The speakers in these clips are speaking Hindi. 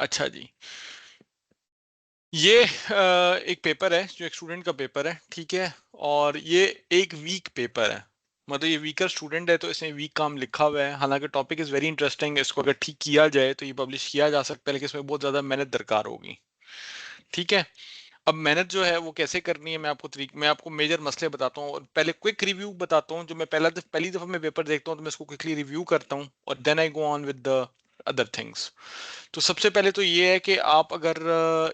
अच्छा जी, ये एक पेपर है जो एक स्टूडेंट का पेपर है, ठीक है। और ये एक वीक पेपर है, मतलब ये वीकर स्टूडेंट है तो इसने वीक काम लिखा हुआ है। हालांकि टॉपिक इज़ वेरी इंटरेस्टिंग, इसको अगर ठीक किया जाए तो ये पब्लिश किया जा सकता है, लेकिन इसमें बहुत ज़्यादा मेहनत दरकार होगी, ठीक है। अब मेहनत जो है वो कैसे करनी है, मैं आपको मेजर मसले बताता हूँ, और पहले क्विक रिव्यू बताता हूँ। जो मैं पहली दफ़ा मैं पेपर देखता हूँ तो मैं इसको क्विकली रिव्यू करता हूँ, और then I go on with the other things. तो सबसे पहले तो ये है कि आप अगर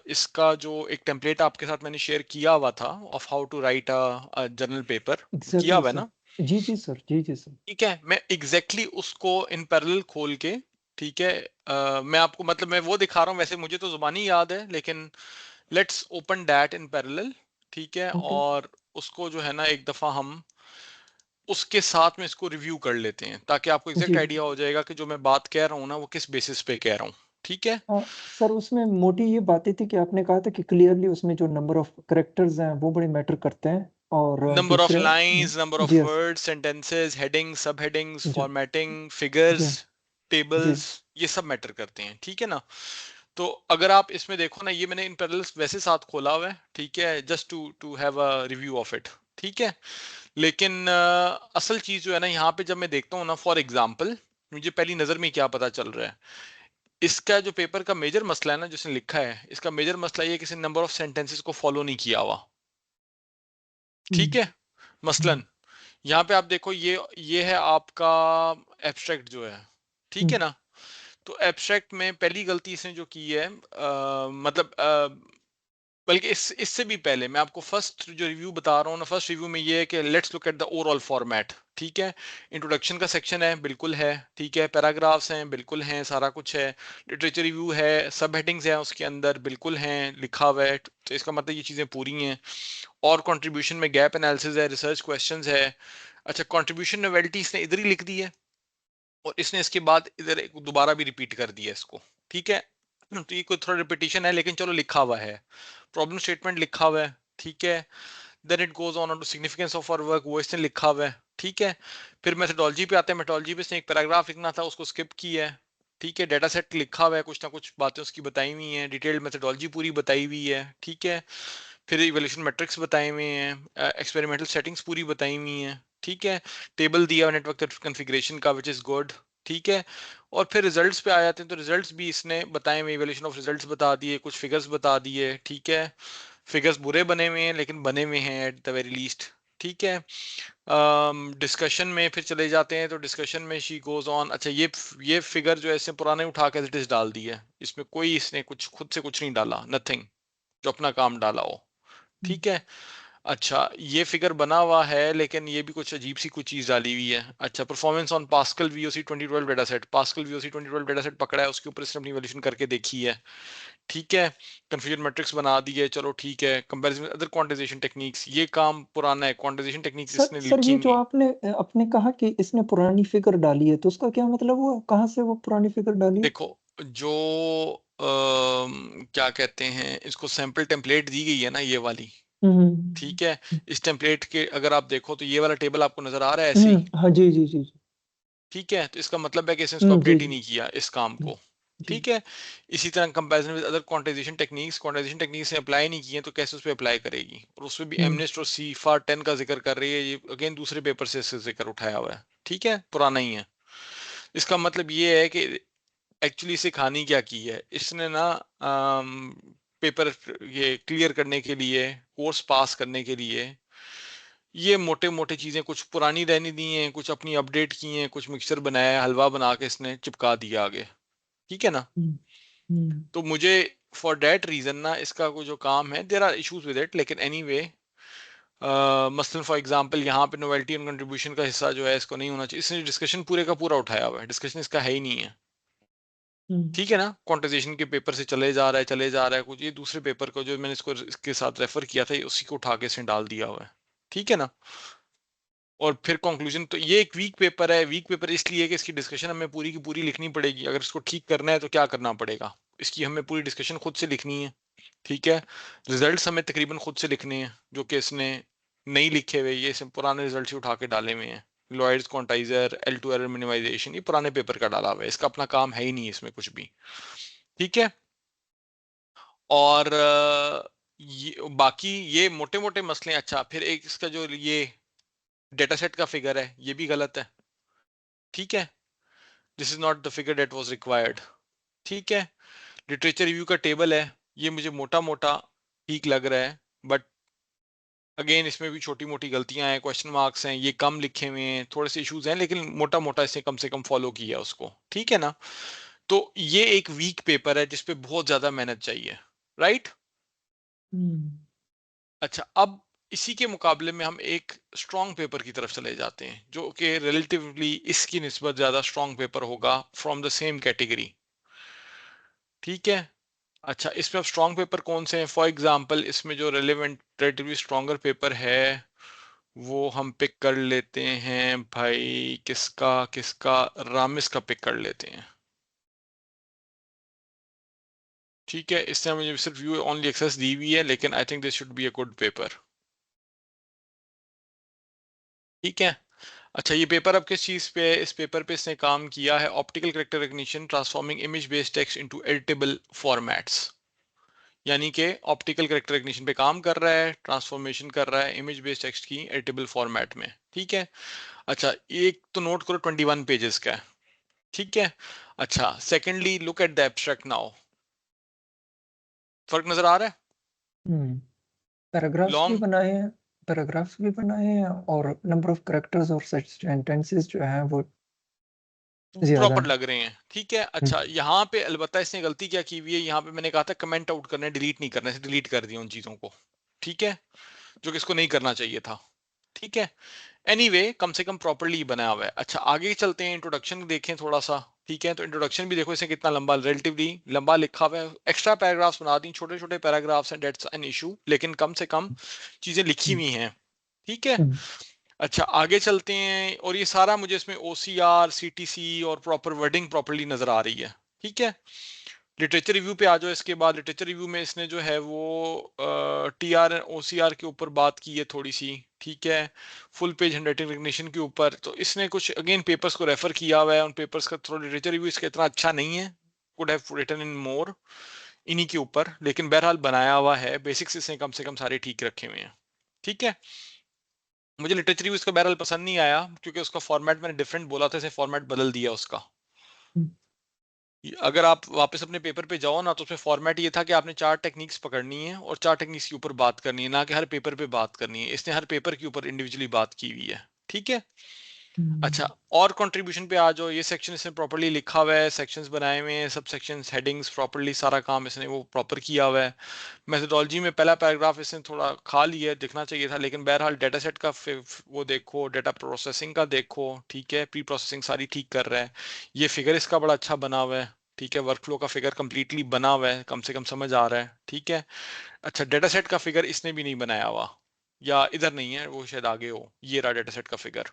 इसका जो एक टेम्पलेट आपके साथ मैंने शेयर किया हुआ था of how to write a journal paper, किया एग्जैक्टली हुआ है सर। ना, जी जी सर, जी जी सर। ठीक है। मैं एग्जैक्टली उसको इन पैरेलल खोल के, ठीक है, मैं आपको मतलब मैं वो दिखा रहा हूँ, वैसे मुझे तो जुबानी याद है, लेकिन let's open that in parallel, ठीक है। ओके। और उसको जो है ना एक दफा हम उसके साथ में इसको रिव्यू कर लेते हैं, ताकि आपको एग्जैक्ट जी जी। आइडिया हो जाएगा कि जो मैं बात कह रहा हूँ ना वो किस बेसिस पे कह रहा हूँ, ठीक है। सर उसमें मोटी ये बातें थी कि आपने कहा था कि क्लियरली उसमें जो नंबर ऑफ कैरेक्टर्स हैं वो बड़े मैटर करते हैं, और नंबर ऑफ दूसरे। लाइंस, नंबर ऑफ जी यस। वर्ड्स, सेंटेंसेस, हेडिंग्स, सब हेडिंग्स, जी फॉर्मेटिंग, फिगर्स, जी जी। टेबल्स, ये सब मैटर करते हैं, ठीक है ना। तो अगर आप इसमें देखो ना, ये मैंने इन पैरेलल्स वैसे साथ खोला हुआ है, ठीक है, just to to have a review of it, ठीक है। लेकिन असल चीज जो है ना यहाँ पे जब मैं देखता हूँ ना, फॉर एग्जाम्पल मुझे पहली नजर में क्या पता चल रहा है, इसका जो पेपर का मेजर मसला है ना जिसने लिखा है, इसका मेजर मसला ये है किसी नंबर ऑफ सेंटेंसेस को फॉलो नहीं किया हुआ, ठीक हम्म, है। मसलन यहाँ पे आप देखो, ये है आपका एब्स्ट्रैक्ट जो है, ठीक हम्म, है ना। तो एब्स्ट्रैक्ट में पहली गलती इसने जो की है, मतलब बल्कि इससे भी पहले मैं आपको फर्स्ट जो रिव्यू बता रहा हूँ ना, फर्स्ट रिव्यू में ये है कि let's look at the overall format, ठीक है। इंट्रोडक्शन का सेक्शन है, बिल्कुल है, ठीक है। पैराग्राफ्स हैं, बिल्कुल हैं, सारा कुछ है। लिटरेचर रिव्यू है, सब हेडिंग्स हैं उसके अंदर, बिल्कुल हैं, लिखा हुआ है, तो इसका मतलब ये चीज़ें पूरी हैं। और कंट्रीब्यूशन में गैप एनालिसिस है, रिसर्च क्वेश्चंस है। अच्छा, कंट्रीब्यूशन नोवेल्टी इसने इधर ही लिख दी है, और इसने इसके बाद इधर दोबारा भी रिपीट कर दिया इसको, ठीक है। तो ये कोई थोड़ा रिपीटिशन है, लेकिन चलो लिखा हुआ है। प्रॉब्लम स्टेटमेंट लिखा हुआ है, ठीक है। Then it goes on to significance of our work, वो इसने लिखा हुआ है, ठीक है। फिर मेथोडोलॉजी पे आते हैं, मेथोडोलॉजी पे इसने एक पैराग्राफ लिखना था, उसको स्किप किया है, ठीक है। डाटा सेट लिखा हुआ है, कुछ ना कुछ बातें उसकी बताई हुई हैं, डिटेल्ड मेथोडोलॉजी पूरी बताई हुई है, ठीक है। फिर इवैल्यूएशन मैट्रिक्स बताए हुए हैं, एक्सपेरिमेंटल सेटिंग्स पूरी बताई हुई हैं, ठीक है। टेबल दिया नेटवर्क कॉन्फ़िगरेशन का, विच इज़ गुड, ठीक है। और फिर रिजल्ट्स पे आ जाते हैं, तो रिजल्ट्स भी इसने बताए हुए, इवैल्यूएशन ऑफ रिजल्ट्स बता दिए, कुछ फिगर्स बता दिए, ठीक है। फिगर्स बुरे बने हुए हैं, लेकिन बने हुए हैं एट द वेरी लीस्ट, ठीक है। डिस्कशन में फिर चले जाते हैं, तो डिस्कशन में शी गोज ऑन, अच्छा ये फिगर जो है इसने पुराने उठा के इट इज डाल दी है, इसमें कोई इसने कुछ खुद से कुछ नहीं डाला, नथिंग जो अपना काम डाला हो, हम्म। ठीक है। अच्छा, ये फिगर बना हुआ है, लेकिन ये भी कुछ अजीब सी कुछ चीज डाली हुई है। अच्छा, performance on pascal VOC 2012 data set, pascal VOC 2012 data set पकड़ा है, उसके ऊपर इसने अपनी वैल्यूएशन करके देखी है, ठीक है। कंफ्यूजन मैट्रिक्स बना दी है, चलो ठीक है। कंपैरिजन अदर क्वांटाइजेशन टेक्निक्स, ये काम पुराना है, क्वांटाइजेशन टेक्निक्स सर इसने सर लिखी ये जो नहीं। आपने कहा कि इसने पुरानी फिगर डाली है, तो उसका क्या मतलब हुआ? कहाँ से वो पुरानी फिगर डाली है? देखो, जो क्या कहते हैं इसको, सैंपल टेम्पलेट दी गई है ना, ये वाली, ठीक है। इस टेम्पलेट के अगर आप देखो तो ये वाला टेबल आपको नजर आ रहा है ऐसे ही, हाँ जी जी जी जी। ठीक है। तो इसका मतलब है कि इसने इसको जी अपडेट ही जी नहीं किया इस काम जी को, जी। ठीक है। इसी तरह comparison with other quantization techniques ने अप्लाई नहीं किए, तो कैसे उस पर अप्लाई करेगी। और उसमें भी हम्म एमनेस्ट और सीफा 10 का जिक्र कर रही है, ये अगेन दूसरे पेपर से इससे जिक्र उठाया हुआ है, ठीक है, पुराना ही है। इसका मतलब ये है कि एक्चुअली इसे कहानी क्या की है इसने ना, पेपर ये क्लियर करने के लिए, कोर्स पास करने के लिए, ये मोटे मोटे चीजें कुछ पुरानी रहने दी हैं, कुछ अपनी अपडेट की हैं, कुछ मिक्सचर बनाया है, हलवा बना के इसने चिपका दिया आगे, ठीक है ना। हम्म हम्म। तो मुझे फॉर दैट रीजन ना इसका कोई जो काम है, there are issues with it, लेकिन एनीवे मसलन फॉर एग्जांपल यहाँ पे नोवेल्टी एंड कंट्रीब्यूशन का हिस्सा जो है इसको नहीं होना चाहिए, इसने डिस्कशन पूरे का पूरा उठाया हुआ है, डिस्कशन इसका है ही नहीं है, हम्म। ठीक है ना। क्वांटाइजेशन के पेपर से चले जा रहा है कुछ, ये दूसरे पेपर को जो मैंने इसको इसके साथ रेफर किया था उसी को उठा के इसने डाल दिया हुआ है, ठीक है ना। और फिर कंक्लूजन, तो ये एक वीक पेपर है, वीक पेपर इसलिए कि इसकी डिस्कशन हमें पूरी की पूरी लिखनी पड़ेगी, अगर इसको ठीक करना है तो क्या करना पड़ेगा, इसकी हमें पूरी डिस्कशन खुद से लिखनी है, ठीक है। रिजल्ट्स हमें तकरीबन खुद से लिखने हैं, जो कि इसने नहीं लिखे हुए, ये इसने पुराने रिजल्ट्स ही उठा के डाले हुए हैं। Lloyd's quantizer, L two error minimization, ये पुराने पेपर का डाला हुआ है, इसका अपना काम है ही नहीं इसमें कुछ भी, ठीक है। और ये बाकी ये मोटे मोटे मसले। अच्छा, फिर एक इसका जो ये डेटा सेट का फिगर है ये भी गलत है, ठीक है, this is not the figure that was required, ठीक है। लिटरेचर रिव्यू का टेबल है, ये मुझे मोटा मोटा ठीक लग रहा है, बट अगेन इसमें भी छोटी मोटी गलतियां हैं, क्वेश्चन मार्क्स हैं, ये कम लिखे हुए हैं, थोड़े से इश्यूज हैं, लेकिन मोटा मोटा इसने कम से कम फॉलो किया उसको, ठीक है ना। तो ये एक वीक पेपर है जिसपे बहुत ज्यादा मेहनत चाहिए, राइट। अच्छा, अब इसी के मुकाबले में हम एक स्ट्रॉन्ग पेपर की तरफ चले जाते हैं जो कि रिलेटिवली इसकी निस्बत ज्यादा स्ट्रॉन्ग पेपर होगा फ्रॉम द सेम कैटेगरी, ठीक है। अच्छा, इसमें अब स्ट्रॉन्ग पेपर कौन से हैं? फॉर एग्जांपल इसमें जो रिलेवेंट रिलेटिवली स्ट्रॉन्गर पेपर है वो हम पिक कर लेते हैं भाई, किसका किसका, रामिस का पिक कर लेते हैं, ठीक है। इससे मुझे सिर्फ व्यू ओनली एक्सेस दी हुई है, लेकिन I think this should be a good paper, ठीक है। अच्छा, ये पेपर अब किस चीज पे है? इस पेपर पे इसने काम किया है optical character recognition transforming image based text into editable formats, यानी कि ऑप्टिकल कैरेक्टर रिकग्निशन पे काम कर रहा है, ट्रांसफॉर्मेशन कर रहा है इमेज बेस्ड टेक्स्ट की एडिटेबल फॉर्मेट में, ठीक है। अच्छा, एक तो नोट करो 21 पेजेस का है, ठीक है। अच्छा, secondly look at the abstract now, फर्क नजर आ रहा है? पैराग्राफ्स भी लॉन्ग बनाए हैं, पैराग्राफ्स भी बनाए हैं और नंबर ऑफ कैरेक्टर्स और सेंटेंसेस जो हैं वो ज़्यादा प्रॉपर हैं। लग रहे हैं, ठीक है। हुँ, अच्छा, यहाँ पे अलबत्ता इसने गलती क्या की हुई है, यहाँ पे मैंने कहा था कमेंट आउट करने, डिलीट नहीं करने से डिलीट कर दिया उन चीजों को, ठीक है, जो कि इसको नहीं करना चाहिए था, ठीक है। एनीवे कम से कम प्रॉपरली बनाया हुआ है। अच्छा, आगे चलते हैं, इंट्रोडक्शन देखें थोड़ा सा, ठीक है। तो इंट्रोडक्शन भी देखो इसे कितना लंबा, रिलेटिवली लंबा लिखा हुआ है, एक्स्ट्रा पैराग्राफ्स बना दी, छोटे छोटे पैराग्राफ्स हैं, डेट्स एन इशू, लेकिन कम से कम चीजें लिखी हुँ, हुई हैं, ठीक है। हुँ, अच्छा, आगे चलते हैं, और ये सारा मुझे इसमें ओसीआर सीटीसी और प्रॉपर वर्डिंग प्रॉपरली नजर आ रही है, ठीक है। लिटरेचर रिव्यू पे आ जाओ, इसके बाद लिटरेचर रिव्यू में इसने जो है वो टीआर ओसीआर के ऊपर बात की है थोड़ी सी, ठीक है। फुल पेज हैंडराइटिंग रिकग्निशन के ऊपर तो इसने कुछ अगेन पेपर्स को रेफर किया हुआ है, उन पेपर्स का थोड़ा लिटरेचर रिव्यू इसका इतना अच्छा नहीं है, कुड हैव रिटन इन मोर इन्हीं के ऊपर, लेकिन बहरहाल बनाया हुआ है, बेसिक्स इसने कम से कम सारे ठीक रखे हुए हैं, ठीक है। मुझे लिटरेचर रिव्यू इसका बहरहाल पसंद नहीं आया, क्योंकि उसका फॉर्मेट मैंने डिफरेंट बोला था, इसे फॉर्मेट बदल दिया उसका। हुँ, अगर आप वापस अपने पेपर पे जाओ ना, तो उसमें फॉर्मेट ये था कि आपने 4 टेक्निक्स पकड़नी है और 4 टेक्निक्स के ऊपर बात करनी है, ना कि हर पेपर पे बात करनी है। इसने हर पेपर के ऊपर इंडिविजुअली बात की हुई है, ठीक है। अच्छा, हुँ, और कंट्रीब्यूशन पे आ जाओ, ये सेक्शन इसने प्रॉपर्ली लिखा हुआ है, सेक्शंस बनाए हुए हैं, सब सेक्शंस हेडिंग्स प्रॉपर्ली, सारा काम इसने वो प्रॉपर किया हुआ है। मेथोडोलॉजी में पहला पैराग्राफ इसने थोड़ा खा लिया, दिखना चाहिए था, लेकिन बहरहाल डेटा सेट का वो देखो, डेटा प्रोसेसिंग का देखो, ठीक है, प्री प्रोसेसिंग सारी ठीक कर रहा है। ये फिगर इसका बड़ा अच्छा बना हुआ है, ठीक है, वर्कफ्लो का फिगर कंप्लीटली बना हुआ है, कम से कम समझ आ रहा है, ठीक है। अच्छा, डेटा सेट का फिगर इसने भी नहीं बनाया हुआ, या इधर नहीं है, वो शायद आगे हो, ये रहा डेटा सेट का फिगर,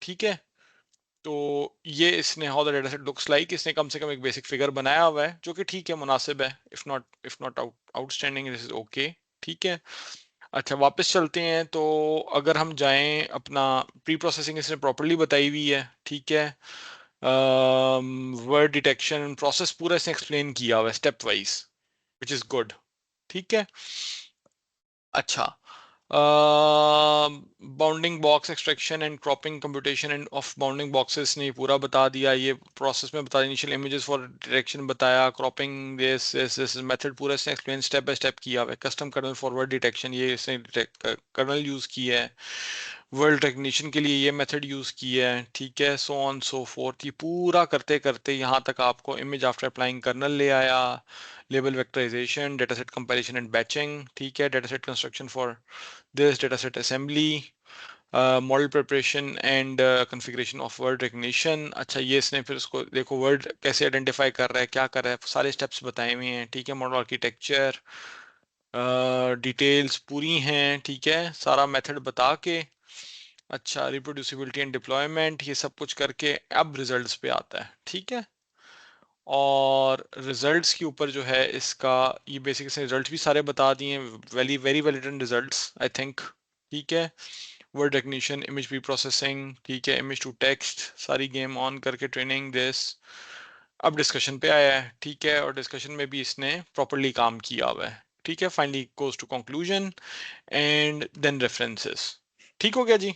ठीक है। तो ये इसने how the data set looks like, इसने कम से कम एक बेसिक फिगर बनाया हुआ है जो कि ठीक है, मुनासिब है, if not outstanding, this is okay, ठीक है। अच्छा, वापस चलते हैं, तो अगर हम जाएं अपना प्री प्रोसेसिंग इसने प्रॉपर्ली बताई हुई है, ठीक है। वर्ड डिटेक्शन प्रोसेस पूरा इसने एक्सप्लेन किया हुआ है step wise, which is good, ठीक है। अच्छा, bounding box extraction and cropping computation end of bounding boxes ने पूरा बता दिया, ये प्रोसेस में बता दिया, इनिशियल इमेजेस फॉर डायरेक्शन बताया, क्रॉपिंग दिस मेथड पूरा इसने एक्सप्लेन स्टेप बाय स्टेप किया हुआ है। कस्टम कर्नल फॉरवर्ड डिटेक्शन, ये इसने कर्नल यूज किया है। वर्ल्ड रिकग्निशन के लिए ये मेथड यूज किया है, ठीक है, सो ऑन सो फोर्थ। ये पूरा करते करते यहाँ तक आपको इमेज आफ्टर अप्लाइंग कर्नल ले आया, label vectorization, dataset comparison and batching, ठीक है, dataset construction for this, dataset assembly, model preparation and configuration of word recognition. अच्छा, ये इसने फिर उसको देखो वर्ड कैसे आइडेंटिफाई कर रहा है, क्या कर रहा है, सारे स्टेप्स बताए हुए हैं, ठीक है। मॉडल आर्किटेक्चर डिटेल्स पूरी हैं, ठीक है, सारा मेथड बता के। अच्छा, रिप्रोड्यूसिबिलिटी एंड डिप्लॉयमेंट, ये सब कुछ करके अब रिजल्ट्स पे आता है, ठीक है। और रिजल्ट्स के ऊपर जो है इसका, ये बेसिक से रिजल्ट्स भी सारे बता दिए, very very well written results I think, ठीक है। Word recognition, image pre processing, ठीक है, इमेज टू टेक्स्ट, सारी गेम ऑन करके ट्रेनिंग दिस। अब डिस्कशन पे आया है, ठीक है, और डिस्कशन में भी इसने प्रॉपरली काम किया हुआ है, ठीक है। Finally goes to conclusion and then references. ठीक हो गया जी।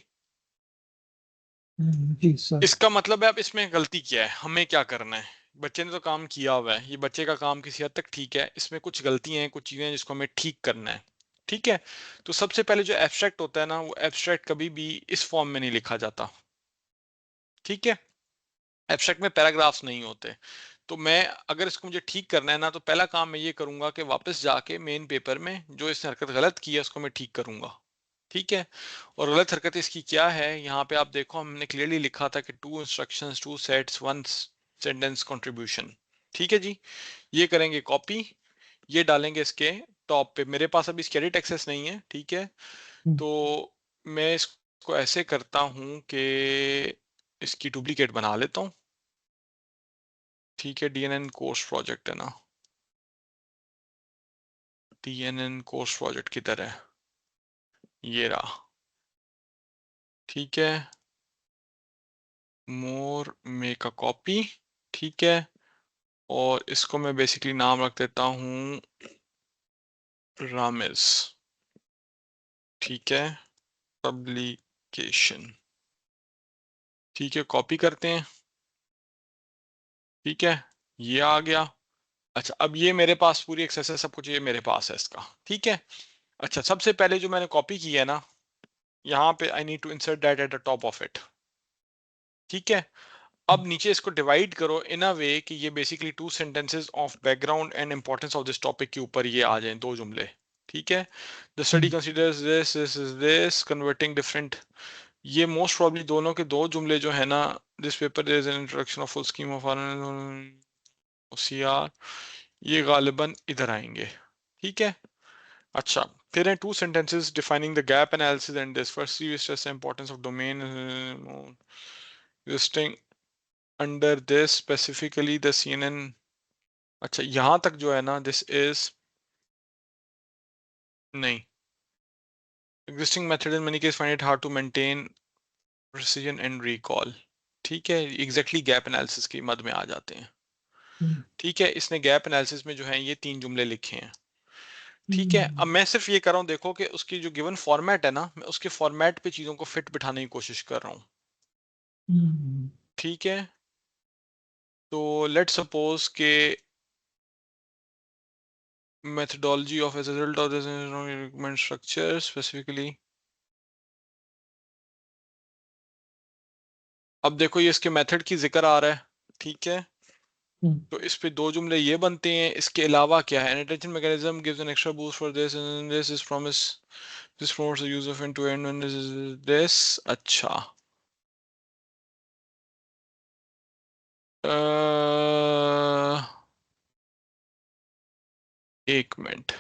जी सर। इसका मतलब है अब इसमें गलती क्या है, हमें क्या करना है। बच्चे ने तो काम किया हुआ है, ये बच्चे का काम किसी हद तक ठीक है, इसमें कुछ गलतियां हैं, कुछ चीजें हैं जिसको हमें ठीक करना है, ठीक है। तो सबसे पहले जो एब्स्ट्रैक्ट होता है ना, वो एब्स्ट्रैक्ट कभी भी इस फॉर्म में नहीं लिखा जाता, ठीक है। एब्स्ट्रैक्ट में पैराग्राफ्स नहीं होते। तो मैं अगर इसको मुझे ठीक करना है ना, तो पहला काम मैं ये करूंगा कि वापस जाके मेन पेपर में जो इसने हरकत गलत की है उसको मैं ठीक करूंगा, ठीक है। और गलत हरकत इसकी क्या है, यहाँ पे आप देखो हमने क्लियरली लिखा था कि 2 इंस्ट्रक्शंस 2 सेट्स 1 सेंटेंस कंट्रीब्यूशन, ठीक है जी। ये करेंगे कॉपी, ये डालेंगे इसके टॉप पे। मेरे पास अभी इसकी एडिट एक्सेस नहीं है, ठीक है। हम्म, तो मैं इसको ऐसे करता हूं कि इसकी डुप्लीकेट बना लेता हूँ, ठीक है। डीएनएन कोर्स प्रोजेक्ट है ना, डीएनएन कोर्स प्रोजेक्ट की तरह ये रहा, ठीक है। मोर मेक अ कॉपी, ठीक है। और इसको मैं बेसिकली नाम रख देता हूँ रामिस, ठीक है, पब्लिकेशन, ठीक है। कॉपी करते हैं, ठीक है, ये आ गया। अच्छा, अब ये मेरे पास पूरी एक्सेस है, सब कुछ ये मेरे पास है इसका, ठीक है। अच्छा, सबसे पहले जो मैंने कॉपी की है ना, यहाँ पे I need to insert that at the top of it, ठीक है। अब नीचे इसको डिवाइड करो इन अ वे कि ये basically 2 sentences of background and importance of this topic के ऊपर ये आ जाएं, 2 जुमले, ठीक है। The study hmm, considers this is this converting different, ये मोस्ट प्रॉब्ली दोनों के 2 जुमले जो है ना, this paper there is an introduction of full scheme of CR, ये गालिबन इधर आएंगे, ठीक है। अच्छा, फिर हैं 2 sentences defining the gap analysis and this. Firstly, we stress the importance of domain listing under this specifically the CNN. अच्छा, यहां तक जो है ना, दिस इज नहीं, existing method in many cases find it hard to maintain precision and recall, ठीक है। एग्जैक्टली गैप एनालिसिस की मद में आ जाते हैं, हम्म, ठीक है। इसने गैप एनालिसिस में जो है ये 3 जुमले लिखे हैं, ठीक है। अब हम्म, मैं सिर्फ ये कर रहा हूँ, देखो कि उसकी जो गिवन फॉर्मेट है ना, मैं उसके फॉर्मेट पे चीजों को फिट बिठाने की कोशिश कर रहा हूँ, हम्म, ठीक है। तो लेट सपोज के methodology of as a result of this recommend structure specifically। अब देखो ये इसके मेथड की जिक्र आ रहा है, ठीक है। हम्म, तो इस पे 2 जुमले ये बनते हैं, इसके अलावा क्या है, an attention mechanism gives an extra boost for this and this is promise, this promotes the use of end to end when this is this। अच्छा, एक मिनट,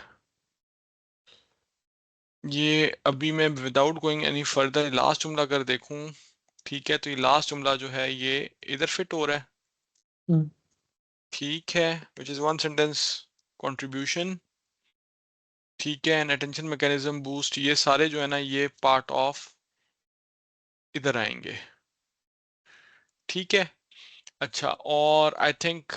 ये अभी मैं without going any further last जुमला अगर देखूं, ठीक है, तो ये लास्ट जुमला जो है ये इधर फिट हो रहा है, हम्म, ठीक है, विच इज 1 सेंटेंस कंट्रीब्यूशन, ठीक है। एंड अटेंशन मैकेनिज्म बूस्ट, ये सारे जो है ना ये पार्ट ऑफ इधर आएंगे, ठीक है। अच्छा, और I think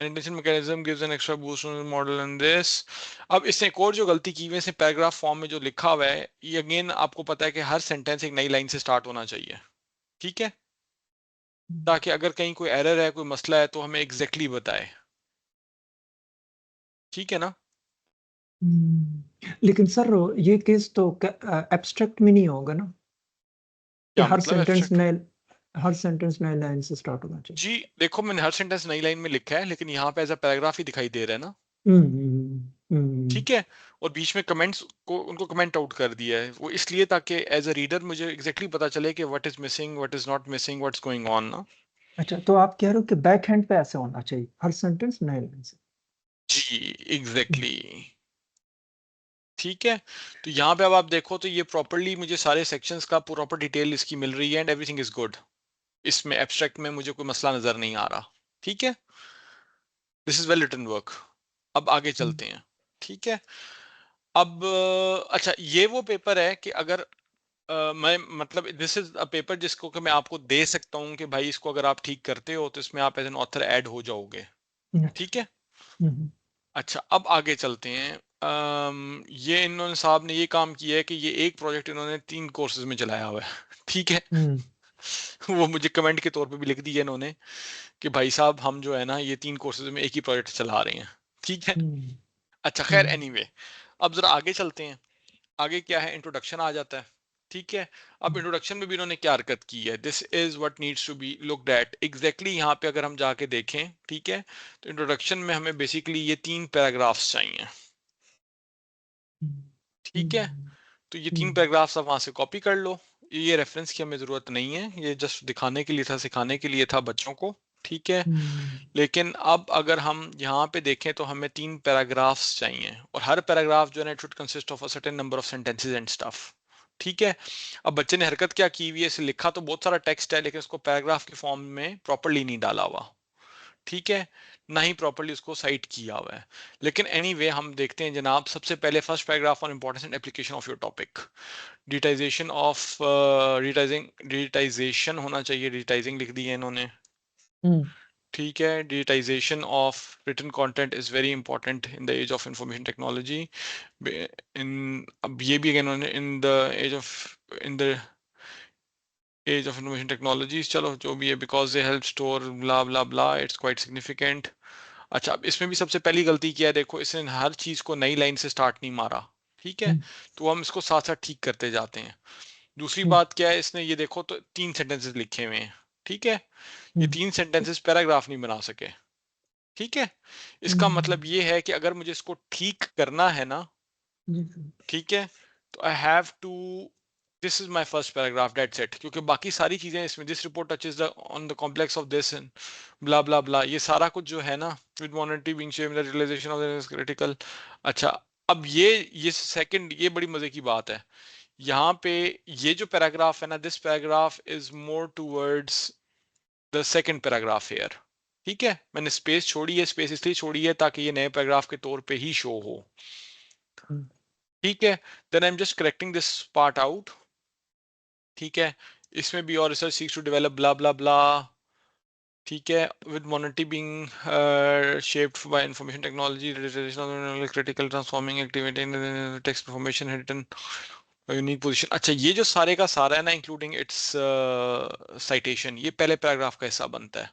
attention mechanism gives an extra boost on model and this. अब इसने एक और जो गलती की हुई है, इसने पैराग्राफ फॉर्म में जो लिखा हुआ है, ये अगेन आपको पता है कि हर सेंटेंस एक नई लाइन से स्टार्ट होना चाहिए, ठीक है, ताकि अगर कहीं कोई एरर है, कोई मसला है, तो हमें एग्जैक्टली बताए, ठीक है ना। लेकिन सर ये केस तो एब्स्ट्रैक्ट में नहीं होगा ना, कि क्या मतलब एब्स्ट्रैक्ट। हर सेंटेंस नए लाइन से स्टार्ट होना चाहिए। जी देखो, मैंने हर सेंटेंस नई लाइन में लिखा है, लेकिन यहाँ पे एज अ पैराग्राफ ही दिखाई दे रहा है ना, हम्म, हम्म, हम्म, ठीक है। और बीच में कमेंट्स को उनको कमेंट आउट कर दिया है, वो इसलिए ताकि एज अ रीडर मुझे एग्जैक्टली पता चले कि what is missing, what is not missing, what's going on ना। अच्छा, तो आप कह रहे हो कि बैक हैंड पे ऐसे होना चाहिए, हर सेंटेंस नए लाइन से। जी हम्म, एग्जैक्टली, ठीक है। तो यहाँ पे अब आप देखो तो ये प्रॉपरली मुझे सारे सेक्शंस का प्रॉपर डिटेल इसकी मिल रही है एंड एवरीथिंग इज गुड। इसमें एब्स्ट्रैक्ट में मुझे कोई मसला नजर नहीं आ रहा, ठीक है। This is well written work. अब आगे हम्म, चलते हैं, ठीक है। अब अच्छा, ये वो पेपर है कि अगर मैं मतलब दिस इज अ पेपर जिसको कि मैं आपको दे सकता हूँ कि भाई इसको अगर आप ठीक करते हो तो इसमें आप एज एन ऑथर ऐड हो जाओगे। अच्छा। ठीक है। हम्म, अच्छा, अब आगे चलते हैं। ये इन्होंने साहब ने ये काम किया है कि ये एक प्रोजेक्ट इन्होंने 3 कोर्सेज में चलाया हुआ है। ठीक है। हम्म, वो मुझे कमेंट के तौर पे भी लिख दिया इन्होंने कि भाई साहब हम जो है ना ये 3 कोर्सेज में एक ही प्रोजेक्ट चला रहे हैं। ठीक है। हम्म, अच्छा खैर हम्म, एनीवे, अब जरा आगे चलते हैं। आगे क्या है, इंट्रोडक्शन आ जाता है। ठीक है। अब इंट्रोडक्शन में भी इन्होंने क्या हरकत की है, this is what needs to be looked at exactly. यहाँ पे अगर हम जाके देखें, ठीक है, तो इंट्रोडक्शन में हमें बेसिकली ये 3 पैराग्राफ्स चाहिए। हम्म, ठीक है। तो ये 3 हम्म, पैराग्राफ्स आप वहां से कॉपी कर लो। ये रेफरेंस की हमें जरूरत नहीं है, ये जस्ट दिखाने के लिए था, सिखाने के लिए था बच्चों को। ठीक है। हम्म, लेकिन अब अगर हम यहाँ पे देखें तो हमें 3 पैराग्राफ्स चाहिए, और हर पैराग्राफ जो है ना it should consist of a certain number of sentences and stuff. ठीक है। अब बच्चे ने हरकत क्या की हुई है, इसे लिखा तो बहुत सारा टेक्स्ट है लेकिन उसको पैराग्राफ के फॉर्म में प्रॉपरली नहीं डाला हुआ। ठीक है। ना ही प्रॉपरली उसको साइट किया हुआ है। लेकिन एनीवे हम देखते हैं जनाब, सबसे पहले first paragraph on importance and application of your topic. Digitization of digitization होना चाहिए, डिटाइजिंग लिख दी है इन्होंने। हम्म, ठीक है। Digitization of written content is very important in the age of information technology. इन अब ये भी इन्होंने in the age of information technologies, चलो जो भी है, because they help store blah blah blah, it's quite significant. अच्छा, अब इसमें भी सबसे पहली गलती क्या है, देखो इसने हर चीज को नई लाइन से स्टार्ट नहीं मारा। ठीक है। हम्म, तो हम इसको साथ साथ ठीक करते जाते हैं। दूसरी हम्म, बात क्या है, इसने ये देखो तो 3 सेंटेंसेस लिखे हुए हैं। ठीक है। ये हम्म, 3 सेंटेंसेस पैराग्राफ नहीं बना सके। ठीक है। इसका मतलब हम्म, ये है कि अगर मुझे इसको ठीक करना है ना, जी सर। ठीक है, तो I have to, this is my first paragraph, that's it. क्योंकि बाकी सारी चीजें इसमें, this report touches the on the complex of this and blah blah blah, ये सारा कुछ जो है ना, with monetary being shared the realization of the critical. अच्छा, अब ये सेकंड, ये बड़ी मजे की बात है। यहाँ पे ये जो पैराग्राफ है ना, this paragraph is more towards the second paragraph here. ठीक है। मैंने स्पेस छोड़ी है, स्पेस इसलिए छोड़ी है ताकि ये नए पैराग्राफ के तौर पे ही शो हो। हम्म, ठीक है। Then I am just correcting this part out. ठीक है। इसमें भी और research seeks to develop blah blah blah. ठीक है। With monetary being shaped by information technology, critical transforming activity text information hidden unique position. अच्छा, ये जो सारे का सारा है ना, इंक्लूडिंग इट्स साइटेशन, ये पहले पैराग्राफ का हिस्सा बनता है।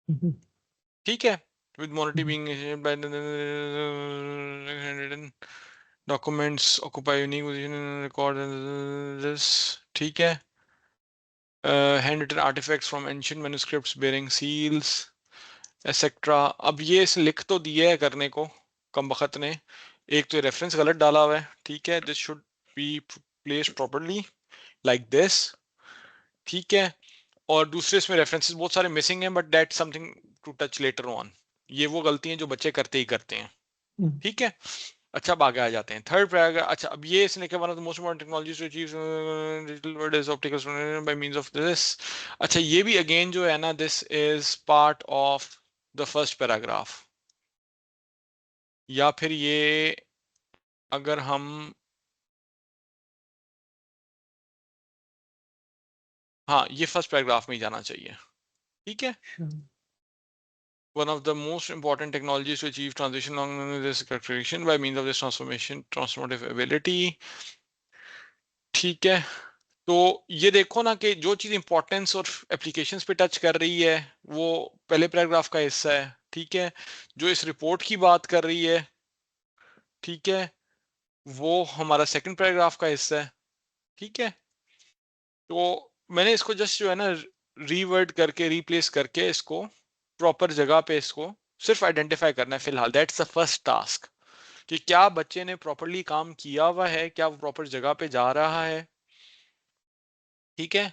हम्म, ठीक है। With monetary hmm, being by documents occupy unique position in record this. ठीक है। Hand written artifacts from ancient manuscripts bearing seals etcetera. अब ये इस लिख तो दिया है करने को कम बखत ने। एक तो रेफरेंस गलत डाला हुआ है। ठीक है। This should be placed properly like this. ठीक है। और दूसरे इसमें रेफरेंसेस बहुत सारे मिसिंग हैं, but that something to touch later on. ये वो गलती हैं जो बच्चे करते ही करते हैं। हम्म, ठीक है। अच्छा, अब आगे आ जाते हैं थर्ड पैराग्राफ। अच्छा, अब ये इसने क्या, one of the most important technologies to achieve digital world is optical by means of this. अच्छा, ये भी अगेन जो है ना, this is part of the first paragraph. या फिर ये, अगर हम, हाँ, ये फर्स्ट पैराग्राफ में ही जाना चाहिए। ठीक है। अच्छा। One of the most important technologies to achieve transition along this characterization by means of this transformative ability। ठीक है। तो ये देखो ना कि जो चीज इंपॉर्टेंस और एप्लीकेशंस पे टच कर रही है वो पहले पैराग्राफ का हिस्सा है। ठीक है। जो इस रिपोर्ट की बात कर रही है, ठीक है, वो हमारा सेकंड पैराग्राफ का हिस्सा है। ठीक है। तो मैंने इसको जस्ट जो है ना रीवर्ड करके, रिप्लेस करके, इसको प्रॉपर जगह पे इसको सिर्फ आइडेंटिफाई करना है फिलहाल। दैट्स द फर्स्ट टास्क, कि क्या बच्चे ने प्रॉपरली काम किया हुआ है, क्या वो प्रॉपर जगह पे जा रहा है। ठीक है।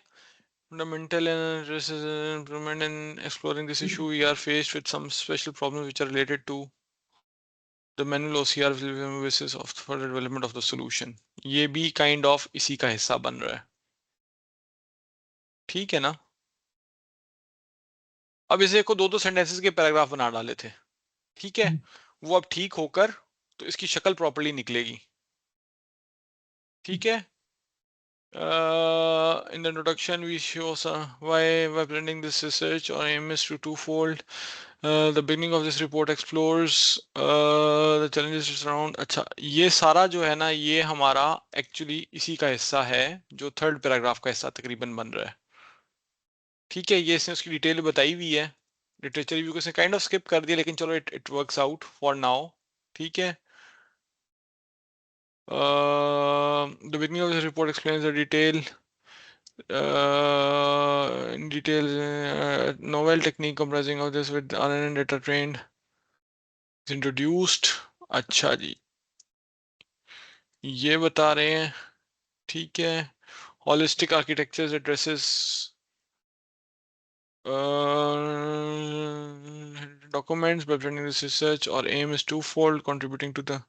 Fundamental improvement in exploring this issue, we are faced with some special problems which are related to the manual OCR will be the basis of further development of the solution। ये भी kind of इसी का हिस्सा बन रहा है। ठीक है ना। अब इसे को दो दो सेंटेंसेस के पैराग्राफ बना डाले थे। ठीक है। हम्म, वो अब ठीक होकर तो इसकी शक्ल प्रॉपरली निकलेगी। ठीक है। In the introduction, we show why presenting this research or aim is to twofold. The beginning of this report explores the challenges around. अच्छा, ये सारा जो है ना, ये हमारा एक्चुअली इसी का हिस्सा है जो थर्ड पैराग्राफ का हिस्सा तकरीबन बन रहा है। ठीक है, ये इसने उसकी डिटेल बताई हुई है। लिटरेचर रिव्यू को इसने काइंड ऑफ स्किप कर दिया, लेकिन चलो it works out for now. ठीक है। The beginning of this report explains the detail in detail novel technique comprising of this with RNN data trained is introduced. अच्छा जी, ये बता रहे हैं। ठीक है। holistic architectures addresses documents by presenting this research or aim is twofold, contributing to the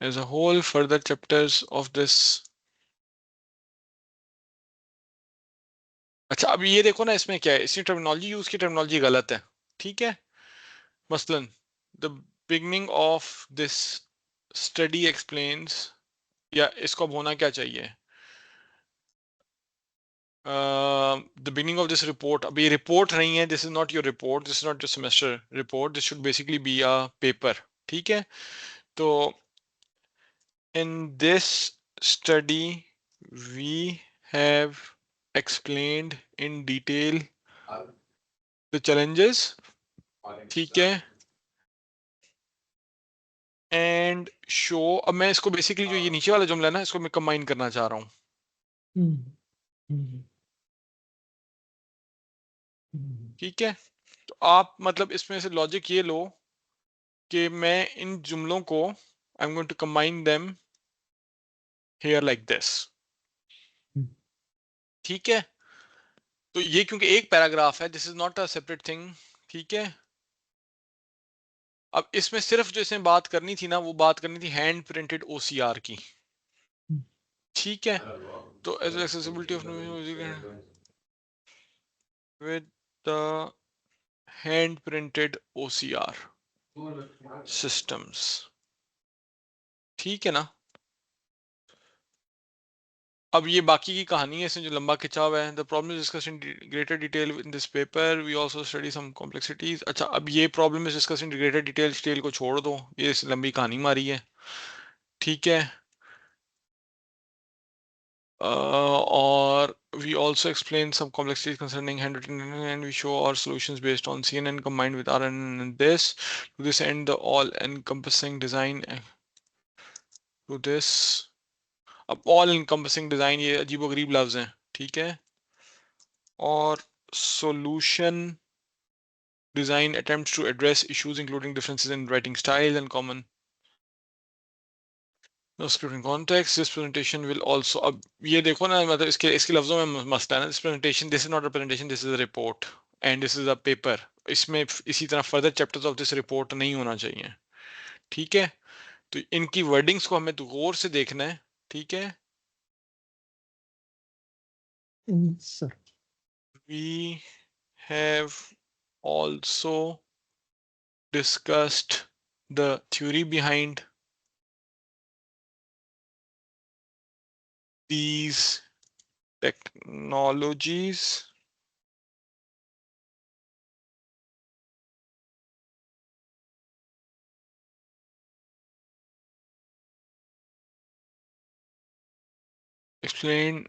as a whole. Further chapters of this. अच्छा, अब ये देखो ना, इसमें क्या है, इसकी टर्मिनोलॉजी यूज की टर्मिनोलॉजी गलत है। ठीक है। मसलन the beginning of this study explains, या इसको अब होना क्या चाहिए, the beginning of this report. अब ये रिपोर्ट नहीं है, this is not your report, this is not your semester report, this should basically be a paper. ठीक है। तो in this study we have explained in detail the challenges। ठीक है। एंड शो, अब मैं इसको बेसिकली जो ये नीचे वाला जुमला है ना, इसको मैं कंबाइन करना चाह रहा हूँ। ठीक है। तो आप मतलब इसमें से लॉजिक ये लो कि मैं इन जुमलों को I am going to combine them here like this. ठीक है। तो ये क्योंकि एक पैराग्राफ है, this is not a separate thing. ठीक है। अब इसमें सिर्फ जो इसमें बात करनी थी ना, वो बात करनी थी हैंड प्रिंटेड ओसीआर की। ठीक है। तो as accessibility of with the hand printed OCR systems. ठीक है ना। अब ये बाकी की कहानी है, इसमें जो लंबा खिंचाव है। The problem is discussed in greater detail in this paper, we also study some complexities. अच्छा, अब ये problem is discussed in greater detail को छोड़ दो, ये इस लंबी कहानी मारी है। ठीक है। और we also explain some complexities concerning handwritten and we show our solutions based on CNN combined with RNN and this. To this end, the all-encompassing design to this। अब all-encompassing design ये अजीबोगरीब लफ्ज हैं। ठीक है। और solution design attempts to address issues including differences in writing styles and common no script in context. This presentation will also, अब ये देखो ना, मतलब इसके इसके लफ्जों में मसला है ना, this presentation, this is not a presentation, this is a report and this is a paper। इसमें इसी तरह further chapters of this report नहीं होना चाहिए। ठीक है। तो इनकी वर्डिंग्स को हमें गौर से देखना है। ठीक है। Sir We have also discussed the theory behind these technologies explain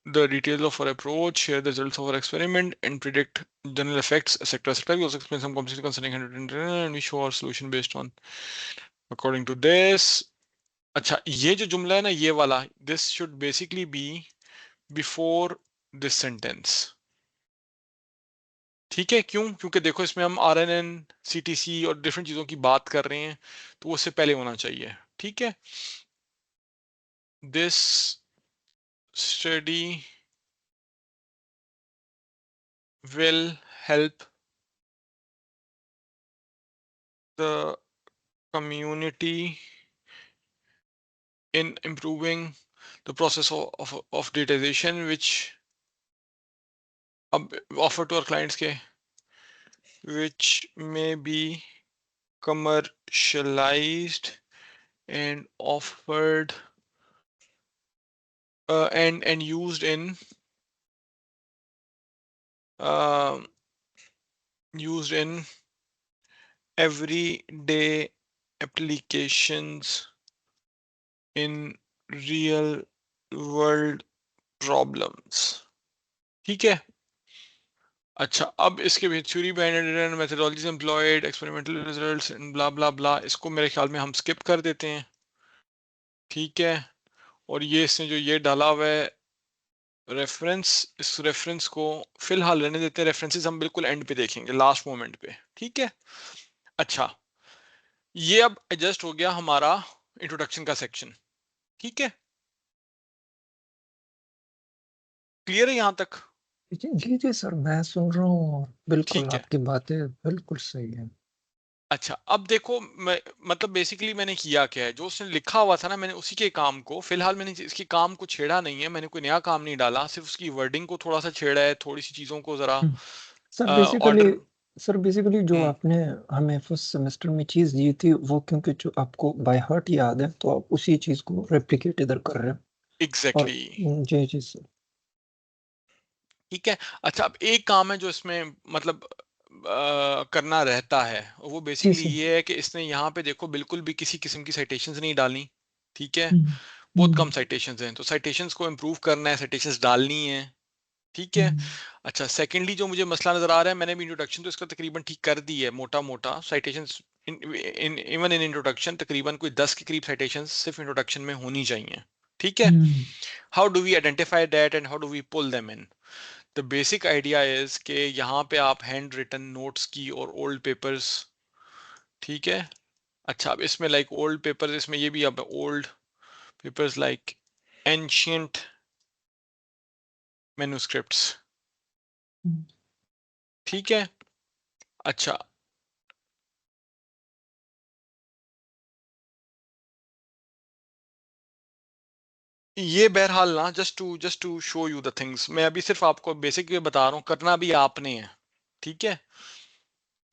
the details of our approach, share the results of our experiment, and predict general effects, etc. etc. We also explain some complexity concerning handwritten and we show our solution based on according to this. अच्छा, ये जो जुमला है ना, ये वाला, this should basically be before this sentence। ठीक है। क्यों? क्योंकि देखो इसमें हम RNN, CTC और डिफरेंट चीजों की बात कर रहे हैं, तो वो उससे पहले होना चाहिए। ठीक है। This study will help the community in improving the process of datization which offer to our clients के, which may be commercialized and offered and used in uh, used in everyday applications in real world problems। ठीक है। अच्छा, अब इसके भी theory behind methodologies employed experimental results blah blah blah, इसको मेरे ख्याल में हम स्किप कर देते हैं। ठीक है। और ये इसने जो ये डाला हुआ है रेफरेंस, इस रेफरेंस को फिलहाल रहने देते हैं, रेफरेंसेस हम बिल्कुल एंड पे देखेंगे, लास्ट मोमेंट पे। ठीक है। अच्छा, ये अब एडजस्ट हो गया हमारा इंट्रोडक्शन का सेक्शन। ठीक है, क्लियर है यहां तक? जी, जी, जी सर, मैं सुन रहा हूँ और बिल्कुल ठीक है। आपकी बातें बिल्कुल सही हैं। अच्छा, अब देखो मैं मतलब बेसिकली मैंने किया क्या है, जो उसने लिखा हुआ था ना, मैंने उसी के काम को फिलहाल, मैंने इसके काम को छेड़ा नहीं है, मैंने कोई नया काम नहीं डाला, सिर्फ उसकी वर्डिंग को थोड़ा सा छेड़ा है, थोड़ी सी चीजों को जरा हुँ। Sir basically order. Sir basically जो हम्म, आपने हमें फर्स्ट सेमेस्टर में चीज़ दी थी, वो क्योंकि जो आपको बाय हार्ट याद है, तो आप उसी चीज़ को रेप्लिकेट इधर कर रहे हैं और एग्जैक्टली। जी, जी सर। ठीक है। अच्छा, अब एक काम है जो इसमें मतलब करना रहता है, और वो जी बेसिकली सर। ये है कि इसने यहाँ पे देखो बिल्कुल भी किसी किस्म की साइटेशंस नहीं डाली। ठीक है। हुँ, बहुत कम हुँ, साइटेशंस हैं, तो साइटेशंस को इम्प्रूव करना है, साइटेशंस डालनी है। ठीक है। हुँ, अच्छा, सेकेंडली जो मुझे मसला नजर आ रहा है, मैंने भी इंट्रोडक्शन तो इसका तकरीबन ठीक कर दी है, मोटा मोटा साइटेशंस इवन इन इंट्रोडक्शन तकरीबन कोई 10 के करीब साइटेशंस सिर्फ इंट्रोडक्शन में होनी चाहिए। ठीक है। हुँ, how do we identify that and how do we pull them in? The basic idea is कि यहाँ पे आप हैंड रिटन नोट्स की और ओल्ड पेपर्स। ठीक है। अच्छा, अब इसमें लाइक ओल्ड पेपर्स, इसमें ये भी अब old papers like ancient manuscripts. हुँ, ठीक है। अच्छा, ये बहरहाल ना just to show you the things, मैं अभी सिर्फ आपको बेसिक ये बता रहा हूँ, करना भी आपने है। ठीक है।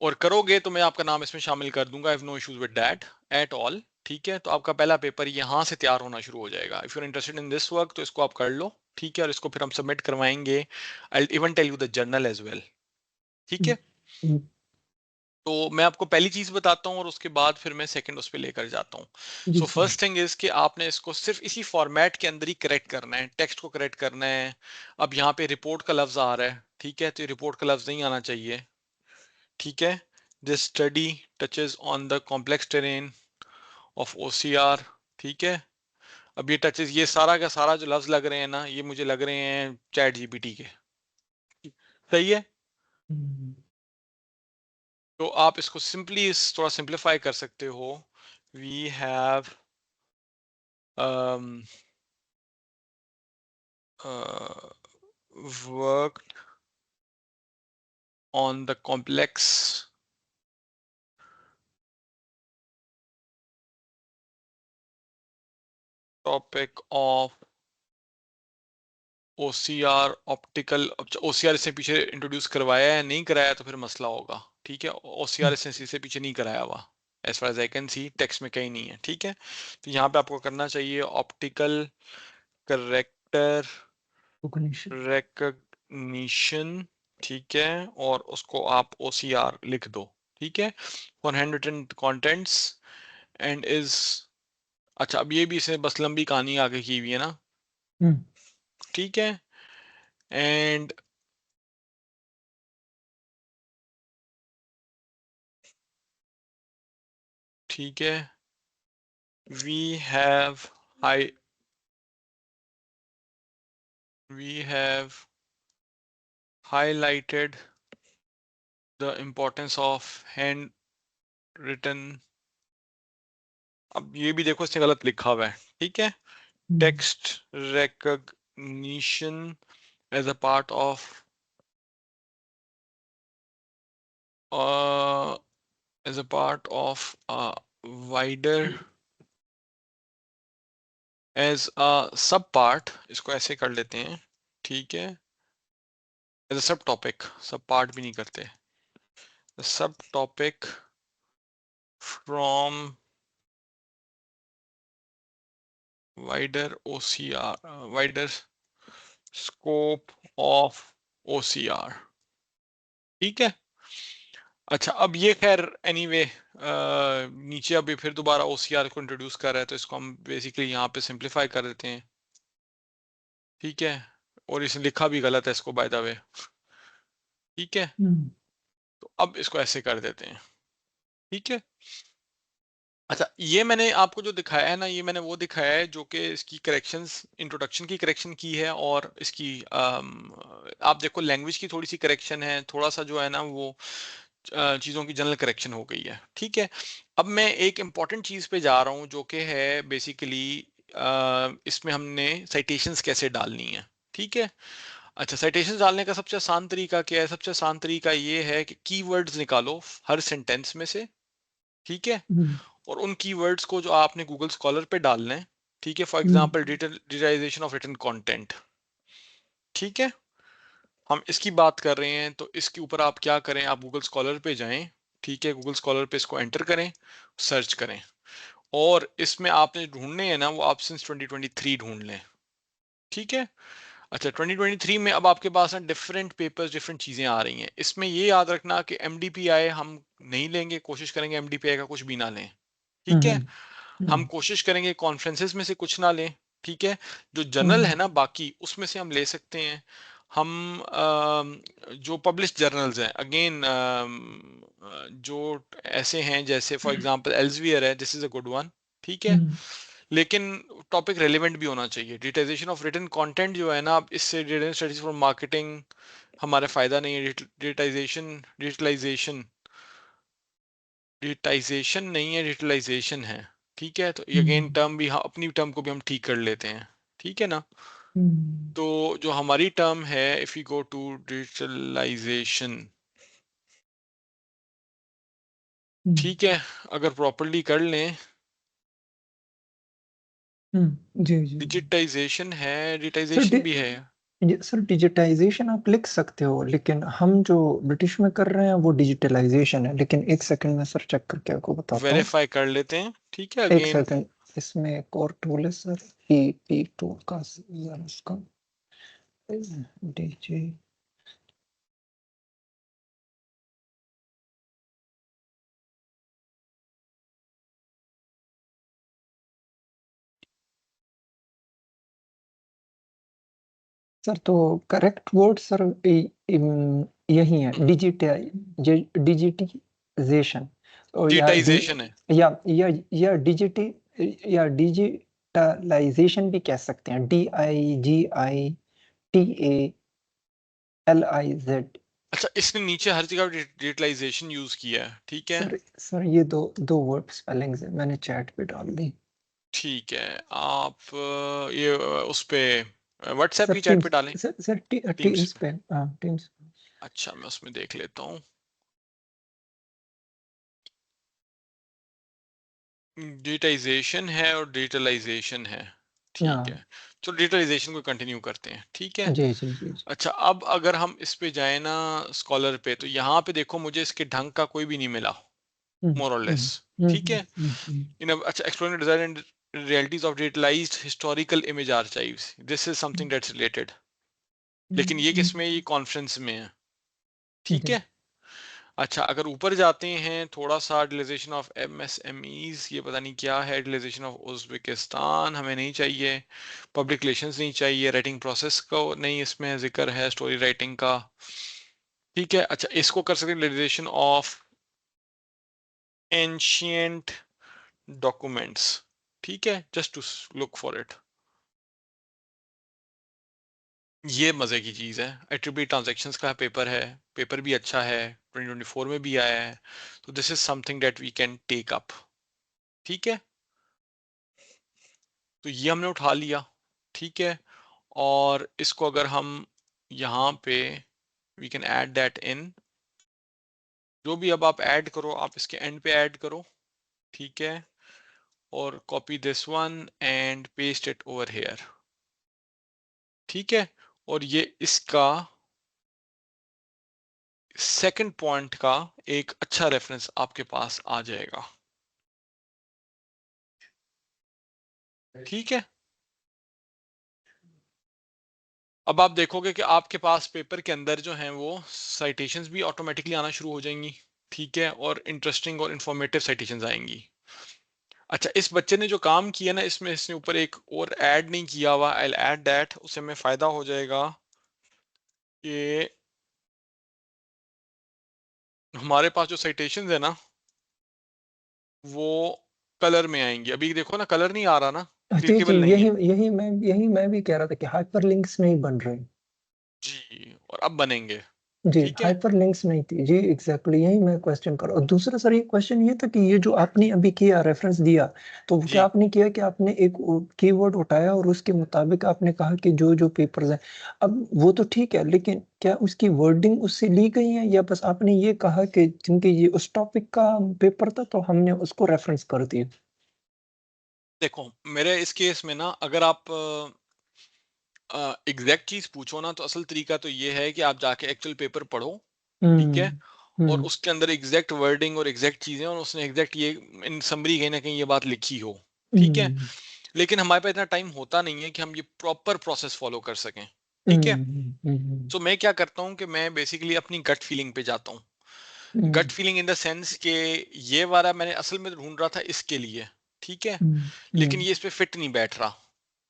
और करोगे तो मैं आपका नाम इसमें शामिल कर दूंगा, I have no issues with that at all. ठीक है, तो आपका पहला पेपर यहाँ से तैयार होना शुरू हो जाएगा। If you are interested in this work तो इसको आप कर लो। ठीक है, और इसको फिर हम सबमिट करवाएंगे। I even tell you the journal as well. ठीक हुँ, है। हुँ, तो मैं आपको पहली चीज बताता हूँ और उसके बाद फिर मैं सेकंड उस पर लेकर जाता हूँ। जी so sir. First thing is कि आपने इसको सिर्फ इसी फॉर्मेट के अंदर ही करेक्ट करना है, टेक्स्ट को करेक्ट करना है। अब यहाँ पे रिपोर्ट का लफ्ज आ रहा है, ठीक है, तो रिपोर्ट का लफ्ज नहीं आना चाहिए। ठीक है। This study touches on the complex terrain of OCR. ठीक है। अब ये टचेस, ये सारा का सारा जो लफ्ज लग रहे हैं ना, ये मुझे लग रहे हैं चैट जीपीटी के। सही है। हुँ, तो आप इसको सिंपली थोड़ा सिंप्लीफाई कर सकते हो। We have worked on the complex topic of OCR optical. OCR इससे पीछे इंट्रोड्यूस करवाया है, नहीं कराया तो फिर मसला होगा। ठीक है। OCR हुँ, इससे पीछे नहीं कराया हुआ, as far as I can see text में कहीं नहीं है। ठीक है। तो यहाँ पे आपको करना चाहिए ऑप्टिकल करेक्टर कॉग्निशन। रिकग्निशन। ठीक है, और उसको आप OCR लिख दो। ठीक है। For hand written contents and is. अच्छा, अब ये भी इसने बस लंबी कहानी आगे की हुई है ना। हुँ, ठीक है। एंड ठीक है, we have high we have highlighted the importance of hand written। अब ये भी देखो इसने गलत लिखा हुआ है। ठीक है। हुँ, text recognition as a part of uh, as a part of a wider as a sub part, इसको ऐसे कर लेते हैं। ठीक है। as a सब टॉपिक, सब पार्ट भी नहीं करते, सब topic from wider OCR, wider scope of OCR, ठीक है। अच्छा, अब ये खैर एनीवे नीचे अभी फिर दोबारा OCR को इंट्रोड्यूस कर रहा है, तो इसको हम बेसिकली यहाँ पे सिंप्लीफाई कर देते हैं, ठीक है। और इसने लिखा भी गलत है इसको बाय द वे, ठीक है। तो अब इसको ऐसे कर देते हैं, ठीक है। अच्छा, ये मैंने आपको जो दिखाया है ना, ये मैंने वो दिखाया है जो कि इसकी करेक्शंस, इंट्रोडक्शन की करेक्शन की है, और इसकी आप देखो लैंग्वेज की थोड़ी सी करेक्शन है, थोड़ा सा जो है ना वो चीज़ों की जनरल करेक्शन हो गई है, ठीक है। अब मैं एक इम्पॉर्टेंट चीज़ पे जा रहा हूँ जो कि है बेसिकली इसमें हमने साइटेशंस कैसे डालनी है, ठीक है। अच्छा, साइटेशंस डालने का सबसे आसान तरीका क्या है? सबसे आसान तरीका ये है कि कीवर्ड्स निकालो हर सेंटेंस में से, ठीक है। और उन कीवर्ड्स को जो आपने गूगल स्कॉलर पे डालना है, ठीक है। For example digitization of written content, ठीक है। हम इसकी बात कर रहे हैं, तो इसके ऊपर आप क्या करें, आप गूगल स्कॉलर पे जाएं, ठीक है। गूगल स्कॉलर पे इसको एंटर करें, सर्च करें, और इसमें आपने ढूंढने हैं ना वो आप सिंस 2023 ढूंढ लें, ठीक है। अच्छा, 2023 में अब आपके पास ना डिफरेंट पेपर्स, डिफरेंट चीज़ें आ रही हैं। इसमें ये याद रखना कि MDPI हम नहीं लेंगे, कोशिश करेंगे MDPI का कुछ भी ना लें, ठीक है। हम कोशिश करेंगे कॉन्फ्रेंसेस में से कुछ ना लें, ठीक है। जो जर्नल है ना बाकी उसमें से हम ले सकते हैं। हम जो पब्लिश जर्नल्स हैं अगेन, जो ऐसे हैं जैसे फॉर एग्जांपल एल्सेवियर है, this is a good one, ठीक है। लेकिन टॉपिक रेलिवेंट भी होना चाहिए। डिजिटाइजेशन ऑफ रिटन कंटेंट जो है ना, अब इससे डिजिटल स्ट्रेटजी फॉर मार्केटिंग हमारा फायदा नहीं है। डिजिटलाइजेशन डिजिटाइजेशन नहीं है, डिजिटलाइजेशन है, ठीक है। तो अगेन टर्म भी, हाँ, अपनी टर्म को भी हम ठीक कर लेते हैं, ठीक है ना। तो जो हमारी टर्म है, if you go to digitalization, ठीक है, अगर प्रॉपरली कर लें, जी जी जी डिजिटाइजेशन है, सर डिजिटाइजेशन भी है। सर डिजिटाइजेशन आप लिख सकते हो, लेकिन हम जो ब्रिटिश में कर रहे हैं वो डिजिटलाइजेशन है। लेकिन एक सेकंड में सर चेक करके आपको बताता हूँ। वेरीफाई कर लेते हैं, ठीक है। एक अगेन सेकंड, इसमें एक और टूल है सर, पी टूल का, जरा उसका डीजी। सर तो करेक्ट वर्ड सर यही है, डिजिटाइजेशन, और डिजिटाइजेशन है। या डिजिटलाइजेशन भी कह सकते हैं, DIGITALIZ। अच्छा, इसने नीचे हर जगह डिजिटलाइजेशन यूज किया है, ठीक है। सर ये दो वर्ड स्पेलिंग्स है, मैंने चैट पे डाल दी। ठीक है, आप ये उस पे व्हाट्सएप सर की चैट पे टीम्स, डालें, सर टीम्स इस पे, हाँ टीम्स। अच्छा, मैं उसमें देख लेता हूँ। डिजिटाइजेशन है और डिजिटलाइजेशन है, ठीक है। हाँ तो डिजिटलाइजेशन को कंटिन्यू करते हैं, ठीक है। जी जी जी जी। अच्छा, अब अगर हम इस पे जाए ना स्कॉलर पे, तो यहाँ पे देखो मुझे इसके ढंग का कोई भी नहीं मिला, हम्म मोर और लेस, हम्म ठीक है। अच्छा, exploring design and realities of digitalised historical image archives, this is something that's related. लेकिन ये किसमें, ये कॉन्फ्रेंस में है, ठीक जी है। अच्छा, अगर ऊपर जाते हैं थोड़ा सा, यूटिलाइजेशन ऑफ MSMEs, ये पता नहीं क्या है। यूटिलाइजेशन ऑफ उज्बेकिस्तान हमें नहीं चाहिए। पब्लिक रिलेशंस नहीं चाहिए। राइटिंग प्रोसेस को नहीं, इसमें जिक्र है स्टोरी राइटिंग का, ठीक है। अच्छा, इसको कर सकते हैं यूटिलाइजेशन ऑफ एंशियंट डॉक्यूमेंट्स, ठीक है, just to look for it. ये मजे की चीज है, एट्रीब्यूट ट्रांजैक्शंस का पेपर है, पेपर भी अच्छा है, 2024 में भी आया है। तो this is something that we can take up, ठीक है। तो ये हमने उठा लिया, ठीक है। और इसको अगर हम यहाँ पे, we can add that in, जो भी अब आप ऐड करो आप इसके एंड पे ऐड करो, ठीक है। और copy this one and paste it over here, ठीक है। और ये इसका सेकंड पॉइंट का एक अच्छा रेफरेंस आपके पास आ जाएगा, ठीक है। अब आप देखोगे कि आपके पास पेपर के अंदर जो हैं वो साइटेशंस भी ऑटोमेटिकली आना शुरू हो जाएंगी, ठीक है, और इंटरेस्टिंग और इंफॉर्मेटिव साइटेशंस आएंगी। अच्छा, इस बच्चे ने जो काम किया ना, इसमें इसने ऊपर एक और ऐड नहीं किया हुआ, आई विल ऐड दैट, उससे हमें फायदा हो जाएगा कि हमारे पास जो साइटेशंस है ना वो कलर में आएंगी। अभी देखो ना, कलर नहीं आ रहा ना, जी जी, क्लिकेबल नहीं यही है। यही मैं भी कह रहा था कि हाइपरलिंक्स नहीं बन रहे। जी, और अब बनेंगे। जी, ठीक है। हाइपरलिंक्स नहीं थी जी, एग्जैक्टली यही मैं क्वेश्चन कर रहा हूँ। और दूसरा सर, ये क्वेश्चन ये था कि ये जो आपने अभी किया रेफरेंस दिया, तो वो क्या जी, आपने किया कि आपने एक कीवर्ड उठाया और उसके मुताबिक आपने कहा कि जो जो पेपर्स हैं, अब वो तो ठीक है, लेकिन क्या उसकी वर्डिंग उससे ली गई है, या बस आपने ये कहा कि जिनके ये उस टॉपिक का पेपर था तो हमने उसको रेफरेंस कर दिया? देखो मेरे इस केस में ना, अगर आप एग्जैक्ट चीज पूछो ना, तो असल तरीका तो ये है कि आप जाके एक्चुअल पेपर पढ़ो, ठीक है, हम्म और हम्म उसके अंदर एग्जैक्ट वर्डिंग और एग्जैक्ट चीजें, और उसने एग्जैक्ट ये इन समरी कहीं ना कहीं ये बात लिखी हो, ठीक है। हम्म लेकिन हमारे पास इतना टाइम होता नहीं है कि हम ये प्रॉपर प्रोसेस फॉलो कर सकें, ठीक है। हम्म हम्म तो मैं क्या करता हूँ कि मैं बेसिकली अपनी गट फीलिंग पे जाता हूँ। गट हम्म फीलिंग इन द सेंस के ये वाला मैंने असल में ढूंढ रहा था इसके लिए, ठीक है, हम्म लेकिन हम्म ये इस पे फिट नहीं बैठ रहा,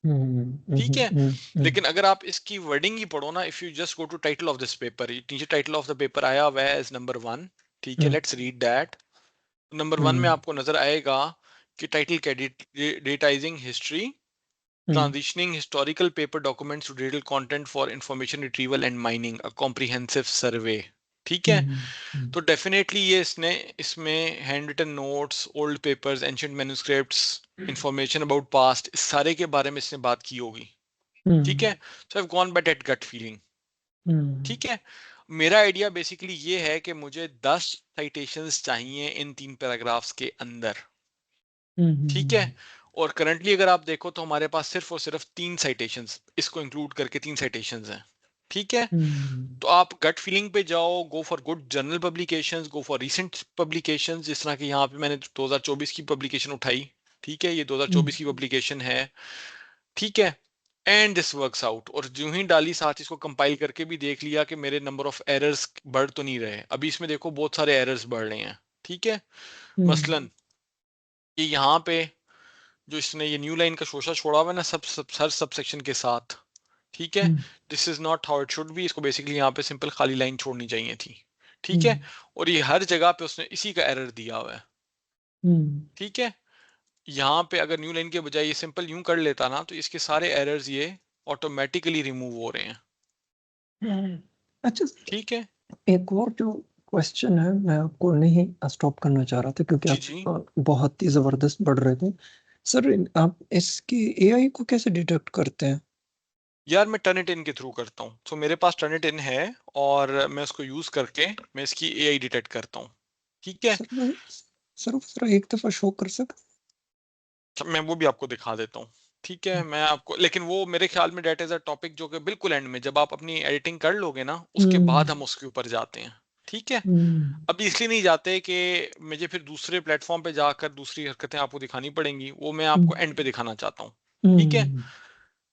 हम्म ठीक है। हम्म लेकिन अगर आप इसकी वर्डिंग ही पढ़ो ना, if you just go to title of this paper, नीचे टाइटल ऑफ द पेपर आया हुआ है एज नंबर 1, ठीक है, hmm let's read that. Number 1 में हम्म आपको नजर आएगा कि टाइटल क्या, digitizing history, hmm transitioning historical paper documents to digital content for information retrieval and mining, a comprehensive survey, ठीक है। हम्म हम्म तो डेफिनेटली ये इसने इसमें hand written notes, old papers, ancient manuscripts, information about past, इस सारे के बारे में इसने बात की होगी, ठीक हम्म है। So I gone by that gut feeling, हम्म ठीक है। मेरा आइडिया बेसिकली ये है कि मुझे 10 साइटेशंस चाहिए इन 3 पैराग्राफ्स के अंदर, ठीक है। हम्म और करंटली अगर आप देखो तो हमारे पास सिर्फ और सिर्फ 3 साइटेशंस, इसको इंक्लूड करके 3 साइटेशंस हैं, ठीक है। तो आप गट फीलिंग पे जाओ, go for good journal publications, go for recent publications, जिस तरह की यहाँ पे मैंने 2024 की पब्लिकेशन उठाई, ठीक है, ये 2024 की पब्लिकेशन है, ठीक है। एंड दिस वर्क्स आउट, और जो ही डाली साथ इसको कंपाइल करके भी देख लिया कि मेरे नंबर ऑफ एरर्स बढ़ तो नहीं रहे। अभी इसमें देखो बहुत सारे एरर्स बढ़ रहे हैं, ठीक है। मसलन ये यहाँ पे जो इसने ये न्यू लाइन का शोषा छोड़ा हुआ है ना, सब हर सब सेक्शन के साथ, ठीक है, this is not how it should be, इसको बेसिकली यहाँ पे सिंपल खाली लाइन छोड़नी चाहिए थी, ठीक है। और ये हर जगह पे उसने इसी का एरर दिया हुआ है, ठीक है। यहाँ पे अगर न्यू लाइन के बजाय ये सिंपल यूं कर लेता ना, तो इसके सारे एरर्स ये ऑटोमेटिकली रिमूव हो रहे हैं, अच्छा, ठीक है। एक और जो क्वेश्चन है, मैं आपको नहीं स्टॉप करना चाह रहा था क्योंकि जी आप जी। बहुत ही जबरदस्त बढ़ रहे थे सर। आप इसकी एआई को कैसे डिटेक्ट करते हैं? यार मैं टर्न इट इन के थ्रू करता हूँ, तो मेरे पास टर्न इट इन है, और मैं उसको यूज करके मैं इसकी एआई डिटेक्ट करता हूँ, ठीक है। सर सर, वो जरा एक दफा शो कर सकते? अच्छा, मैं वो भी आपको दिखा देता हूँ, ठीक है। मैं आपको, लेकिन वो मेरे ख्याल में डेट इज अ टॉपिक जो कि बिल्कुल एंड में, जब आप अपनी एडिटिंग कर लोगे ना, उसके हम्म बाद हम उसके ऊपर जाते हैं, ठीक है। हम्म अभी इसलिए नहीं जाते कि मुझे फिर दूसरे प्लेटफॉर्म पे जाकर दूसरी हरकतें आपको दिखानी पड़ेंगी, वो मैं आपको एंड पे दिखाना चाहता हूँ, ठीक है। हम्म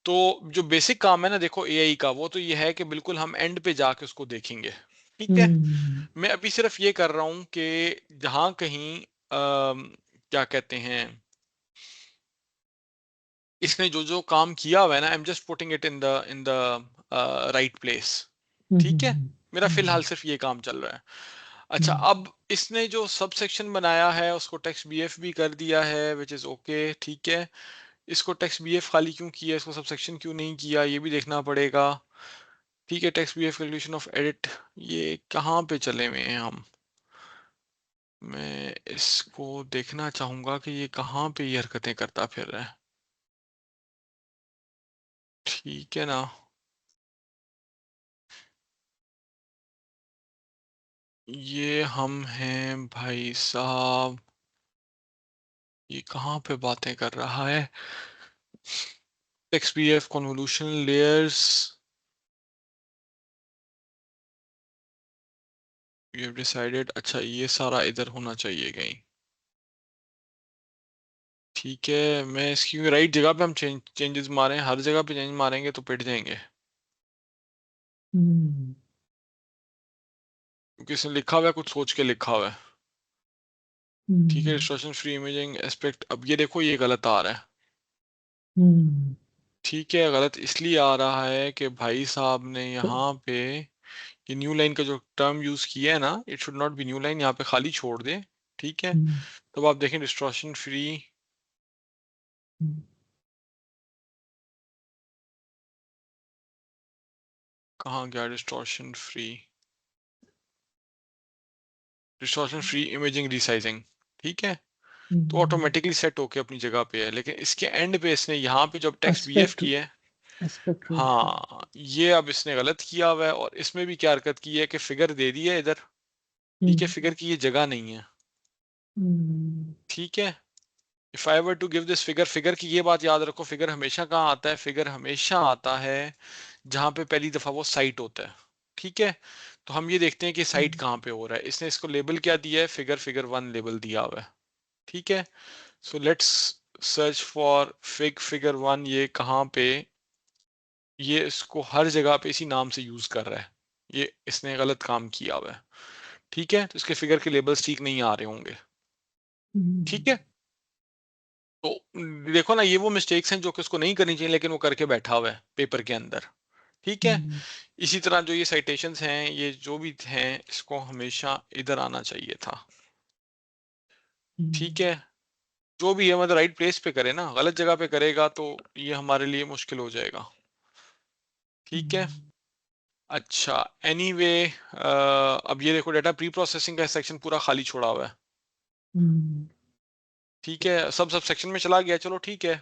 तो जो बेसिक काम है ना देखो एआई का, वो तो ये है कि बिल्कुल हम एंड पे जाके उसको देखेंगे, ठीक है। हम्म मैं अभी सिर्फ ये कर रहा हूँ कि जहां कहीं क्या कहते हैं, इसने जो जो काम किया हुआ है ना, I am just putting it in the right place, ठीक है। मेरा फिलहाल सिर्फ ये काम चल रहा है। अच्छा, अब इसने जो सब सेक्शन बनाया है उसको टेक्स्ट बीएफ भी कर दिया है, विच इज ओके, ठीक है। इसको टेक्स्ट बीएफ खाली क्यों किया, इसको सब सेक्शन क्यों नहीं किया, ये भी देखना पड़ेगा, ठीक है। Text BF calculation of edit, ये कहाँ पे चले हुए हैं हम, मैं इसको देखना चाहूंगा कि ये कहाँ पे ये हरकतें करता फिर रहा है, ठीक है ना। ये हम हैं भाई साहब, ये कहाँ पे बातें कर रहा है, XPF convolution layers, you have decided, अच्छा ये सारा इधर होना चाहिए कहीं, ठीक है। मैं इसकी राइट जगह पे हम चेंजेस मारें, हर जगह पे चेंज मारेंगे तो पिट जाएंगे, हम्म, क्योंकि इसने लिखा हुआ है, कुछ सोच के लिखा हुआ है। ठीक है, हम्म, डिस्टॉर्शन फ्री इमेजिंग एस्पेक्ट। अब ये देखो, ये गलत आ रहा है। हम्म, ठीक है, गलत इसलिए आ रहा है कि भाई साहब ने तो यहाँ पे ये न्यू लाइन का जो टर्म यूज किया है ना, it should not be new line, यहाँ पे खाली छोड़ दे। ठीक है, हम्म, तब आप देखें डिस्टॉर्शन फ्री। हम्म, कहाँ गया distortion free? Distortion free imaging resizing. ठीक है, तो हम्म, ऑटोमेटिकली सेट होके अपनी जगह पे है, लेकिन इसके एंड पे इसने यहाँ पे जब टेक्स्ट बीएफ एस्पेक्ट किया है, एस्पेक्ट रेशियो। हाँ ये अब इसने गलत किया हुआ है। और इसमें भी क्या हरकत की है कि फिगर दे दी है इधर। ठीक है, हम्म, फिगर की ये जगह नहीं है। हम्म, ठीक है, if I were to give this figure, figure की ये बात याद रखो, फिगर हमेशा कहाँ आता है? फिगर हमेशा आता है जहां पे पहली दफा वो साइट होता है। ठीक है, तो हम ये देखते हैं कि साइट हम्म, कहाँ पे हो रहा है। इसने इसको लेबल क्या दिया है? फिगर, फिगर वन लेबल दिया हुआ है। ठीक है, so let's search for figure one. ये कहाँ पे? ये इसको हर जगह पे इसी नाम से यूज कर रहा है। ये इसने गलत काम किया हुआ है। ठीक है, तो इसके फिगर के लेबल्स ठीक नहीं आ रहे होंगे। ठीक है, तो देखो ना, ये वो मिस्टेक्स हैं जो कि उसको नहीं करनी चाहिए, लेकिन वो करके बैठा हुआ है पेपर के अंदर। ठीक है, हम्म, इसी तरह जो ये साइटेशंस हैं, ये जो भी हैं, इसको हमेशा इधर आना चाहिए था। ठीक हम्म, है, जो भी है मतलब राइट प्लेस पे करे ना, गलत जगह पे करेगा तो ये हमारे लिए मुश्किल हो जाएगा। ठीक है, हम्म, अच्छा, एनीवे अब ये देखो, डेटा प्री प्रोसेसिंग का सेक्शन पूरा खाली छोड़ा हुआ है। हम्म, ठीक है, सब सेक्शन में चला गया, चलो ठीक है।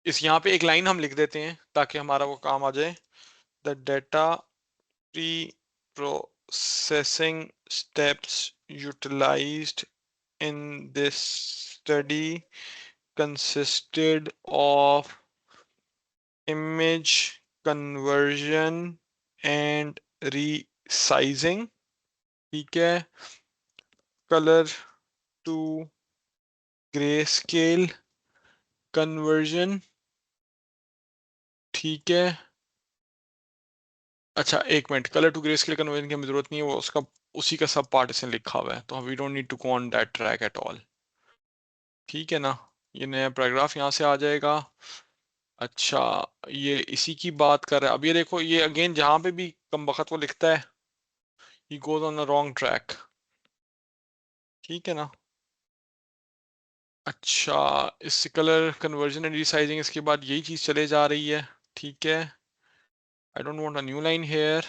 इस यहाँ पे एक लाइन हम लिख देते हैं ताकि हमारा वो काम आ जाए। The data pre processing steps utilized in this study consisted of image conversion and resizing। ठीक है, color to grayscale conversion। ठीक है, अच्छा एक minute, colour to grey scale conversion की हमें जरूरत नहीं है, वो उसका उसी का सब पार्ट इसने लिखा हुआ है, तो we don't need to go on that track at all. ठीक है ना, ये नया पैराग्राफ यहाँ से आ जाएगा। अच्छा, ये इसी की बात कर रहा है। अब ये देखो, ये अगेन जहां पे भी कम वक्त वो लिखता है, he goes on the wrong track. ठीक है ना, अच्छा, इस कलर कन्वर्जन एंड रिसाइजिंग, इसके बाद यही चीज चले जा रही है। ठीक है, I don't want a new line here,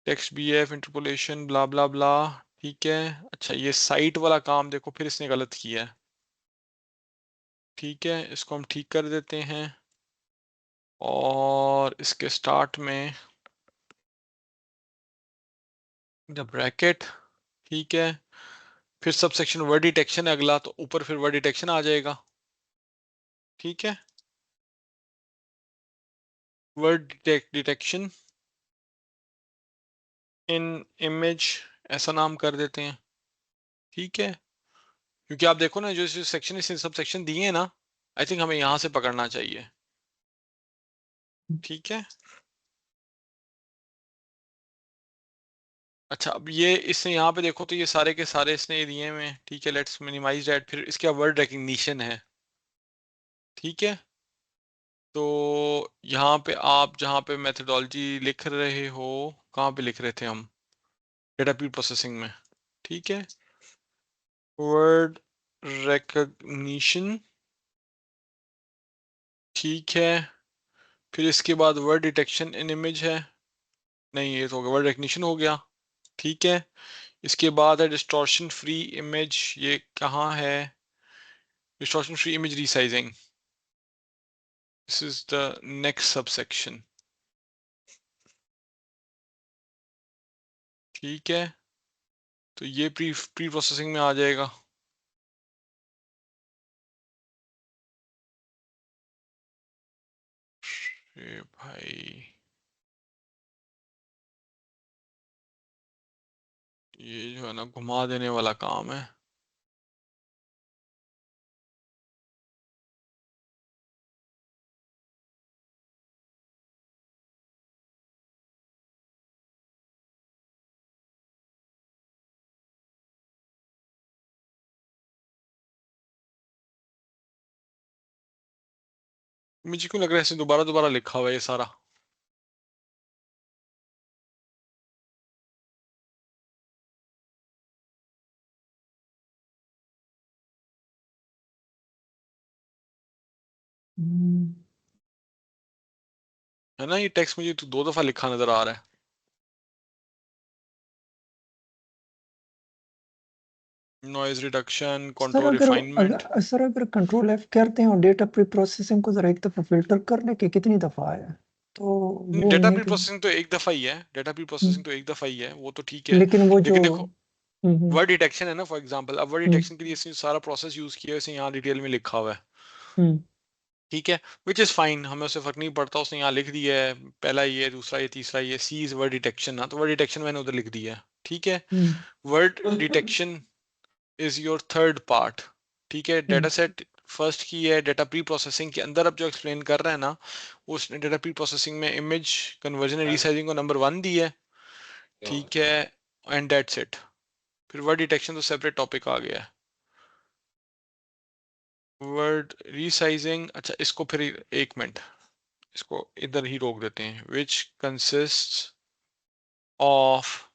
text BF interpolation blah blah blah. ठीक है, अच्छा ये साइट वाला काम देखो, फिर इसने गलत किया है। ठीक है, इसको हम ठीक कर देते हैं, और इसके स्टार्ट में द ब्रैकेट। ठीक है, फिर सब सेक्शन वर्ड डिटेक्शन है अगला, तो ऊपर फिर वर्ड डिटेक्शन आ जाएगा। ठीक है, वर्ड डिटेक्शन इन इमेज, ऐसा नाम कर देते हैं। ठीक है, क्योंकि आप देखो ना, जो सेक्शन इसने सब सेक्शन दिए हैं ना, आई थिंक हमें यहां से पकड़ना चाहिए। ठीक है, अच्छा, अब ये इसने यहाँ पे देखो, तो ये सारे के सारे इसने दिए हुए हैं। ठीक है, लेट्स मिनिमाइज दैट। फिर इसका वर्ड रिकग्निशन है। ठीक है, तो यहाँ पे आप जहाँ पे मेथडोलॉजी लिख रहे हो, कहाँ पे लिख रहे थे हम? डेटा प्री प्रोसेसिंग में। ठीक है, वर्ड रिकग्निशन। ठीक है, फिर इसके बाद वर्ड डिटेक्शन इन इमेज है। नहीं, ये तो हो गया, वर्ड रिकग्निशन हो गया। ठीक है, इसके बाद है डिस्टॉर्शन फ्री इमेज, ये कहाँ है? Distortion free image resizing, this is the next subsection. ठीक है, तो ये प्री प्री प्रोसेसिंग में आ जाएगा। ये भाई, ये जो है ना, घुमा देने वाला काम है। मुझे क्यों लग रहा है ऐसे दोबारा दोबारा लिखा हुआ है ये सारा? हम्म, है ना, ये टेक्स्ट मुझे तो 2 दफा लिखा नजर आ रहा है। Noise reduction, sir control refinement. Sir अगर कंट्रोल एफ करते हैं और डेटा प्री प्रोसेसिंग को जरा एक दफा फिल्टर कर ले कि कितनी दफा आया, तो वो डेटा मे प्री भी। प्रोसेसिंग तो एक दफा ही है, डेटा प्री प्रोसेसिंग तो एक दफा ही है, वो तो ठीक है। लेकिन वो जो। लेकिन देखो, हम्म वर्ड डिटेक्शन है ना, फॉर एग्जांपल, अब वर्ड हम्म डिटेक्शन के लिए इसने सारा प्रोसेस यूज किया है, इसे यहाँ डिटेल में लिखा हुआ है। हम्म ठीक है, विच इज फाइन, हमें उससे फर्क नहीं पड़ता, उसने यहाँ लिख दिया है पहला ये, दूसरा ये, तीसरा ये, सी इज वर्ड डिटेक्शन ना, तो वर्ड डिटेक्शन मैंने उधर लिख दिया है। ठीक है, hmm word detection is your third part. ठीक है, हम्म डेटा सेट फर्स्ट की है, डेटा प्री प्रोसेसिंग के अंदर अब जो एक्सप्लेन कर रहा है ना, उसने डेटा प्री प्रोसेसिंग में इमेज कन्वर्जन एंड रीसाइजिंग को नंबर 1 दी है। ठीक है, एंड दैट्स इट। फिर वर्ड डिटेक्शन तो सेपरेट टॉपिक आ गया है। वर्ड रीसाइजिंग, अच्छा इसको फिर एक मिनट, इसको इधर ही रोक देते हैं। Which consist of,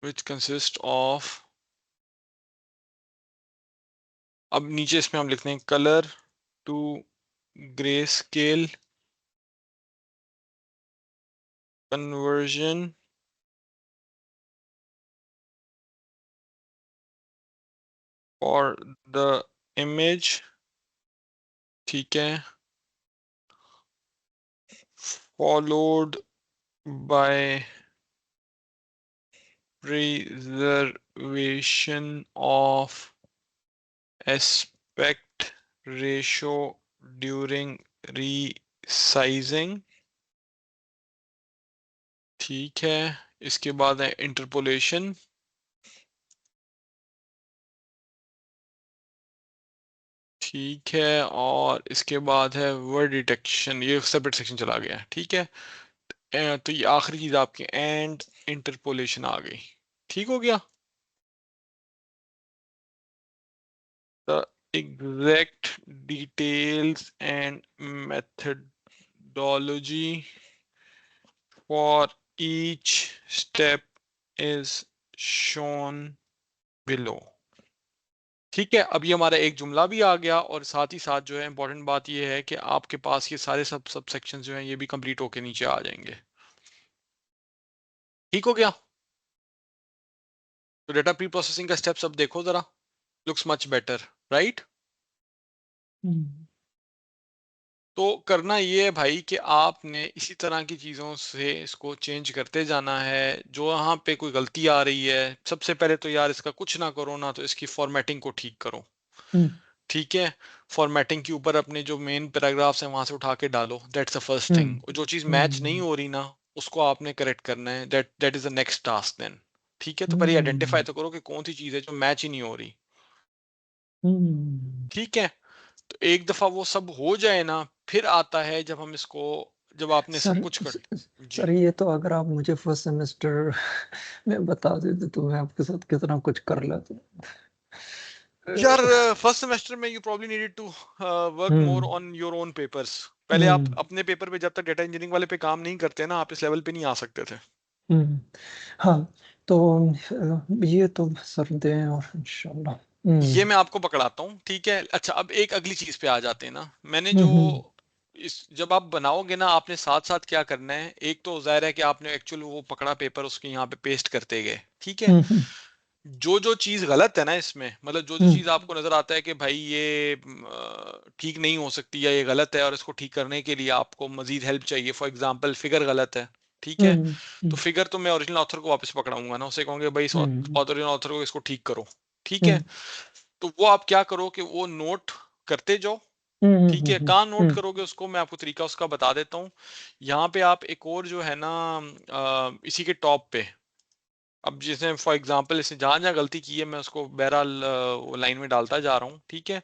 which consist of, अब नीचे इसमें हम लिखते हैं colour to grey scale conversion और द इमेज। ठीक है, followed by preservation of aspect ratio during resizing। ठीक है, इसके बाद है इंटरपोलेशन। ठीक है, और इसके बाद है वर्ड डिटेक्शन, ये सेपरेट सेक्शन चला गया है। ठीक है, तो ये आखिरी चीज आपकी एंड इंटरपोलेशन आ गई। ठीक हो गया। The exact details and methodology for each step is shown below। ठीक है, अब ये हमारा एक जुमला भी आ गया, और साथ ही साथ जो है इंपॉर्टेंट बात ये है कि आपके पास ये सारे सब सेक्शन जो हैं ये भी कंप्लीट होके नीचे आ जाएंगे। ठीक हो गया, तो डेटा प्री प्रोसेसिंग का स्टेप्स अब देखो जरा, लुक्स मच बेटर, राइट। हम्म तो करना ये है भाई कि आपने इसी तरह की चीज़ों से इसको चेंज करते जाना है। जो यहाँ पे कोई गलती आ रही है, सबसे पहले तो यार इसका कुछ ना करो ना, तो इसकी फॉर्मेटिंग को ठीक करो। हम्म ठीक है, फॉर्मेटिंग के ऊपर अपने जो मेन पैराग्राफ्स हैं वहां से उठा के डालो, दैट्स द फर्स्ट थिंग। हम्म जो चीज़ मैच नहीं हम्म हो रही ना, उसको आपने करेक्ट करना है, that is the next task then. ठीक है, तो पहले आइडेंटिफाई हम्म तो करो कि कौन सी चीज़ है जो मैच ही नहीं हो रही। हम्म। ठीक है, तो एक दफा वो सब हो जाए ना, फिर आता है जब हम इसको, जब आपने सब सर कुछ कर। जी, सर ये तो अगर आप मुझे फर्स्ट सेमेस्टर में बता देते तो मैं आपके साथ कितना कुछ कर लेता। यार फर्स्ट सेमेस्टर में you probably needed to work more hmm on your own papers. पहले आप हम्म अपने पेपर पे जब तक डेटा इंजीनियरिंग वाले पे काम नहीं करते ना, आप इस लेवल पे नहीं आ सकते थे। हम्म। हाँ, तो ये तो सर दें और इंशाल्लाह। ये मैं आपको पकड़ाता हूँ। ठीक है, अच्छा अब एक अगली चीज पे आ जाते हैं ना, मैंने जो हम्म इस, जब आप बनाओगे ना, आपने साथ साथ क्या करना है, एक तो जाहिर है कि आपने एक्चुअल वो पकड़ा पेपर उसके यहाँ पे पेस्ट करते गए। ठीक है, हम्म जो जो चीज गलत है ना इसमें, मतलब जो जो हम्म चीज आपको नजर आता है कि भाई ये ठीक नहीं हो सकती या ये गलत है और इसको ठीक करने के लिए आपको मजीद हेल्प चाहिए, फॉर एग्जांपल फिगर गलत है। ठीक है, हम्म तो फिगर तो मैं ओरिजिनल ऑथर को वापस पकड़ाऊंगा ना, उसे कहूंगे भाई इस हम्म ओरिजिनल ऑथर को इसको ठीक करो। ठीक है, हम्म तो वो आप क्या करो कि वो नोट करते जाओ। ठीक है, कहाँ नोट करोगे उसको मैं आपको तरीका उसका बता देता हूँ। यहाँ पे आप एक और जो है ना, इसी के टॉप पे, अब जिसने फॉर एग्जांपल इसने जहां जहां गलती की है मैं उसको बहरहाल वो लाइन में डालता जा रहा हूँ। ठीक है,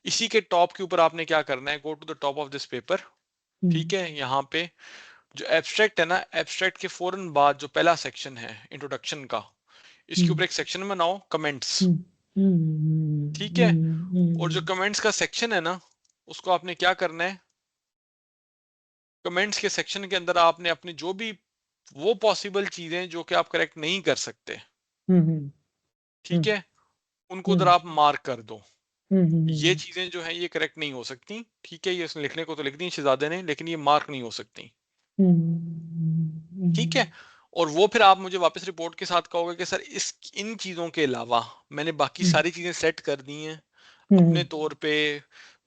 इसी के टॉप के ऊपर आपने क्या करना है, go to the top of this paper. ठीक है, यहाँ पे जो एब्स्ट्रैक्ट है ना, एब्स्ट्रैक्ट के फौरन बाद जो पहला सेक्शन है इंट्रोडक्शन का, इसके ऊपर एक सेक्शन बनाओ कमेंट्स, ठीक है। और जो कमेंट्स का सेक्शन है ना, उसको आपने क्या करना है, कमेंट्स के सेक्शन के अंदर आपने अपनी जो भी वो पॉसिबल चीजें जो कि आप करेक्ट नहीं कर सकते, ठीक है, उनको उधर आप मार्क कर दो। ये चीजें जो है ये करेक्ट नहीं हो सकती, ठीक है, ये उसने लिखने को तो लिख दी शहजादे ने, लेकिन ये मार्क नहीं हो सकती, ठीक है। और वो फिर आप मुझे वापस रिपोर्ट के साथ कहोगे कि सर इस इन चीजों के अलावा मैंने बाकी सारी चीजें सेट कर दी हैं अपने तौर पे।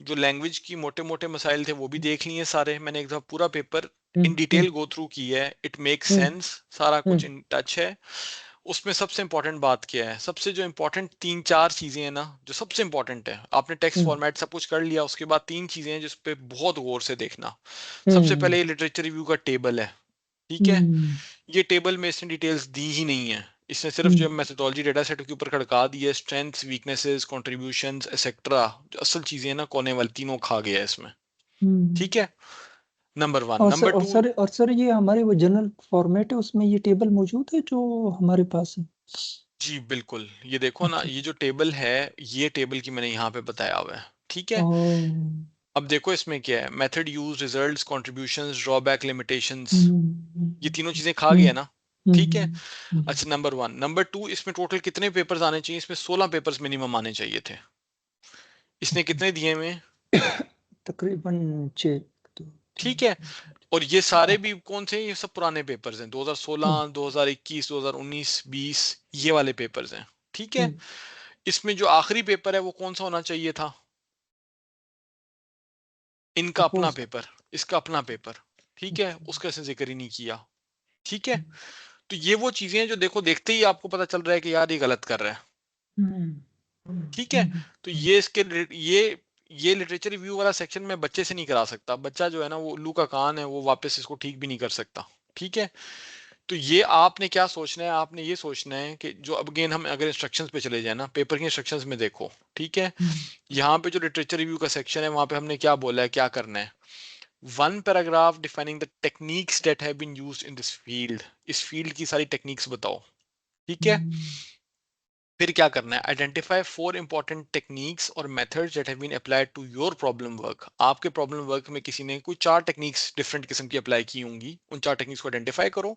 जो लैंग्वेज की मोटे मोटे मसाइल थे वो भी देख लिए सारे, मैंने एक दफा पूरा paper in detail go through किया है, इट मेक्स सेंस, सारा कुछ इन टच है। उसमें सबसे इंपॉर्टेंट बात क्या है, सबसे जो इंपॉर्टेंट तीन चार चीजें हैं ना, जो सबसे इंपॉर्टेंट है, आपने टेक्स्ट फॉर्मेट सब कुछ कर लिया, उसके बाद तीन चीजें हैं जिस पे बहुत गौर से देखना। सबसे पहले ये लिटरेचर रिव्यू का टेबल है, ठीक है। ये टेबल में इसने डिटेल्स दी ही नहीं है, इसने सिर्फ जो मेथोडोलॉजी डेटा सेट के ऊपर खड़का दी है, स्ट्रेंथ्स वीकनेसेस कंट्रीब्यूशंस एक्सेट्रा, जो असल चीजें हैं ना कोने वाली तीनों खा गया है इसमें, ठीक है। Number one, number two. और सर ये हमारे वो जनरल फॉर्मेट है, उसमें ये टेबल मौजूद है जो हमारे पास है? जी बिल्कुल, ये देखो ना, अच्छा। ये जो टेबल है, ये टेबल की मैंने यहाँ पे बताया हुआ है, ठीक है। ओ। अब देखो इसमें क्या है, method use, results, contributions, drawback, limitations, ये तीनों चीजें खा गया ना, ठीक है। अच्छा नंबर वन, नंबर टू, इसमें टोटल कितने पेपर्स आने चाहिए, इसमें 16 पेपर्स मिनिमम आने चाहिए थे, इसने कितने दिए हुए हैं, तकरीबन 6, 2, 3, ठीक है। 4, 5, और ये 6, सारे 8। भी कौन से हैं, ये सब पुराने पेपर्स हैं, 2016, 2021, 2019, 20, ये वाले पेपर्स हैं, ठीक है। इसमें जो आखिरी पेपर है वो कौन सा होना चाहिए था, इनका अपना प्रपोज। पेपर, इसका अपना पेपर, ठीक है, अच्छा। उसका इसने जिक्र ही नहीं किया, ठीक है। तो ये वो चीजें हैं जो देखो देखते ही आपको पता चल रहा है कि यार ये गलत कर रहा है, ठीक है। तो ये इसके ये लिटरेचर रिव्यू वाला सेक्शन में बच्चे से नहीं करा सकता, बच्चा जो है ना वो उल्लू का कान है, वो वापस इसको ठीक भी नहीं कर सकता, ठीक है। तो ये आपने क्या सोचना है, आपने ये सोचना है कि जो अब अगेन हम अगर इंस्ट्रक्शंस पे चले जाए ना, पेपर के इंस्ट्रक्शंस में देखो, ठीक है, यहाँ पे जो लिटरेचर रिव्यू का सेक्शन है वहां पे हमने क्या बोला है, क्या करना है, one paragraph defining the techniques that have been used in this field, इस फील्ड की सारी टेक्निक्स बताओ, ठीक है। फिर क्या करना है, आइडेंटिफाई 4 इंपॉर्टेंट टेक्निक्स और methods that have been applied to your problem work, आपके प्रॉब्लम वर्क में किसी ने कोई 4 टेक्निक्स डिफरेंट किस्म की अप्लाई की होंगी, उन 4 टेक्निक्स को आइडेंटिफाई करो।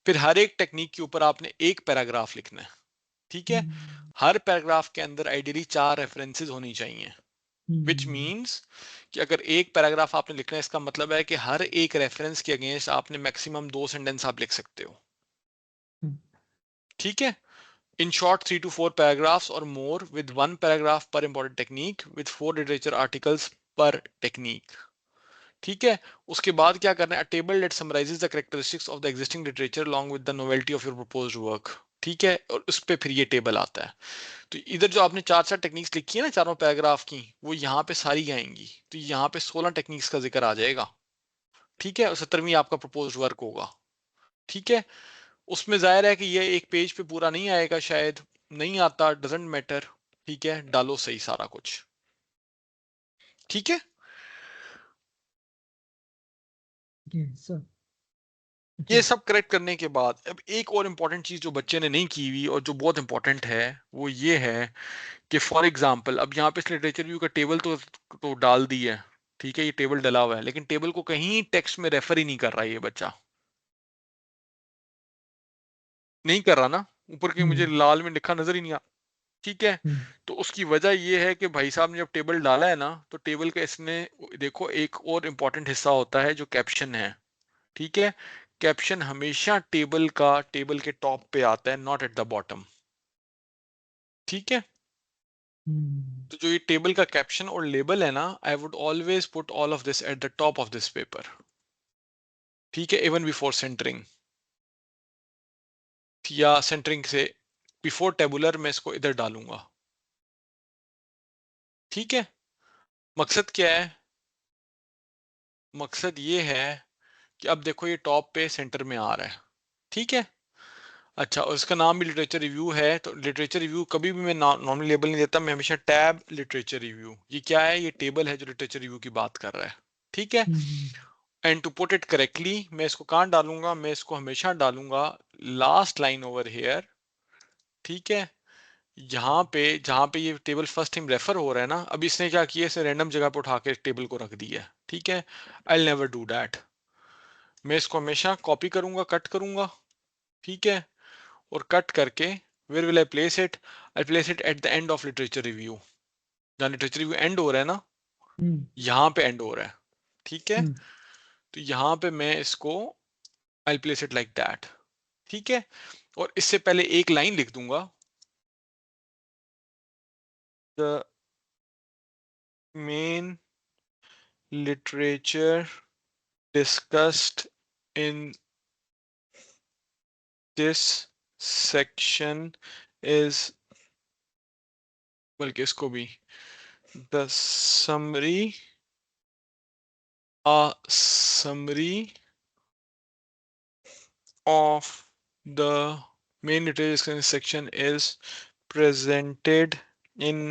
फिर हर एक टेक्निक के ऊपर आपने एक पैराग्राफ लिखना है, ठीक है। हर पैराग्राफ के अंदर आइडियली 4 रेफरेंसेस होनी चाहिए, विच मीन्स कि अगर एक पैराग्राफ आपने लिखना है, इसका मतलब है कि हर एक रेफरेंस के अगेंस्ट आपने मैक्सिमम 2 सेंटेंस आप लिख सकते हो, ठीक है। In short, 3 to 4 paragraphs or more with one paragraph per important technique with 4 literature articles per technique. ठीक है। उसके बाद क्या करना है, a table that summarizes the characteristics of the existing literature along with the novelty of your proposed work. ठीक है, और उस पे फिर ये टेबल आता है। तो इधर जो आपने 4 टेक्निक्स लिखी है ना चारों पैराग्राफ की, वो यहाँ पे सारी आएंगी, तो यहाँ पे 16 टेक्निक्स का जिक्र आ जाएगा, ठीक है, और 17वीं आपका प्रपोज्ड वर्क होगा, ठीक है। उसमें जाहिर है कि ये एक पेज पे पूरा नहीं आएगा, शायद नहीं आता, डजेंट मैटर, ठीक है, डालो सही सारा कुछ, ठीक है। सर। ये जी। सब करेक्ट करने के बाद अब एक और इंपॉर्टेंट चीज जो बच्चे ने नहीं की हुई और जो बहुत इंपॉर्टेंट है, वो ये है कि फॉर एग्जांपल अब यहाँ पे इस लिटरेचर व्यू का टेबल तो डाल दी है, ठीक है, ये टेबल डला हुआ है, लेकिन टेबल को कहीं टेक्स्ट में रेफर ही नहीं कर रहा है, ये बच्चा नहीं कर रहा ना, ऊपर के मुझे लाल में लिखा नजर ही नहीं आ, ठीक है। तो उसकी वजह यह है कि भाई साहब ने जब टेबल डाला है ना, तो टेबल का इसने देखो एक और इम्पोर्टेंट हिस्सा होता है जो कैप्शन है, ठीक है। कैप्शन हमेशा टेबल के टॉप पे आता है, नॉट एट द बॉटम, ठीक है। तो जो ये टेबल का कैप्शन और लेबल है ना, I would always put all of this eight the top of this paper, ठीक है, इवन बिफोर सेंटरिंग, या सेंटरिंग से बिफोर टेबुलर मैं इसको इधर डालूंगा, ठीक है। मकसद क्या है, मकसद ये है कि अब देखो ये टॉप पे सेंटर में आ रहा है, ठीक है। अच्छा, और इसका नाम भी लिटरेचर रिव्यू है, तो लिटरेचर रिव्यू कभी भी मैं नॉर्मल लेबल नहीं देता, मैं हमेशा टैब लिटरेचर रिव्यू, ये क्या है, ये टेबल है जो लिटरेचर रिव्यू की बात कर रहा है, ठीक है। And to put it correctly मैं इसको कहाँ डालूंगा, मैं इसको हमेशा डालूंगा लास्ट लाइन ओवर हेयर, ठीक है, यहाँ पे जहाँ पे ये टेबल फर्स्ट टाइम रेफर हो रहा है ना, अब इसने क्या किया, इसे रैंडम जगह पे उठा के टेबल को रख दिया है। ठीक है, आई नेवर डू दैट। मैं इसको हमेशा कॉपी करूंगा, कट करूंगा। ठीक है, और कट करके where will I place it, I place it at the end of literature review. जहाँ लिटरेचर रिव्यू एंड हो रहा है ना, हम्म, यहाँ पे एंड हो रहा है। ठीक है, हम्म, तो यहाँ पे मैं इसको आई प्लेस इट लाइक दैट। ठीक है, और इससे पहले एक लाइन लिख दूंगा, the main literature discussed in this section is, बल्कि इसको भी, the summary, a summary of the main literature discussion section is presented in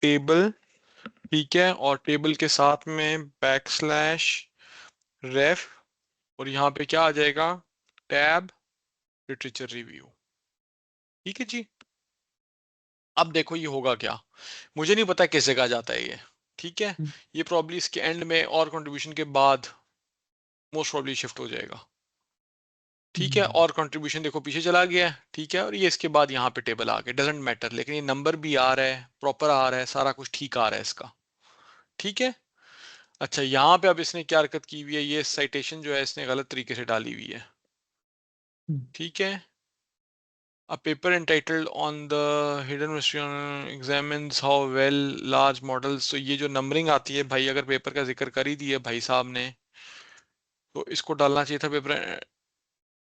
table। ठीक है, और टेबल के साथ में बैकस्लैश रेफ, और यहाँ पे क्या आ जाएगा, टैब लिटरेचर रिव्यू। ठीक है जी। अब देखो ये होगा क्या, मुझे नहीं पता किस जगह जाता है ये। ठीक है, हम्म, ये प्रॉब्ली इसके एंड में और कंट्रीब्यूशन के बाद मोस्ट प्रॉब्ली शिफ्ट हो जाएगा। ठीक है, हम्म, और कंट्रीब्यूशन देखो पीछे चला गया है। ठीक है, और ये इसके बाद यहाँ पे टेबल आ गया, डजेंट मैटर, लेकिन ये नंबर भी आ रहा है, प्रॉपर आ रहा है, सारा कुछ ठीक आ रहा है इसका। ठीक है, अच्छा यहाँ पे अब इसने क्या हरकत की हुई है, ये साइटेशन जो है इसने गलत तरीके से डाली हुई है। हम्म, ठीक है, A paper entitled on the hidden mystery on examines how well large models, तो ये जो नंबरिंग आती है भाई, अगर पेपर का जिक्र कर ही दिया भाई साहब ने, तो इसको डालना चाहिए था पेपर।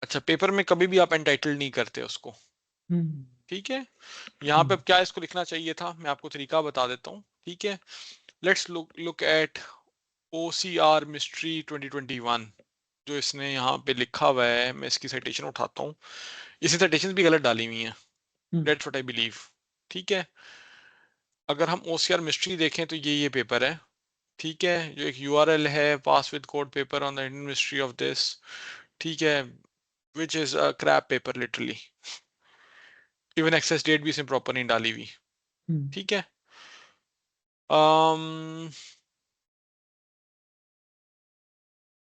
अच्छा, पेपर में कभी भी आप एंटाइटल्ड नहीं करते उसको। हम्म, ठीक है, यहाँ पे अब क्या इसको लिखना चाहिए था, मैं आपको तरीका बता देता हूँ। ठीक है, let's look look at OCR mystery 2021, जो इसने यहाँ पे लिखा हुआ है। मैं इसकी साइटेशन उठाता हूँ, इसने साइटेशन भी गलत डाली हुई है, हम्म, दैट्स व्हाट आई बिलीव। ठीक है, अगर हम OCR मिस्ट्री देखें तो ये पेपर है। ठीक है, जो एक URL है, pass with code paper on the Indian mystery of this. ठीक है, which is a crap paper literally, even access date भी इसने प्रॉपर नहीं डाली हुई। हम्म, ठीक है, um,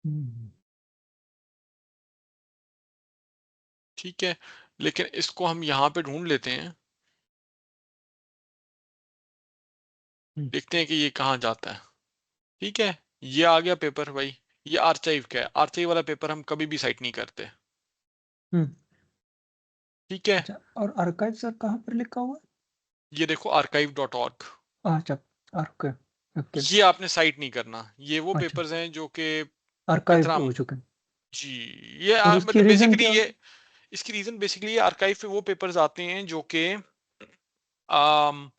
हम्म, ठीक है, लेकिन इसको हम यहाँ पे ढूंढ लेते हैं, हम्म, देखते हैं कि ये कहाँ जाता है। ठीक है, ये आ गया पेपर भाई, ये आर्चाइव का है, आर्चाइव वाला पेपर हम कभी भी साइट नहीं करते। हम्म। ठीक है, अच्छा, और आर्काइव सर कहाँ पर लिखा हुआ है? ये देखो archive.org, अच्छा, आर्काइव, ओके, ये आपने साइट नहीं करना, ये वो अच्छा, पेपर्स हैं जो कि आर्काइव इतना, हो चुके हैं। जी, ये और उसकी मतलब रीजन बेसिकली क्या? ये, इसकी रीजन बेसिकली ये आर्काइव पे वो पेपर्स आते हैं जो कि आम,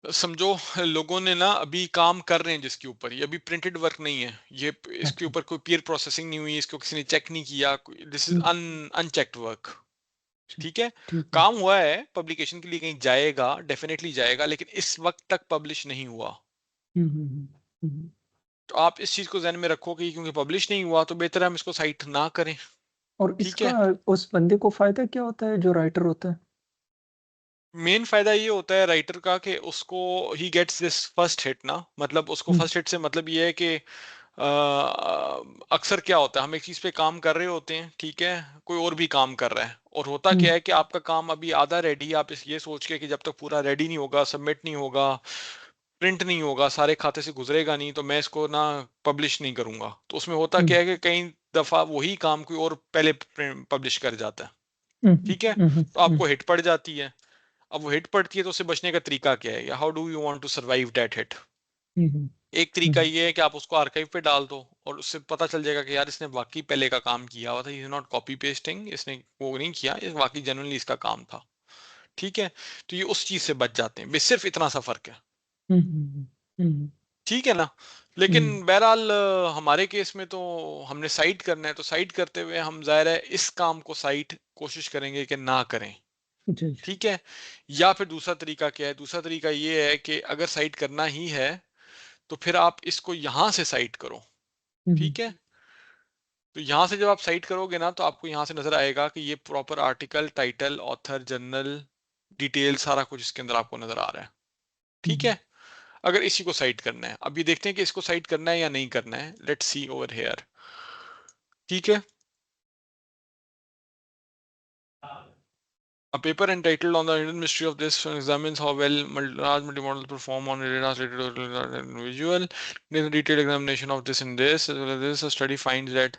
समझो लोगों ने ना अभी काम कर रहे हैं जिसके ऊपर, ये अभी प्रिंटेड वर्क नहीं है, ये इसके अच्छा, ऊपर कोई पीयर प्रोसेसिंग नहीं हुई, इसको किसी ने चेक नहीं किया, this is hmm, unchecked work. अच्छा, ठीक है, ठीक है, काम हुआ है, पब्लिकेशन के लिए कहीं जाएगा, डेफिनेटली जाएगा, लेकिन इस वक्त तक पब्लिश नहीं हुआ। हम्म, हम्म, हम्म। तो आप इस चीज को ध्यान में रखो कि क्योंकि पब्लिश नहीं हुआ तो बेहतर है हम इसको साइट ना करें। और ठीक इसका है, उस बंदे को फायदा क्या होता है जो राइटर होता है? मेन फायदा ये होता है राइटर का कि उसको ही गेट्स दिस फर्स्ट हिट ना, मतलब उसको हम्म, फर्स्ट हिट से मतलब ये है कि अक्सर क्या होता है, हम एक चीज पे काम कर रहे होते हैं, ठीक है, कोई और भी काम कर रहा है, और होता हम्म, क्या है कि आपका काम अभी आधा रेडी है, आप ये सोच के कि जब तक पूरा रेडी नहीं होगा, सबमिट नहीं होगा, प्रिंट नहीं होगा, सारे खाते से गुजरेगा नहीं, तो मैं इसको ना पब्लिश नहीं करूंगा। तो उसमें होता हम्म, क्या है कि कई दफा वही काम कोई और पहले पब्लिश कर जाता है। हम्म, ठीक है, हम्म, तो आपको हिट पड़ जाती है। अब वो हिट पड़ती है तो उससे बचने का तरीका क्या है, या how do you want to survive that hit. हम्म, एक तरीका ये है कि आप उसको आर्काइव पे डाल दो, और उससे पता चल जाएगा कि यार इसने वाकई पहले का काम किया हुआ था, इज नॉट कॉपी पेस्टिंग, इसने वो नहीं किया, ये वाकई जनरली इसका काम था। ठीक है, तो ये उस चीज से बच जाते हैं, बस सिर्फ इतना सा फर्क है। हम्म, हम्म, ठीक है ना, लेकिन हम्म, बहरहाल हमारे केस में तो हमने साइट करना है, तो साइट करते हुए हम जाहिर है इस काम को साइट कोशिश करेंगे कि ना करें। जी, जी, ठीक है, या फिर दूसरा तरीका क्या है, दूसरा तरीका ये है कि अगर साइट करना ही है तो फिर आप इसको यहां से साइट करो। हम्म, ठीक है, तो यहाँ से जब आप साइट करोगे ना, तो आपको यहाँ से नजर आएगा कि ये proper article, title, author, journal, detail, सारा कुछ इसके अंदर आपको नजर आ रहा है। ठीक हम्म, है, अगर इसी को साइट करना है, अभी देखते हैं कि इसको साइट करना है या नहीं करना है। Let's see over here. ठीक है, a paper entitled on the hidden mystery of this examines how well large multimodals perform on radar related visual. In a detailed examination of this in this, as well as this, a study finds that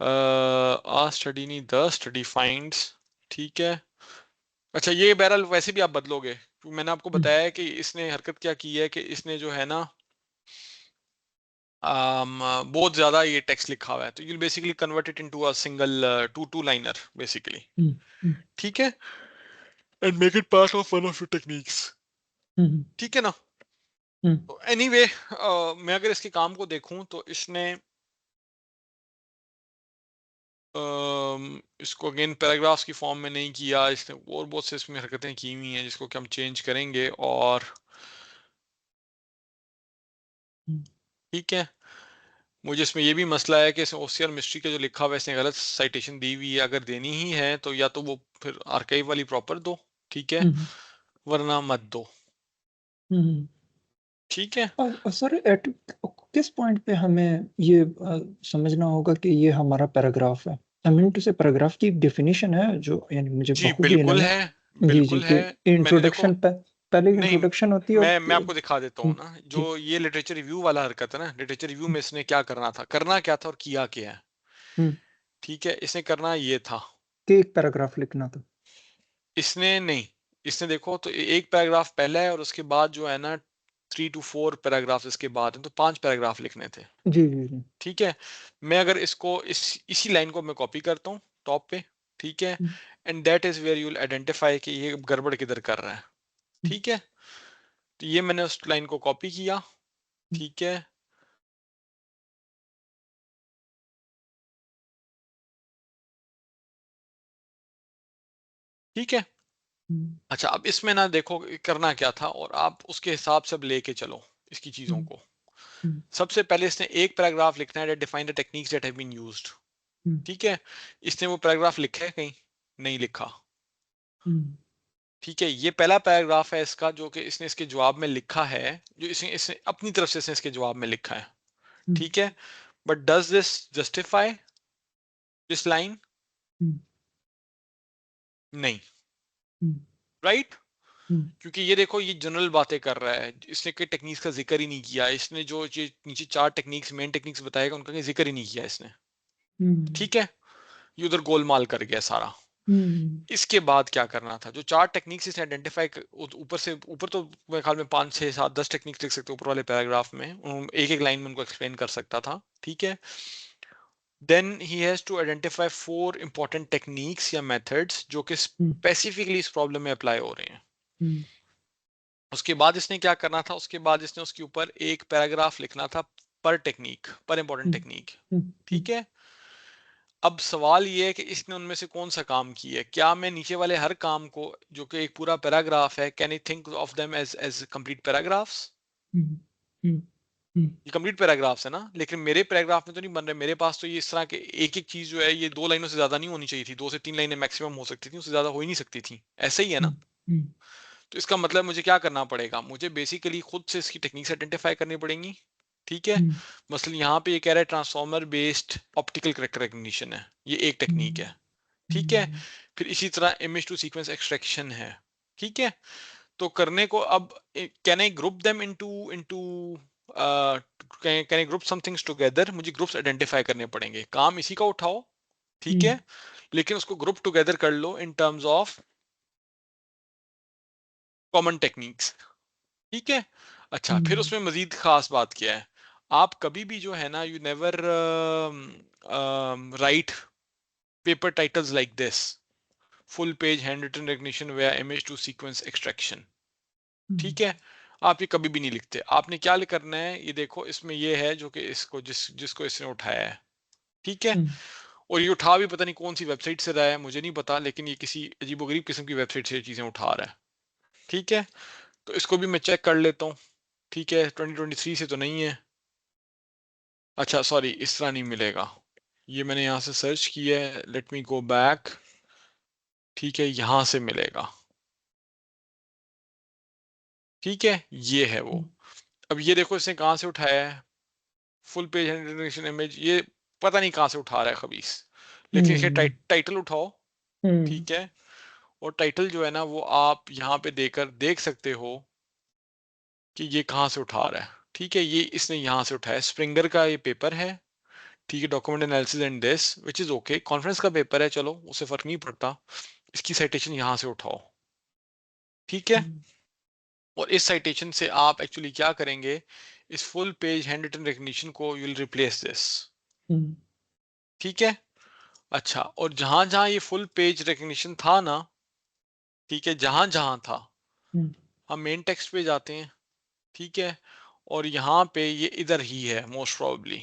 a study नहीं, the study finds। ठीक है, अच्छा ये बहरहाल वैसे भी आप बदलोगे, क्योंकि मैंने आपको हम्म, बताया है कि इसने हरकत क्या की है, कि इसने जो है ना बहुत ज्यादा ये टेक्स्ट लिखा हुआ है, तो you basically convert it into a single two liner basically. हम्म, हम्म, ठीक है, and make it part of one of your techniques. हम्म, ठीक है ना। हम्म, तो एनीवे मैं अगर इसके काम को देखूं तो इसने इसको अगेन पैराग्राफ्स की फॉर्म में नहीं किया, इसने और बहुत से इसमें हरकतें की हुई हैं जिसको कि हम चेंज करेंगे। और हम्म, ठीक है, मुझे इसमें ये भी मसला है कि इसमें ओसीआर मिस्ट्री का जो लिखा हुआ है इसने गलत साइटेशन दी हुई है। अगर देनी ही है तो या तो वो फिर आर्काइव वाली प्रॉपर दो, ठीक है, हम्म, वरना मत दो। हम्म। ठीक है, सर एट किस पॉइंट पे हमें ये समझना होगा कि ये हमारा पैराग्राफ है? आई मीन टू से पैराग्राफ की एक डेफिनेशन है जो यानी मुझे जी बखूबी बिल्कुल इलम है। है, जी जी, बिल्कुल कि है। मैंने देखो, इंट्रोडक्शन पे पहले नहीं, इंट्रोडक्शन होती है और मैं आपको दिखा देता हूँ हम्म, ना, जो जी, ये लिटरेचर रिव्यू वाला हरकत है ना, लिटरेचर रिव्यू में इसने क्या करना था, करना क्या था और किया क्या है। हम्म, ठीक है, इसने करना ये था, कि एक पैराग्राफ लिखना था। इसने नहीं, इसने देखो तो एक पैराग्राफ पहला है और उसके बाद जो है ना 3 to 4 पैराग्राफ इसके बाद है, तो 5 पैराग्राफ लिखने थे। जी जी जी। ठीक है, मैं अगर इसको इसी लाइन को मैं कॉपी करता हूँ टॉप पे। ठीक है, हम्म, and that is where you will identify कि ये गड़बड़ किधर कर रहा है। हम्म, ठीक है, तो ये मैंने उस लाइन को कॉपी किया। ठीक है, ठीक है। हम्म, अच्छा, अब इसमें ना देखो करना क्या था, और आप उसके हिसाब से अब लेके चलो इसकी चीजों हम्म, को। हम्म, सबसे पहले इसने एक पैराग्राफ लिखना है, define the techniques that have been used. हम्म, ठीक है, इसने वो पैराग्राफ लिखा है कहीं? नहीं लिखा। हम्म, ठीक है, ये पहला पैराग्राफ है इसका जो कि इसने इसके जवाब में लिखा है, जो इसने इसने अपनी तरफ से इसने इसके जवाब में लिखा है। हम्म, ठीक है, but does this justify this line? हम्म, नहीं। हम्म, राइट, हम्म, क्योंकि ये देखो ये जनरल बातें कर रहा है, इसने कोई टेक्निक्स का जिक्र ही नहीं किया, इसने जो ये नीचे 4 टेक्निक्स मेन टेक्निक्स बताएगा उनका कोई जिक्र ही नहीं किया इसने। हम्म, ठीक है, ये उधर गोलमाल कर गया सारा। हम्म, इसके बाद क्या करना था, जो 4 टेक्निक्स इसने आइडेंटिफाई, ऊपर से ऊपर तो मेरे ख्याल में 5 6 7 10 टेक्निक्स लिख सकते हो ऊपर वाले पैराग्राफ में, एक एक लाइन में उनको एक्सप्लेन कर सकता था। ठीक है, then he has to identify 4 important techniques या मेथड्स जो कि हम्म, स्पेसिफिकली इस प्रॉब्लम में अप्लाई हो रहे हैं। हम्म, उसके बाद इसने क्या करना था, उसके बाद इसने उसके ऊपर एक पैराग्राफ लिखना था पर टेक्निक, पर इंपॉर्टेंट हम्म, टेक्निक। हम्म, ठीक है, अब सवाल ये है कि इसने उनमें से कौन सा काम किया है। क्या मैं नीचे वाले हर काम को, जो कि एक पूरा पैराग्राफ है, can I think of them as as complete paragraphs? हम्म, हम्म, हम्म, ये कंप्लीट पैराग्राफ्स है ना, लेकिन मेरे पैराग्राफ में तो नहीं बन रहे। मेरे पास तो ये इस तरह के एक एक चीज जो है ये 2 लाइनों से ज्यादा नहीं होनी चाहिए थी, 2 से 3 लाइनें मैक्सिमम हो सकती थी, उससे ज्यादा हो ही नहीं सकती थी। ऐसा ही है ना। हम्म, हम्म, तो इसका मतलब मुझे क्या करना पड़ेगा, मुझे बेसिकली खुद से इसकी टेक्निक्स आइडेंटिफाई करनी पड़ेंगी। ठीक है, हम्म, मसलन यहाँ पे ये कह रहा है transformer based optical character recognition है, ये एक टेक्निक है। ठीक है, हम्म, फिर इसी तरह इमेज टू सीक्वेंस एक्सट्रैक्शन है। ठीक है, तो करने को अब can I group them into into can I group some things together, मुझे ग्रुप्स आइडेंटिफाई करने पड़ेंगे, काम इसी का उठाओ। ठीक हम्म, है, लेकिन उसको ग्रुप टुगेदर कर लो in terms of common techniques. ठीक है, अच्छा फिर हम्म, उसमें मजीद खास बात क्या है, आप कभी भी जो है ना you never write paper titles like this, full page hand written recognition where image to sequence extraction. ठीक है, आप ये कभी भी नहीं लिखते। आपने क्या करना है, ये देखो इसमें ये है जो कि इसको जिसको इसने उठाया है। ठीक है, हम्म, और ये उठा भी पता नहीं कौन सी वेबसाइट से रहा है, मुझे नहीं पता, लेकिन ये किसी अजीबोगरीब किस्म की वेबसाइट से ये चीजें उठा रहा है। ठीक है, तो इसको भी मैं चेक कर लेता हूँ। ठीक है, 2023 से तो नहीं है। अच्छा सॉरी, इस तरह नहीं मिलेगा। ये मैंने यहाँ से सर्च किया है, लेट मी गो बैक। ठीक है, यहां से मिलेगा। ठीक है, ये है वो। अब ये देखो इसने कहाँ से उठाया है, फुल पेज जनरेशन इमेज, ये पता नहीं कहाँ से उठा रहा है खबीस। लेकिन इसके हम्म टाइटल उठाओ। हम्म ठीक है, और टाइटल जो है ना वो आप यहाँ पे देकर देख सकते हो कि ये कहाँ से उठा रहा है। ठीक है, ये इसने यहाँ से उठाया, स्प्रिंगर का ये पेपर है। ठीक है, document analysis and this which is okay, conference का पेपर है, चलो उससे फर्क नहीं पड़ता। इसकी साइटेशन यहाँ से उठाओ। ठीक है, और इस साइटेशन से आप एक्चुअली क्या करेंगे, इस full page hand written recognition को यू विल रिप्लेस दिस। हम्म ठीक है, अच्छा, और जहां जहां ये फुल पेज रिकग्निशन था ना, ठीक है, जहां जहां था, हम्म हम मेन टेक्स्ट पे जाते हैं। ठीक है, और यहाँ पे ये इधर ही है मोस्ट प्रोबेबली।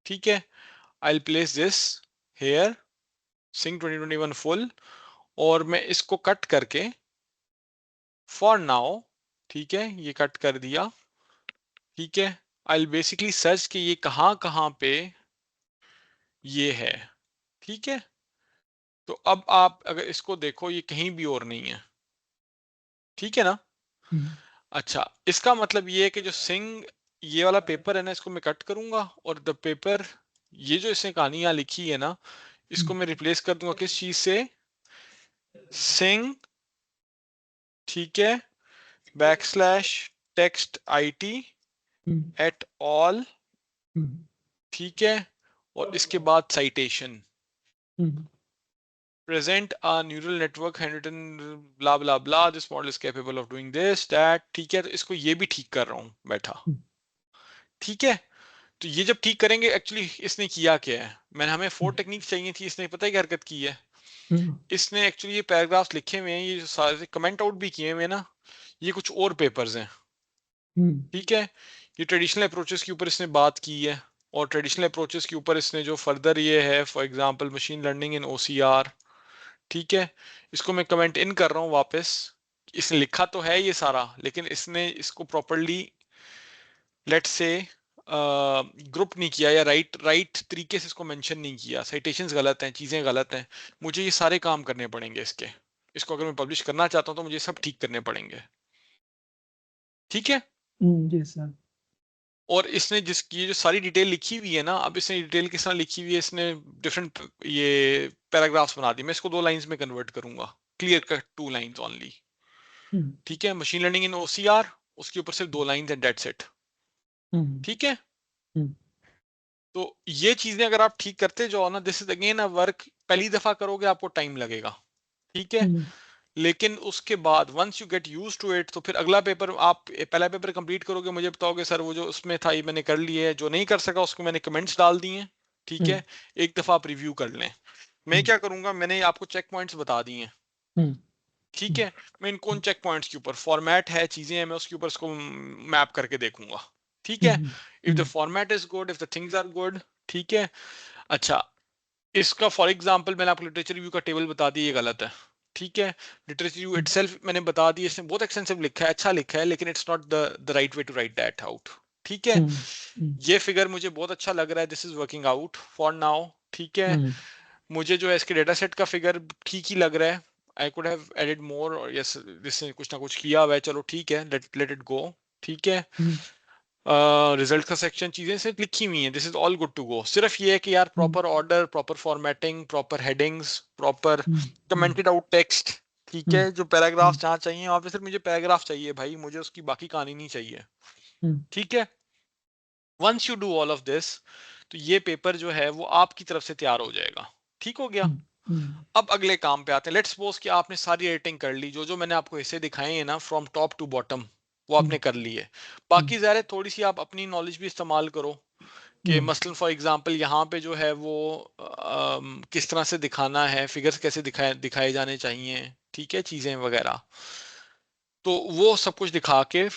ठीक है, I will place this here, sing 2021 full, और मैं इसको कट करके फॉर नाउ, ठीक है, ये कट कर दिया। ठीक है, आई विल बेसिकली सर्च कि ये कहाँ कहाँ पे ये है। ठीक है, तो अब आप अगर इसको देखो ये कहीं भी और नहीं है। ठीक है ना। हम्म अच्छा, इसका मतलब ये है कि जो सिंग ये वाला पेपर है ना, इसको मैं कट करूंगा, और द पेपर, ये जो इसने कहानियां लिखी है ना, इसको मैं रिप्लेस कर दूंगा किस चीज से, सिंग, ठीक है, backslash text IT hmm at all, हम्म ठीक है, और इसके बाद citation, hmm present a neural network handwritten blah blah blah, this model is capable of doing this that। ठीक है, तो इसको ये भी ठीक कर रहा हूं बैठा। ठीक है, तो ये जब ठीक करेंगे, एक्चुअली इसने किया क्या है, मैंने, हमें फोर टेक्निक चाहिए थी, इसने पता है क्या हरकत की है, इसने एक्चुअली ये पैराग्राफ्स लिखे हुए हैं, ये जो सारे कमेंट आउट भी किए हुए हैं ना, ये कुछ और पेपर्स हैं। ठीक है, ये ट्रेडिशनल अप्रोचेस के ऊपर इसने बात की है, और ट्रेडिशनल अप्रोचेस के ऊपर इसने जो फर्दर ये है, for example machine learning in OCR. ठीक है, इसको मैं कमेंट इन कर रहा हूँ वापस। इसने लिखा तो है ये सारा, लेकिन इसने इसको प्रॉपरली, लेट से, ग्रुप नहीं किया, या राइट राइट तरीके से इसको मेंशन नहीं किया, साइटेशंस गलत हैं, चीजें गलत हैं। मुझे ये सारे काम करने पड़ेंगे इसके, इसको अगर मैं पब्लिश करना चाहता हूँ तो मुझे सब ठीक करने पड़ेंगे। ठीक है, जी सर। और इसने जिसकी ये जो सारी डिटेल लिखी हुई है ना, अब इसने डिटेल किस तरह लिखी हुई है, इसने डिफरेंट ये पैराग्राफ्स बना दी, मैं इसको 2 लाइंस में कन्वर्ट करूंगा, क्लियर कट 2 लाइंस ओनली। हम्म ठीक है, मशीन लर्निंग इन ओसीआर, उसके ऊपर सिर्फ 2 लाइंस एंड डेट्स इट। हम्म ठीक है, हम्म तो ये चीजें अगर आप ठीक करते जाओ ना, this is again a work, पहली दफा करोगे आपको टाइम लगेगा। ठीक है, हम्म लेकिन उसके बाद once you get use to it, तो फिर अगला पेपर, आप पहला पेपर कंप्लीट करोगे, मुझे बताओगे सर वो जो उसमें था ये मैंने कर लिया है, जो नहीं कर सका उसको मैंने कमेंट्स डाल दिए हैं। ठीक हम्म है, एक दफा आप रिव्यू कर लें। मैं क्या करूंगा, मैंने आपको चेक पॉइंट्स बता दिए हैं। हम्म ठीक है, मैं इन कौन चेक पॉइंट्स के ऊपर फॉर्मेट है, चीजें हैं, मैं उसके ऊपर इसको मैप करके देखूंगा। ठीक है, if the hmm format is good, if the things are good. ठीक है, अच्छा, इसका फॉर एग्जांपल मैंने आपको लिटरेचर रिव्यू का टेबल बता दिया, ये गलत है। ठीक है, लिटरेचर रिव्यू इटसेल्फ मैंने बता दिया, इसने बहुत एक्सटेंसिव लिखा है, अच्छा लिखा है, लेकिन it's not the right way to write that out. ठीक है, ये फिगर मुझे बहुत अच्छा लग रहा है, this is working out for now. ठीक है, मुझे जो है इसके डेटा सेट का फिगर ठीक ही लग रहा है, आई कुड हैव एडेड मोर, और यस जिसने कुछ ना कुछ किया हुआ है, चलो ठीक है, लेट लेट इट गो। ठीक है, रिजल्ट का सेक्शन चीजें से लिखी हुई हैं, this is all good to go, सिर्फ ये है कि यार proper order, proper formatting, proper headings, proper commented out text. ठीक है, जो पैराग्राफ जहाँ चाहिए वहां पे सिर्फ मुझे पैराग्राफ चाहिए भाई, मुझे उसकी बाकी कहानी नहीं चाहिए। ठीक है, once you do all of this, तो ये पेपर जो है वो आपकी तरफ से तैयार हो जाएगा। ठीक हो गया। अब अगले काम पे आते हैं, लेट्स सपोज कि आपने सारी एडिटिंग कर ली, जो जो मैंने आपको हिस्से दिखाए हैं ना फ्रॉम टॉप टू बॉटम, वो आपने कर ली है। बाकी ज़ाहिर है थोड़ी सी आप अपनी नॉलेज भी इस्तेमाल करो, कि मसलन फॉर एग्जांपल यहाँ पे जो है वो किस तरह से दिखाना है, फिगर्स कैसे दिखाए दिखाए जाने चाहिए, ठीक है, चीज़ें वगैरह, तो वो सब कुछ दिखा के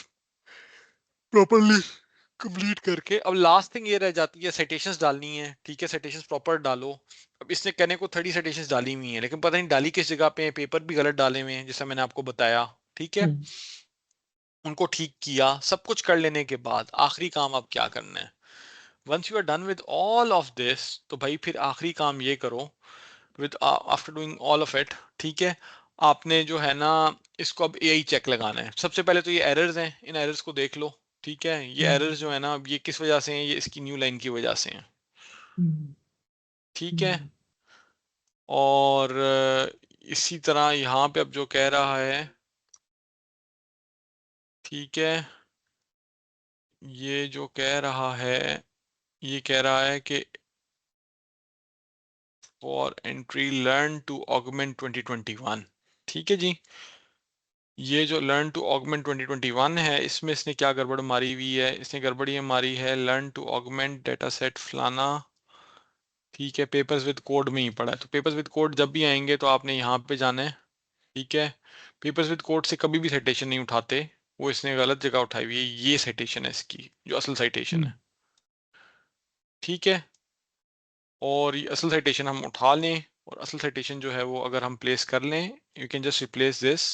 प्रॉपरली कंप्लीट करके, अब लास्ट थिंग ये रह जाती है, साइटेशंस डालनी है। ठीक है, साइटेशंस प्रॉपर डालो। अब इसने कहने को 30 साइटेशंस डाली हुई हैं, लेकिन पता नहीं डाली किस जगह पे है, पेपर भी गलत डाले हुए हैं जैसा मैंने आपको बताया। ठीक है, उनको ठीक किया, सब कुछ कर लेने के बाद आखिरी काम अब क्या करना है, once you are done with all of this, तो भाई फिर आखिरी काम ये करो, with after doing all of it, ठीक है, आपने जो है ना इसको अब एआई चेक लगाना है। सबसे पहले तो ये एरर्स हैं, इन एरर्स को देख लो, ठीक है, ये एरर्स जो है ना अब ये किस वजह से हैं, ये इसकी न्यू लाइन की वजह से हैं, ठीक है। और इसी तरह यहाँ पे अब जो कह रहा है, ठीक है, ये जो कह रहा है, ये कह रहा है कि for entry learn to augment 2021, ठीक है जी। ये जो लर्न टू ऑगमेंट 2021 है, इसमें इसने क्या गड़बड़ मारी हुई है, इसने गड़बड़ ये मारी है learn to augment data set फलाना, ठीक है, पेपर्स विद कोड में ही पड़ा है। तो पेपर्स विद कोड जब भी आएंगे तो आपने यहाँ पे जाना है, ठीक है। पेपर्स विद कोड से कभी भी साइटेशन नहीं उठाते, वो इसने गलत जगह उठाई हुई है, ये साइटेशन है इसकी जो असल साइटेशन है, ठीक है। और ये असल साइटेशन हम उठा लें, और असल साइटेशन जो है वो अगर हम प्लेस कर लें, you can just replace this,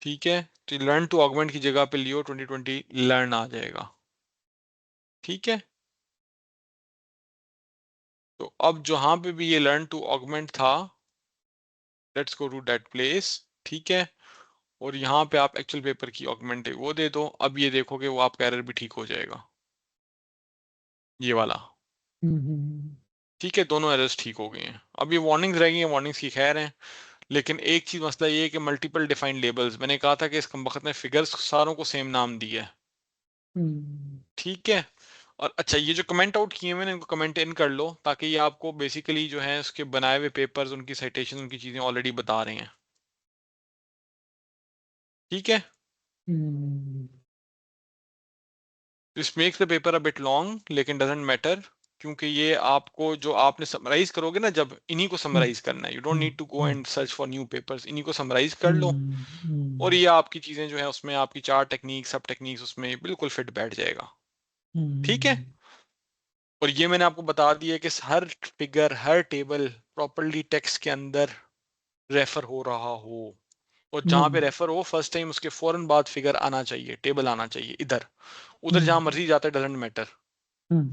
ठीक है। तो लर्न टू ऑगमेंट की जगह पे लियो 2020 लर्न आ जाएगा, ठीक है। तो अब जहां पे भी ये लर्न टू ऑगमेंट था, let's go to that place, ठीक है। और यहाँ पे आप एक्चुअल पेपर की ऑगमेंट है वो दे दो, अब ये देखोगे वो आपका एरर भी ठीक हो जाएगा, ये वाला, ठीक है। दोनों एरर्स ठीक हो गए हैं। अब ये वार्निंग्स रह गई हैं, वार्निंग्स की खैर है, लेकिन एक चीज मसला ये है कि मल्टीपल डिफाइंड लेबल्स, मैंने कहा था कि इस कमबख्त ने फिगर्स सारों को सेम नाम दिया है, ठीक है। और अच्छा, ये जो कमेंट आउट किए मैंने इनको कमेंट इन कर लो, ताकि ये आपको बेसिकली जो है उसके बनाए हुए पेपर्स, उनकी साइटेशन, उनकी चीजें ऑलरेडी बता रहे हैं, ठीक है। This makes the paper a bit long, लेकिन डजेंट मैटर, क्योंकि ये आपको जो आपने समराइज करोगे ना, जब इन्हीं को समराइज करना है, you don't need to go and search for new papers, इन्हीं को समराइज कर लो, और ये आपकी चीजें जो है उसमें आपकी चार टेक्निक सब टेक्निक्स उसमें बिल्कुल फिट बैठ जाएगा, ठीक है। और ये मैंने आपको बता दिया कि हर फिगर हर टेबल प्रॉपरली टेक्स्ट के अंदर रेफर हो रहा हो, और जहां पे रेफर हो फर्स्ट टाइम उसके फौरन बाद फिगर आना चाहिए, टेबल आना चाहिए इधर, उधर जहां मर्जी जाता है डजेंट मैटर,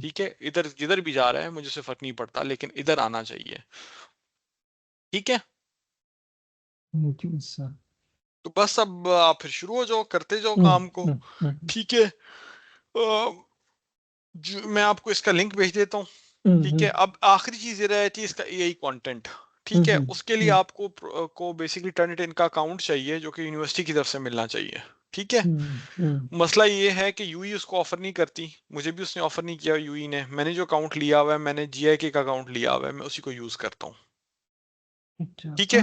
ठीक है। इधर जिधर भी जा रहा है मुझे उससे फर्क नहीं पड़ता, लेकिन इधर आना चाहिए, ठीक है। तो बस अब आप फिर शुरू हो जाओ, करते जाओ काम को, ठीक है। मैं आपको इसका लिंक भेज देता हूँ, ठीक है। अब आखिरी चीज ये रहती है इसका एआई कंटेंट, ठीक है। उसके लिए आपको को बेसिकली टर्निट इनका अकाउंट चाहिए, जो कि यूनिवर्सिटी की तरफ से मिलना चाहिए, ठीक है। मसला ये है कि यूई उसको ऑफर नहीं करती, मुझे भी उसने ऑफर नहीं किया यूई ने, मैंने जो अकाउंट लिया हुआ है, मैंने जीआईके का अकाउंट लिया हुआ है, मैं उसी को यूज करता हूँ, अच्छा, ठीक है।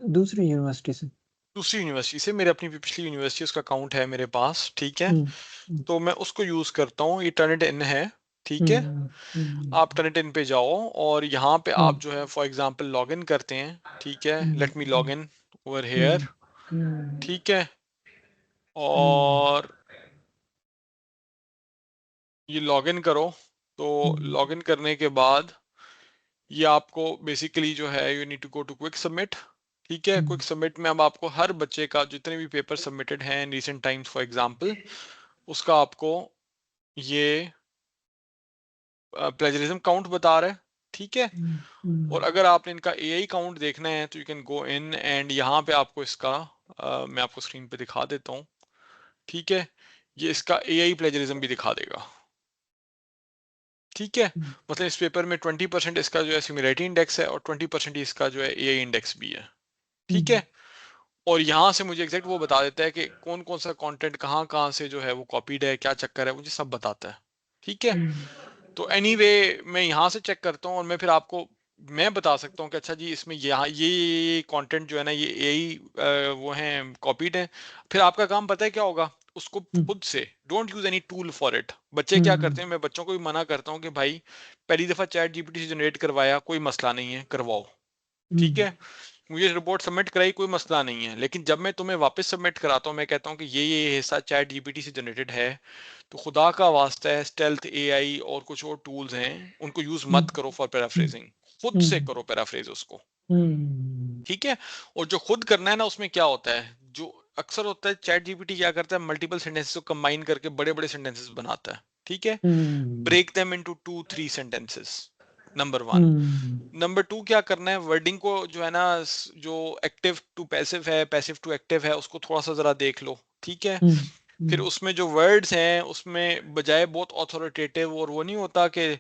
दूसरी यूनिवर्सिटी से? दूसरी यूनिवर्सिटी से, मेरे अपनी पिछली यूनिवर्सिटी उसका अकाउंट है मेरे पास, ठीक है। हम्म, तो मैं उसको यूज करता हूँ, ये टर्निट इन है, ठीक है। हम्म, आप टर्निट इन पे जाओ, और यहाँ पे हम्म, आप जो है फॉर एग्जांपल लॉग इन करते हैं, ठीक है। हम्म, let me log in over hmm, here, हम्म, ठीक है। हम्म, और ये लॉग इन करो, तो हम्म, लॉग इन करने के बाद ये आपको बेसिकली जो है you need to go to quick submit, ठीक है। क्विक सबमिट में अब आपको हर बच्चे का जितने भी पेपर सबमिटेड हैं in recent times for example, उसका आपको ये प्लेजरिज्म काउंट बता रहा है, ठीक है। और अगर आपने इनका एआई काउंट देखना है तो you can go in and यहाँ पे आपको इसका मैं आपको स्क्रीन पे दिखा देता हूँ, ठीक है। ये इसका एआई प्लेजरिज्म भी दिखा देगा, ठीक है। मतलब इस पेपर में 20% इसका जो है सिमिलरिटी इंडेक्स है, और 20% इसका जो है एआई इंडेक्स भी है, ठीक है। और यहाँ से मुझे एग्जैक्ट वो बता देता है कि कौन कौन सा कंटेंट कहाँ कहाँ से जो है वो कॉपीड है, क्या चक्कर है, मुझे सब बताता है, ठीक है। तो एनीवे मैं यहाँ से चेक करता हूँ, और मैं फिर आपको मैं बता सकता हूँ कि अच्छा जी इसमें यहाँ ये कंटेंट जो है ना ये यही वो हैं कॉपीड है। फिर आपका काम पता है क्या होगा, उसको खुद से don't use any tool for it. बच्चे क्या करते हैं, मैं बच्चों को भी मना करता हूँ कि भाई पहली दफा चैट जीपीटी से जनरेट करवाया, कोई मसला नहीं है, करवाओ, ठीक है। मुझे रिपोर्ट सबमिट कराई, कोई मसला नहीं है, लेकिन जब मैं तुम्हें वापस सबमिट कराता हूँ, मैं कहता हूँ कि ये हिस्सा चैट जीपीटी से जनरेटेड है, तो खुदा का वास्ता है स्टेल्थ एआई और कुछ और टूल्स हैं उनको यूज मत करो फॉर पैराफ्रेजिंग, खुद से करो पैराफ्रेज उसको, ठीक है। और जो खुद करना है ना उसमें क्या होता है, जो अक्सर होता है चैट जीपीटी क्या करता है, मल्टीपल सेंटेंसेस को कंबाइन करके बड़े बड़े सेंटेंसेस बनाता है, ठीक है, hmm break them into 2-3 sentences, number one. Hmm number two क्या करना है, वर्डिंग को जो है ना, जो एक्टिव टू पैसिव है, पैसिव टू एक्टिव है, उसको थोड़ा सा जरा देख लो, ठीक है। हम्म फिर हम्म उसमें जो वर्ड्स हैं उसमें बजाय बहुत ऑथोरिटेटिव और वो नहीं होता कि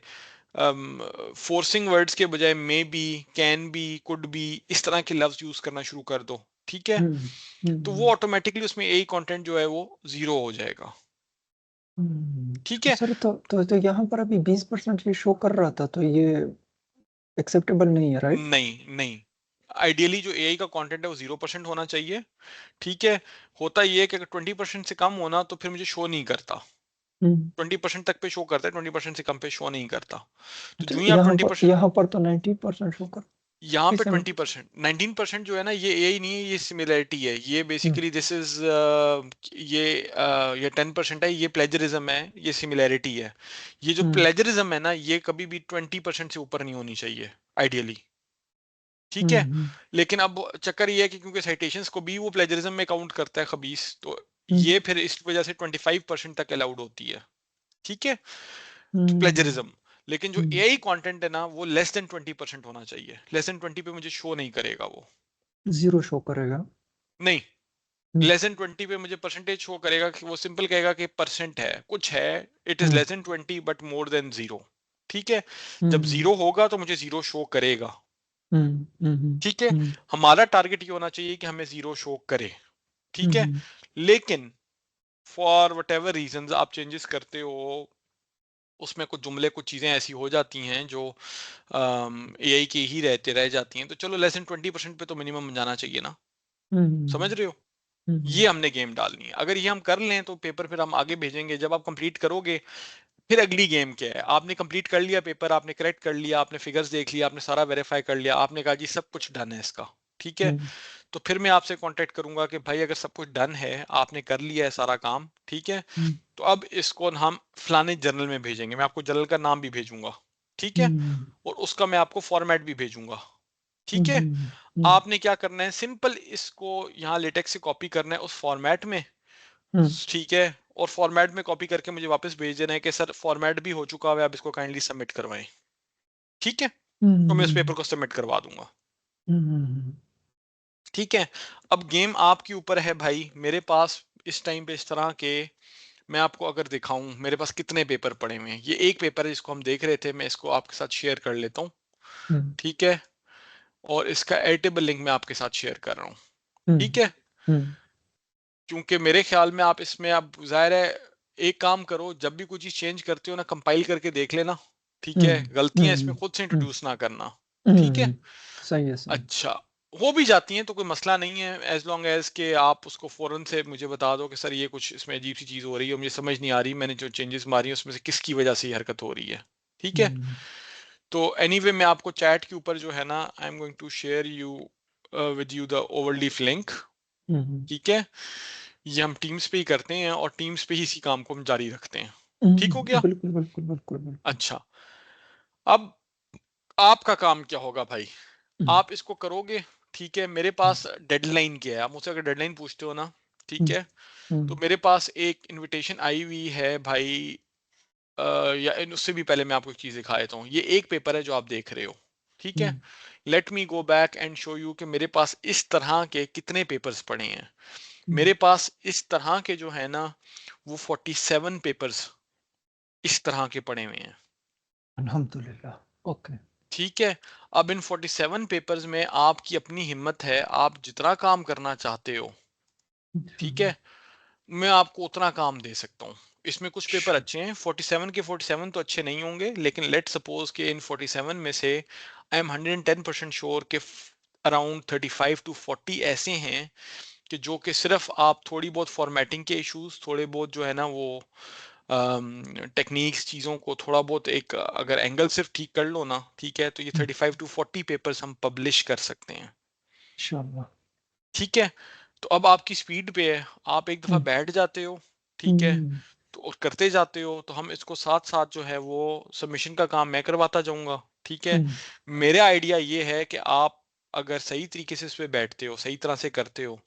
फोर्सिंग वर्ड्स के बजाय may be, can be, could be, इस तरह के लफ्ज यूज करना शुरू कर दो, ठीक है। हम्म तो वो हम्म ऑटोमेटिकली उसमें यही कंटेंट जो है वो जीरो हो जाएगा, ठीक तो है। सर तो यहाँ पर अभी 20% ये शो कर रहा था, तो ये एक्सेप्टेबल नहीं है, राइट? नहीं नहीं, आइडियली जो एआई का कंटेंट है वो 0% होना चाहिए, ठीक है। होता ये है कि अगर 20% से कम होना तो फिर मुझे शो नहीं करता, हम्म 20% तक पे शो करता है, 20% से कम पे शो नहीं करता। तो तो जो ही आप 20%, यहाँ पर तो 90% शो कर यहाँ पे किसे में? 20%, 19% जो है ना, ये एआई नहीं है, ये सिमिलैरिटी है, ये हम्म बेसिकली दिस इज ये 10% है, ये प्लेजरिज्म है, ये सिमिलैरिटी है। ये जो हम्म प्लेजरिज्म है ना, ये कभी भी 20% से ऊपर नहीं होनी चाहिए आइडियली, ठीक है। हम्म लेकिन अब चक्कर ये है कि क्योंकि साइटेशंस को भी वो प्लेजरिज्म में काउंट करता है खबीस, तो हम्म ये फिर इस वजह से 25% तक अलाउड होती है, ठीक है, हम्म प्लेजरिज्म। लेकिन जो हम्म एआई कंटेंट है ना, वो लेस देन 20% होना चाहिए, लेस देन 20 पे मुझे शो नहीं करेगा वो, जीरो शो करेगा। नहीं, हम्म लेस देन 20 पे मुझे परसेंटेज शो करेगा, कि वो सिंपल कहेगा कि परसेंट है, कुछ है, it is hmm less than 20 but more than zero, ठीक है। जब हम्म जीरो होगा तो मुझे जीरो शो करेगा, हम्म हम्म ठीक है। हम्म हमारा टारगेट ये होना चाहिए कि हमें जीरो शो करे, ठीक है। हम्म लेकिन फॉर वट एवर रीजन आप चेंजेस करते हो, उसमें कुछ जुमले, कुछ चीजें ऐसी हो जाती हैं जो एआई की ही रह जाती हैं, तो चलो लेस देन 20% पे तो मिनिमम जाना चाहिए ना, समझ रहे हो। हम्म ये हमने गेम डालनी है, अगर ये हम कर लें तो पेपर फिर हम आगे भेजेंगे, जब आप कंप्लीट करोगे फिर अगली गेम क्या है, आपने कंप्लीट कर लिया पेपर, आपने करेक्ट कर लिया, आपने फिगर्स देख लिया, आपने सारा वेरीफाई कर लिया, आपने कहा जी सब कुछ डन है इसका, ठीक है। हम्म तो फिर मैं आपसे कांटेक्ट करूंगा कि भाई अगर सब कुछ डन है, आपने कर लिया है सारा काम, ठीक है, हम्म तो अब इसको हम फलाने जर्नल में भेजेंगे, मैं आपको जर्नल का नाम भी भेजूंगा, ठीक है, हम्म और उसका मैं आपको फॉर्मेट भी भेजूंगा, ठीक है। हम्म हम्म आपने क्या करना है, सिंपल इसको यहाँ लेटेक्स से कॉपी करना है उस फॉर्मेट में, हम्म ठीक है, और फॉर्मेट में कॉपी करके मुझे वापस भेज देना है कि सर फॉर्मेट भी हो चुका है, आप इसको काइंडली सबमिट करवाएं, ठीक है। तो मैं उस पेपर हम्म को सबमिट करवा दूंगा, हम्म ठीक है। अब गेम आपके ऊपर है भाई, मेरे पास इस टाइम पे इस तरह के, मैं आपको अगर दिखाऊं मेरे पास कितने पेपर पड़े हुए हैं, ये एक पेपर है जिसको हम देख रहे थे, मैं इसको आपके साथ शेयर कर लेता हूँ, ठीक है, और इसका एडिटेबल लिंक मैं आपके साथ शेयर कर रहा हूँ, ठीक हम्म है। हम्म क्योंकि मेरे ख्याल में आप इसमें, अब जाहिर है, एक काम करो, जब भी कोई चीज चेंज करते हो ना, कंपाइल करके देख लेना, ठीक है, गलतियां इसमें खुद से हम्म इंट्रोड्यूस ना करना, ठीक है। हम्म सही है, सही। अच्छा, हो भी जाती हैं तो कोई मसला नहीं है, एज लॉन्ग एज के आप उसको फौरन से मुझे बता दो कि सर ये कुछ इसमें अजीब सी चीज हो रही है, मुझे समझ नहीं आ रही, मैंने जो चेंजेस मारी हैं उसमें से किसकी वजह से ये हरकत हो रही है, ठीक है। हम्म तो एनीवे मैं आपको चैट के ऊपर जो है ना, I am going to share you with you the Overleaf link, हम्म ठीक है। ये हम टीम्स पे ही करते हैं और टीम्स पे ही इसी काम को हम जारी रखते हैं, ठीक हो गया। बिल्कुल बिल्कुल बिल्कुल बिल्कुल। अच्छा, अब आपका काम क्या होगा भाई, हम्म आप इसको करोगे, ठीक है। मेरे पास डेडलाइन क्या है, आप मुझसे अगर डेडलाइन पूछते हो ना, ठीक हम्म है, तो हम्म मेरे पास एक इनविटेशन आई हुई है भाई, या उससे भी पहले मैं आपको एक चीज दिखा देता हूँ, ये एक पेपर है जो आप देख रहे हो, ठीक है। हम्म let me go back and show you कि मेरे पास इस तरह के कितने पेपर्स पड़े हैं। हम्म मेरे पास इस तरह के जो है ना, वो 47 पेपर्स इस तरह के पड़े हुए हैं, अल्हम्दुलिल्लाह। ओके। ठीक है। अब इन 47 पेपर्स में आपकी अपनी हिम्मत है, आप जितना काम करना चाहते हो, ठीक है, मैं आपको उतना काम दे सकता हूँ। इसमें कुछ पेपर अच्छे हैं, 47 के 47 तो अच्छे नहीं होंगे, लेकिन लेट सपोज के इन 47 में से आई एम 110% श्योर के अराउंड 35 to 40 ऐसे हैं कि जो कि सिर्फ आप थोड़ी बहुत फॉर्मेटिंग के इश्यूज, थोड़े बहुत जो है ना वो टेक्निक्स, चीज़ों को थोड़ा बहुत एक अगर एंगल सिर्फ ठीक कर लो ना, ठीक है, तो ये 35 to 40 पेपर्स हम पब्लिश कर सकते हैं, इंशाल्लाह। ठीक है। तो अब आपकी स्पीड पे है, आप एक दफ़ा हम्म बैठ जाते हो, ठीक है, हम्म तो और करते जाते हो, तो हम इसको साथ साथ जो है वो सबमिशन का काम मैं करवाता जाऊंगा, ठीक है। हम्म मेरा आइडिया ये है कि आप अगर सही तरीके से इस पे बैठते हो, सही तरह से करते हो,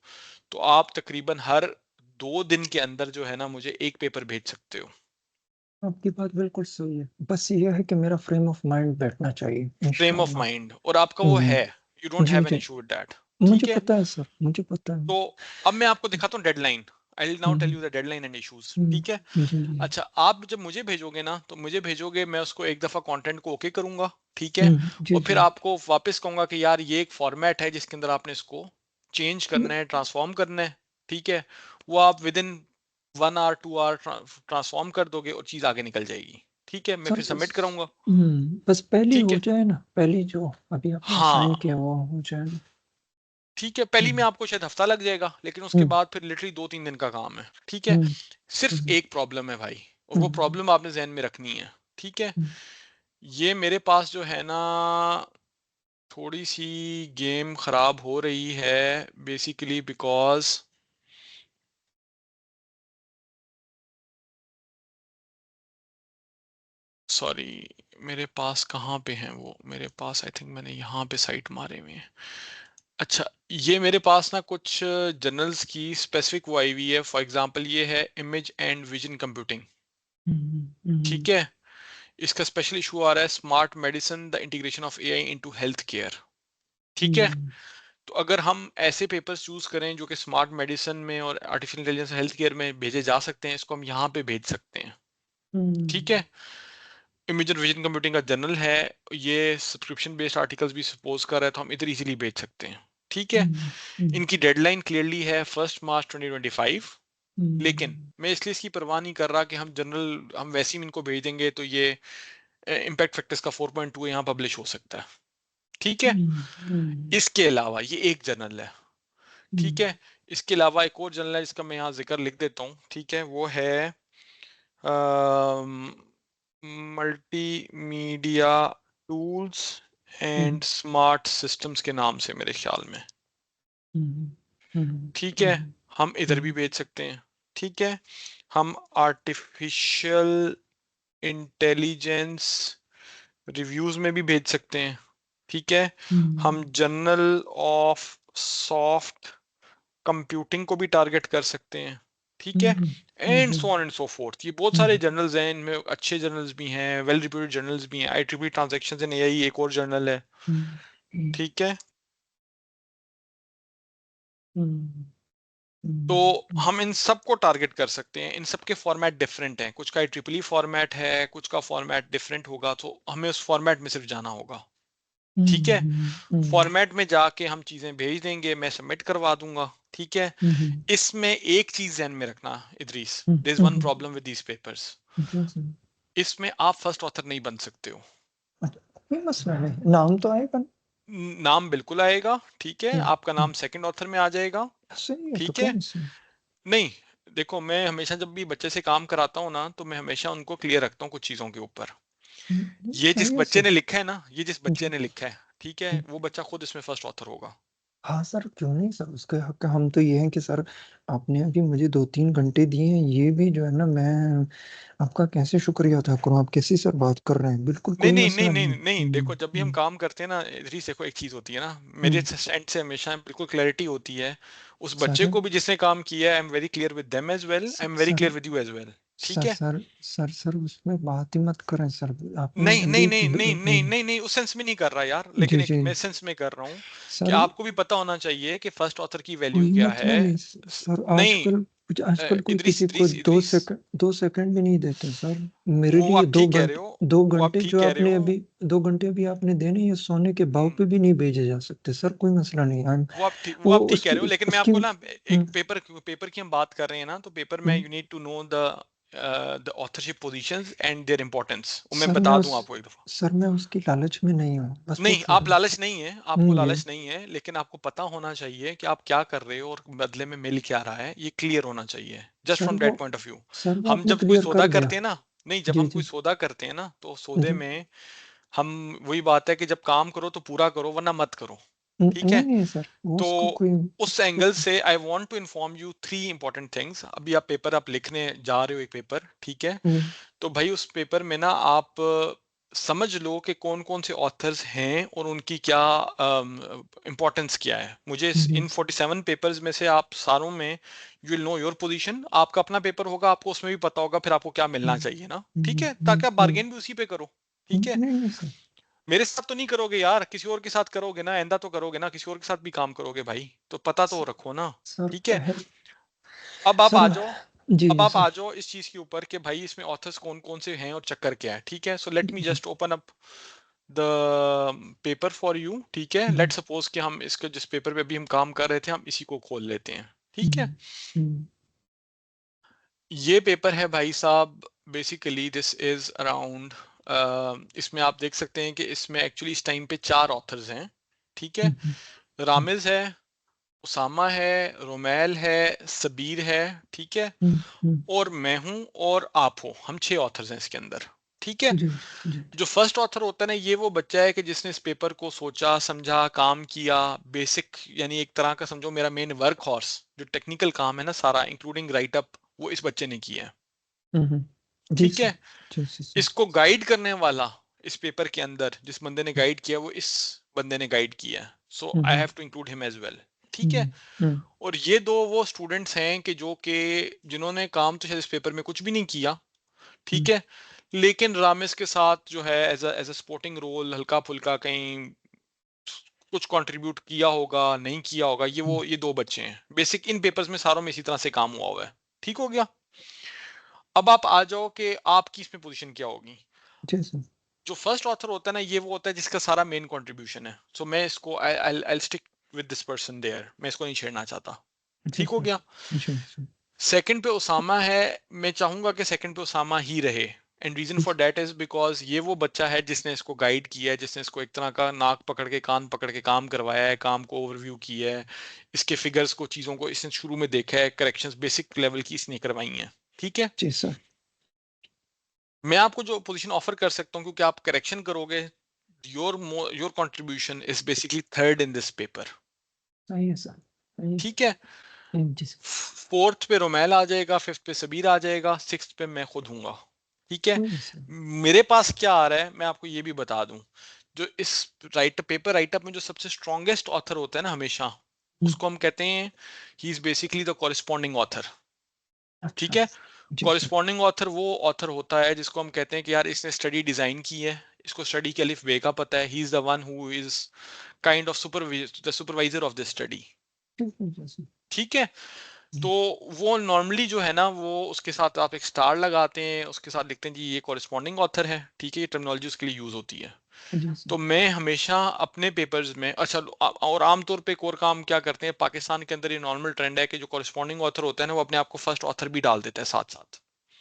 तो आप तकरीबन हर 2 दिन के अंदर जो है ना मुझे एक पेपर भेज सकते हो। आपकी बात बिल्कुल सही है। बस ये है कि मेरा फ्रेम ऑफ माइंड बैठना चाहिए, फ्रेम ऑफ इंशाअल्लाह। माइंड, और आपका वो हुँ, है, यू डोंट जी, हैव एन जी। Issue with that. मुझे ठीक है, पता है सर, मुझे पता है। तो अब मैं आपको दिखाता हूँ deadline. I will now hmm, tell hmm, you the deadline and issues. हुँ। ठीक है, जी, जी। अच्छा आप जब मुझे भेजोगे ना, तो मुझे भेजोगे, मैं उसको एक दफा कंटेंट को ओके करूंगा, ठीक है, हुँ, जी, और फिर जी। आपको वापस कहूंगा कि यार ये एक फॉर्मेट है जिसके अंदर आपने इसको चेंज करना है, ट्रांसफॉर्म करना है। ठीक है, वो आप within 1 hour 2 hour transform कर दोगे और चीज आगे निकल जाएगी। ठीक है, मैं सर फिर बस सबमिट कराऊंगा। बस पहली ठीक हो है, जाए ना, पहली जो अभी आपने हाँ साइन किया वो हो जाए ना। ठीक है, पहली में हुँ, आपको शायद हफ्ता लग जाएगा, लेकिन उसके हुँ, बाद फिर लिटरली 2-3 दिन का काम है। ठीक है, हुँ, सिर्फ हुँ, एक प्रॉब्लम है भाई, और हुँ, वो प्रॉब्लम आपने जहन में रखनी है। ठीक है, हुँ, ये मेरे पास जो है ना थोड़ी सी गेम खराब हो रही है, बेसिकली बिकॉज सॉरी, मेरे पास कहाँ पे हैं वो, मेरे पास आई थिंक मैंने यहाँ पे साइट मारे हुए हैं। अच्छा, ये मेरे पास ना कुछ जर्नल्स की स्पेसिफिक वो आई हुई है। फॉर एग्जांपल ये है इमेज एंड विजन कंप्यूटिंग। हुँ, हुँ, ठीक है, इसका स्पेशल इशू आ रहा है smart medicine the integration of AI into health care. ठीक है, हुँ, तो अगर हम ऐसे पेपर्स चूज करें जो कि स्मार्ट मेडिसिन में और आर्टिफिशियल इंटेलिजेंस हेल्थ केयर में भेजे जा सकते हैं, इसको हम यहाँ पे भेज सकते हैं। ठीक हुँ, है, इमेज और विजन कंप्यूटिंग का जर्नल है, ये सब्सक्रिप्शन बेस्ड आर्टिकल्स भी सपोज कर रहा है, तो हम इधर इजीली भेज सकते हैं। ठीक है, हुँ, हुँ, इनकी डेडलाइन क्लियरली है 1 मार्च 2025। लेकिन हुँ, मैं इसलिए इसकी परवाह नहीं कर रहा कि हम जनरल हम वैसे ही इनको भेज देंगे तो ये इम्पैक्ट फैक्टर्स का 4.2 यहाँ पब्लिश हो सकता है। ठीक है, हुँ, हुँ, इसके अलावा ये एक जर्नल है। ठीक है, इसके अलावा एक और जर्नल है जिसका मैं यहाँ जिक्र लिख देता हूँ। ठीक है, वो है multimedia tools hmm, and smart systems के नाम से मेरे ख्याल में। हुँ, हुँ, ठीक है, हुँ, हम इधर भी हुँ, भेज सकते हैं। ठीक है, हम आर्टिफिशियल इंटेलिजेंस रिव्यूज में भी भेज सकते हैं। ठीक है, हम हुँ, जर्नल ऑफ सॉफ्ट कंप्यूटिंग को भी टारगेट कर सकते हैं। ठीक है, हुँ, and hmm, so on and so forth, ये बहुत सारे हुँ, जर्नल्स हैं, इनमें अच्छे जर्नल्स भी हैं, वेल रिप्यूटेड जर्नल्स भी हैं। I triple transaction in AI एक और जर्नल है। हुँ, हुँ, ठीक है, हुँ, तो हुँ, हम इन सब को टारगेट कर सकते हैं। इन सब के फॉर्मेट डिफरेंट हैं, कुछ का ट्रिपली फॉर्मेट है, कुछ का फॉर्मेट डिफरेंट होगा, तो हमें उस फॉर्मेट में सिर्फ जाना होगा। ठीक है, हुँ, फॉर्मेट में जाके हम चीजें भेज देंगे, मैं सबमिट करवा दूंगा। ठीक है, हुँ, हुँ, इसमें एक चीज ध्यान में रखना इदरीस, हुँ, there is hmm, one hmm, problem with these papers. जी सर। इसमें आप फर्स्ट ऑथर नहीं बन सकते हो। अच्छा, कोई मसला नहीं, नाम तो आएगा ना? नाम बिल्कुल आएगा। ठीक है, हुँ, आपका हुँ, नाम सेकंड ऑथर में आ जाएगा। सही है तो ठीक क्या है, मसला है? नहीं, देखो मैं हमेशा जब भी बच्चे से काम कराता हूँ ना, तो मैं हमेशा उनको क्लियर रखता हूँ कुछ चीजों के ऊपर। नहीं, ये जिस सही है बच्चे सर। ने लिखा है ना, ये जिस बच्चे जी, ने लिखा है, ठीक है, हुँ। वो बच्चा खुद इसमें फर्स्ट ऑथर होगा। हाँ सर, क्यों नहीं सर, उसके हक का हम तो ये हैं कि सर आपने अभी मुझे 2-3 घंटे दिए हैं, ये भी जो है ना मैं आपका कैसे शुक्रिया अदा करूँ? आप कैसी सर बात कर रहे हैं? बिल्कुल नहीं कोई नहीं नहीं मसला नहीं नहीं। नहीं, देखो जब भी हम हुँ, काम करते हैं ना इधर देखो, एक चीज होती है ना, मेरे हुँ, एंड से हमेशा बिल्कुल क्लैरिटी होती है। उस बच्चे सर को भी जिसने काम किया है, I am very clear with them as well, I स am very sir clear with you as well. ठीक सर है, सर सर उसमें बात ही मत करें सर। आपने नहीं नहीं अभी नहीं नहीं नहीं हुँ, नहीं नहीं, उस सेंस में नहीं कर रहा यार, जी, लेकिन एक जी। मैं सेंस में कर रहा हूँ कि सर आपको भी पता होना चाहिए कि फर्स्ट ऑथर की वैल्यू कोई क्या है। मतलब नहीं सर, नहीं, आजकल कोई इदरीस किसी को इदरीस इदरीस 2 सेकंड भी नहीं देते सर। मेरे वो लिए आप ठीक कह रहे हो, 2 वो आप घंटे ठीक जो कह रहे आपने हो। अभी 2 घंटे अभी आपने देने ये सोने के भाव हम्म, पे भी नहीं भेजे जा सकते सर, कोई मसला नहीं है। वो आप ठीक कह उसकी रहे हो, लेकिन मैं उसकी आपको ना हुँ, एक पेपर पेपर की हम बात कर रहे हैं ना, तो पेपर में हुँ। You need to know the authorship positions and their importance, वो मैं सर बता दूं आपको एक दफा। मैं उसकी लालच में नहीं हूँ, बस वो नहीं, कह आप रहा हूँ। लालच नहीं है, आपको हुँ, जी। लालच नहीं है, लेकिन आपको पता होना चाहिए कि आप क्या कर रहे हो और बदले में मिल क्या रहा है, ये क्लियर होना चाहिए जस्ट सर फ्रॉम वो that point of view. Sir वो हम आपने जब कोई क्लियर सौदा कर दिया। करते हैं ना, नहीं जब जी, हम कोई जी। सौदा करते हैं ना, तो सौदे जी। में हम वही बात है कि जब काम करो तो पूरा करो, वरना मत करो। ठीक है, नहीं, नहीं सर, वो तो उसको कोई उस एंगल से I want to inform you 3 important things. अभी आप लिखने जा रहे हो एक पेपर, ठीक है, जी। तो भाई उस पेपर में ना आप समझ लो कि कौन कौन से ऑथर्स हैं और उनकी क्या इम्पोर्टेंस क्या है। मुझे हुँ, हुँ, इन 47 पेपर्स में से आप सारों में you will know your position. आपका अपना पेपर होगा, आपको उसमें भी पता होगा फिर आपको क्या हुँ, मिलना चाहिए ना, हुँ, ठीक हुँ, है, हुँ, ताकि आप हुँ, बार्गेन भी उसी पे करो। ठीक है, नहीं, नहीं सर। मेरे साथ तो नहीं करोगे यार, किसी और के साथ करोगे ना, आइंदा तो करोगे ना, किसी और के साथ भी काम करोगे भाई, तो पता तो स रखो ना। सर ठीक है, पहल अब आप सर आ जाओ। जी, अब जी आप सर। आ जाओ इस चीज के ऊपर कि भाई इसमें ऑथर्स कौन कौन से हैं और चक्कर क्या है। ठीक है, सो लेट जी, मी जी। Just open up the paper for you. ठीक है, हुँ, लेट हुँ, सपोज कि हम इसके जिस पेपर पे अभी हम काम कर रहे थे हम इसी को खोल लेते हैं। हुँ, ठीक है, हुँ, ये पेपर है भाई साहब, बेसिकली दिस इज अराउंड, इसमें आप देख सकते हैं कि इसमें एक्चुअली इस टाइम पे 4 ऑथर्स हैं। ठीक है, हुँ, हुँ, हुँ, रामिज है, उसामा है, रोमेल है, सबीर है। ठीक है, हुँ, हुँ, और मैं हूं और आप हो, हम 6 ऑथर्स हैं इसके अंदर। ठीक है, जी, जी, जो फर्स्ट ऑथर होता है ना ये वो बच्चा है कि जिसने इस पेपर को सोचा समझा काम किया, बेसिक यानी एक तरह का समझो मेरा मेन वर्क हॉर्स जो टेक्निकल काम है ना सारा इंक्लूडिंग राइट अप, वो इस बच्चे ने किया है। हुँ, हुँ, जी ठीक सर, है, जी, जी सर। इसको गाइड करने वाला इस पेपर के अंदर जिस बंदे ने गाइड किया वो इस बंदे ने गाइड किया है, so hmm, I hmm, have to include him as well. ठीक है, हुँ, हुँ, और ये दो वो स्टूडेंट्स हैं कि जो कि जिन्होंने काम तो शायद इस पेपर में कुछ भी नहीं किया। हुँ, ठीक है, लेकिन रामिस के साथ जो है एज अ स्पोर्टिंग रोल हल्का फुल्का कहीं कुछ कंट्रीब्यूट किया होगा नहीं किया होगा, हुँ, ये दो बच्चे हैं बेसिक इन पेपर्स में सारों में इसी तरह से काम हुआ हुआ है। ठीक हो गया, अब आप आ जाओ कि आपकी इसमें पोजीशन क्या होगी। जी सर, जो फर्स्ट ऑथर होता है ना ये वो होता है जिसका सारा मेन कंट्रीब्यूशन है, सो मैं इसको I stick with this person there, मैं इसको नहीं छेड़ना चाहता। जी ठीक हो सर, गया, जी सर, सेकंड पे उसामा है, मैं चाहूंगा कि सेकंड पे उसामा ही रहे, and reason for that is because ये वो बच्चा है जिसने इसको गाइड किया है, जिसने इसको एक तरह का नाक पकड़ के कान पकड़ के काम करवाया है, काम को ओवरव्यू किया है, इसके फिगर्स को चीजों को इसने शुरू में देखा है, करेक्शंस बेसिक लेवल की इसने करवाई हैं। ठीक है, जी सर, मैं आपको जो पोजीशन ऑफर कर सकता हूँ क्योंकि आप करेक्शन करोगे, your your contribution is basically third in this paper. सही है सर, सही है। ठीक है, जी सर, फोर्थ पे रोमेल आ जाएगा, फिफ्थ पे सबीर आ जाएगा, सिक्स्थ पे मैं खुद हूंगा। ठीक है, कोई नहीं सर। मेरे पास क्या आ रहा है मैं आपको ये भी बता दूं, जो इस पेपर राइटअप में जो सबसे स्ट्रॉन्गेस्ट ऑथर होता है ना हमेशा, हुँ, उसको हम कहते हैं he is basically the corresponding author. ठीक अच्छा, है, जी सर, कॉरेस्पॉन्डिंग ऑथर वो ऑथर होता है जिसको हम कहते हैं कि यार इसने स्टडी डिजाइन की है, इसको स्टडी के अलिफ बे का पता है, he is the one who is kind of supervisor of this study. ठीक है जैसे ठीक है, हुँ, तो वो नॉर्मली जो है ना वो उसके साथ आप एक स्टार लगाते हैं, उसके साथ लिखते हैं जी ये कॉरेस्पॉन्डिंग ऑथर है। ठीक है, ये टर्मिनोलॉजी उसके लिए यूज होती है। जी सर, तो मैं हमेशा अपने पेपर्स में अच्छा और आमतौर पे एक और काम क्या करते हैं पाकिस्तान के अंदर, ये नॉर्मल ट्रेंड है कि जो कॉरेस्पॉन्डिंग ऑथर होता है ना वो अपने आप को फर्स्ट ऑथर भी डाल देता है साथ साथ।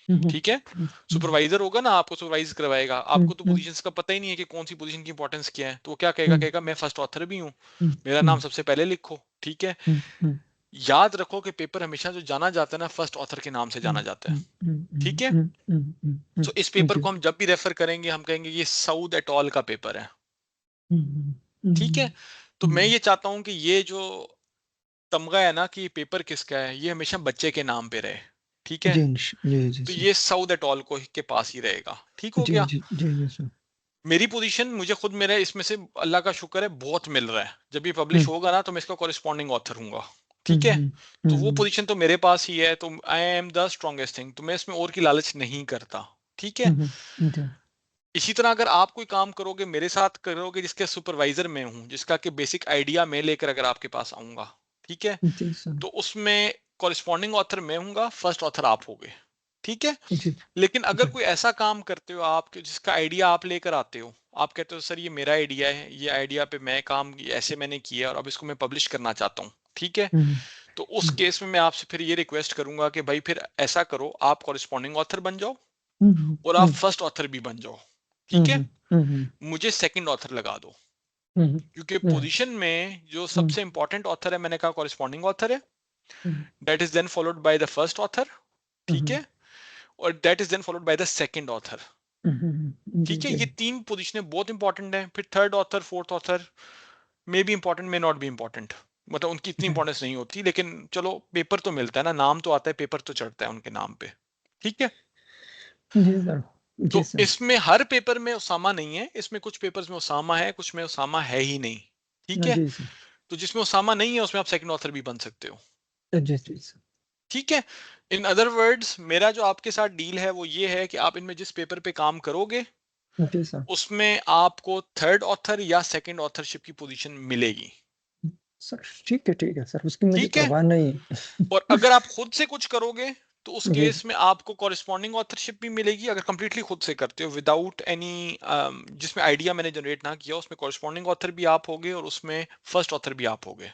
हुँ, हुँ, ठीक है, हुँ, हुँ, सुपरवाइजर होगा ना आपको सुपरवाइज करवाएगा, हुँ, आपको तो हुँ, पोजीशंस का पता ही नहीं है कि कौन सी पोजीशन की इंपॉर्टेंस क्या है, तो वो क्या कहेगा, हुँ, कहेगा मैं फर्स्ट ऑथर भी हूँ, हुँ, मेरा हुँ, नाम सबसे पहले लिखो। ठीक है, हुँ, हुँ, याद रखो कि पेपर हमेशा जो जाना जाता है ना फर्स्ट ऑथर के नाम से हुँ, जाना जाता है। हुँ, हुँ, ठीक है, हुँ, हुँ, हुँ, तो इस हुँ, पेपर जी, को हम जब भी रेफर करेंगे हम कहेंगे ये सऊद एट ऑल का पेपर है। हुँ, हुँ, ठीक है, हुँ, तो मैं हुँ, ये चाहता हूं कि ये जो तमगा है ना कि पेपर किसका है ये हमेशा बच्चे के नाम पे रहे। ठीक है, जी, जी तो सर, ये सऊद एट ऑल को के पास ही रहेगा। ठीक हो जी, गया, जी, जी, जी सर, मेरी पोजीशन मुझे खुद मेरे इसमें से अल्लाह का शुक्र है बहुत मिल रहा है, जब ये हुँ, पब्लिश होगा ना तो मैं इसका कॉरेस्पॉन्डिंग ऑथर हूंगा। हुँ, ठीक है, हुँ, तो वो हुँ, पोजीशन तो मेरे पास ही है, तो I am the strongest thing, तो मैं इसमें और की लालच नहीं करता। ठीक है, हुँ, हुँ, जी, इसी तरह अगर आप कोई काम करोगे मेरे साथ करोगे जिसके सुपरवाइजर मैं हूं, जिसका कि बेसिक आइडिया मैं लेकर अगर आपके पास आऊंगा, ठीक है, जी सर, तो उसमें कॉरेस्पॉन्डिंग ऑथर मैं हूंगा, फर्स्ट ऑथर आप होगे। ठीक है, जी, लेकिन अगर जी, कोई ऐसा काम करते हो आप कि जिसका आइडिया आप लेकर आते हो, आप कहते हो सर ये मेरा आइडिया है, ये आइडिया पे मैं काम ऐसे मैंने किया और अब इसको मैं पब्लिश करना चाहता हूँ। ठीक है, हुँ, तो उस हुँ, केस में मैं आपसे फिर ये रिक्वेस्ट करूंगा कि भाई फिर ऐसा करो आप कॉरेस्पॉन्डिंग ऑथर बन जाओ हुँ, हुँ, और आप हुँ, फर्स्ट ऑथर भी बन जाओ। हुँ, ठीक है, हुँ, हुँ, हुँ, मुझे सेकंड ऑथर लगा दो, हुँ, हुँ, क्योंकि हुँ, पोजीशन में जो हुँ, सबसे इंपॉर्टेंट ऑथर है मैंने कहा कॉरेस्पॉन्डिंग ऑथर है, hmm, that is then followed by the first author. ठीक हुँ, है, और that is then followed by the second author. हुँ, हुँ, जी, ठीक है, जी, ये तीन पोजीशनें बहुत इंपॉर्टेंट हैं, फिर third author fourth author may be important may not be important, मतलब उनकी इतनी जी, इंपॉर्टेंस नहीं होती, लेकिन चलो पेपर तो मिलता है ना, नाम तो आता है, पेपर तो चढ़ता है उनके नाम पे। ठीक है, जी सर, जी तो सर। इसमें हर पेपर में उसामा नहीं है, इसमें कुछ पेपर्स में उसामा है, कुछ में उसामा है ही नहीं। ठीक है, जी सर। तो जिसमें उसामा नहीं है उसमें आप सेकंड ऑथर भी बन सकते हो। जी जी सर। ठीक है, इन अदर वर्ड्स मेरा जो आपके साथ डील है वो ये है कि आप इनमें जिस पेपर पे काम करोगे जी सर। उसमें आपको थर्ड ऑथर या सेकंड ऑथरशिप की पोजीशन मिलेगी। सर ठीक है सर, उसकी मुझे ठीक है, परवाह नहीं और है। अगर आप खुद से कुछ करोगे तो उस जी। केस में आपको कॉरेस्पॉन्डिंग ऑथरशिप भी मिलेगी, अगर कंप्लीटली खुद से करते हो विदाउट एनी, जिसमें आइडिया मैंने जनरेट ना किया उसमें कॉरेस्पॉन्डिंग ऑथर भी आप होगे और उसमें फर्स्ट ऑथर भी आप होगे।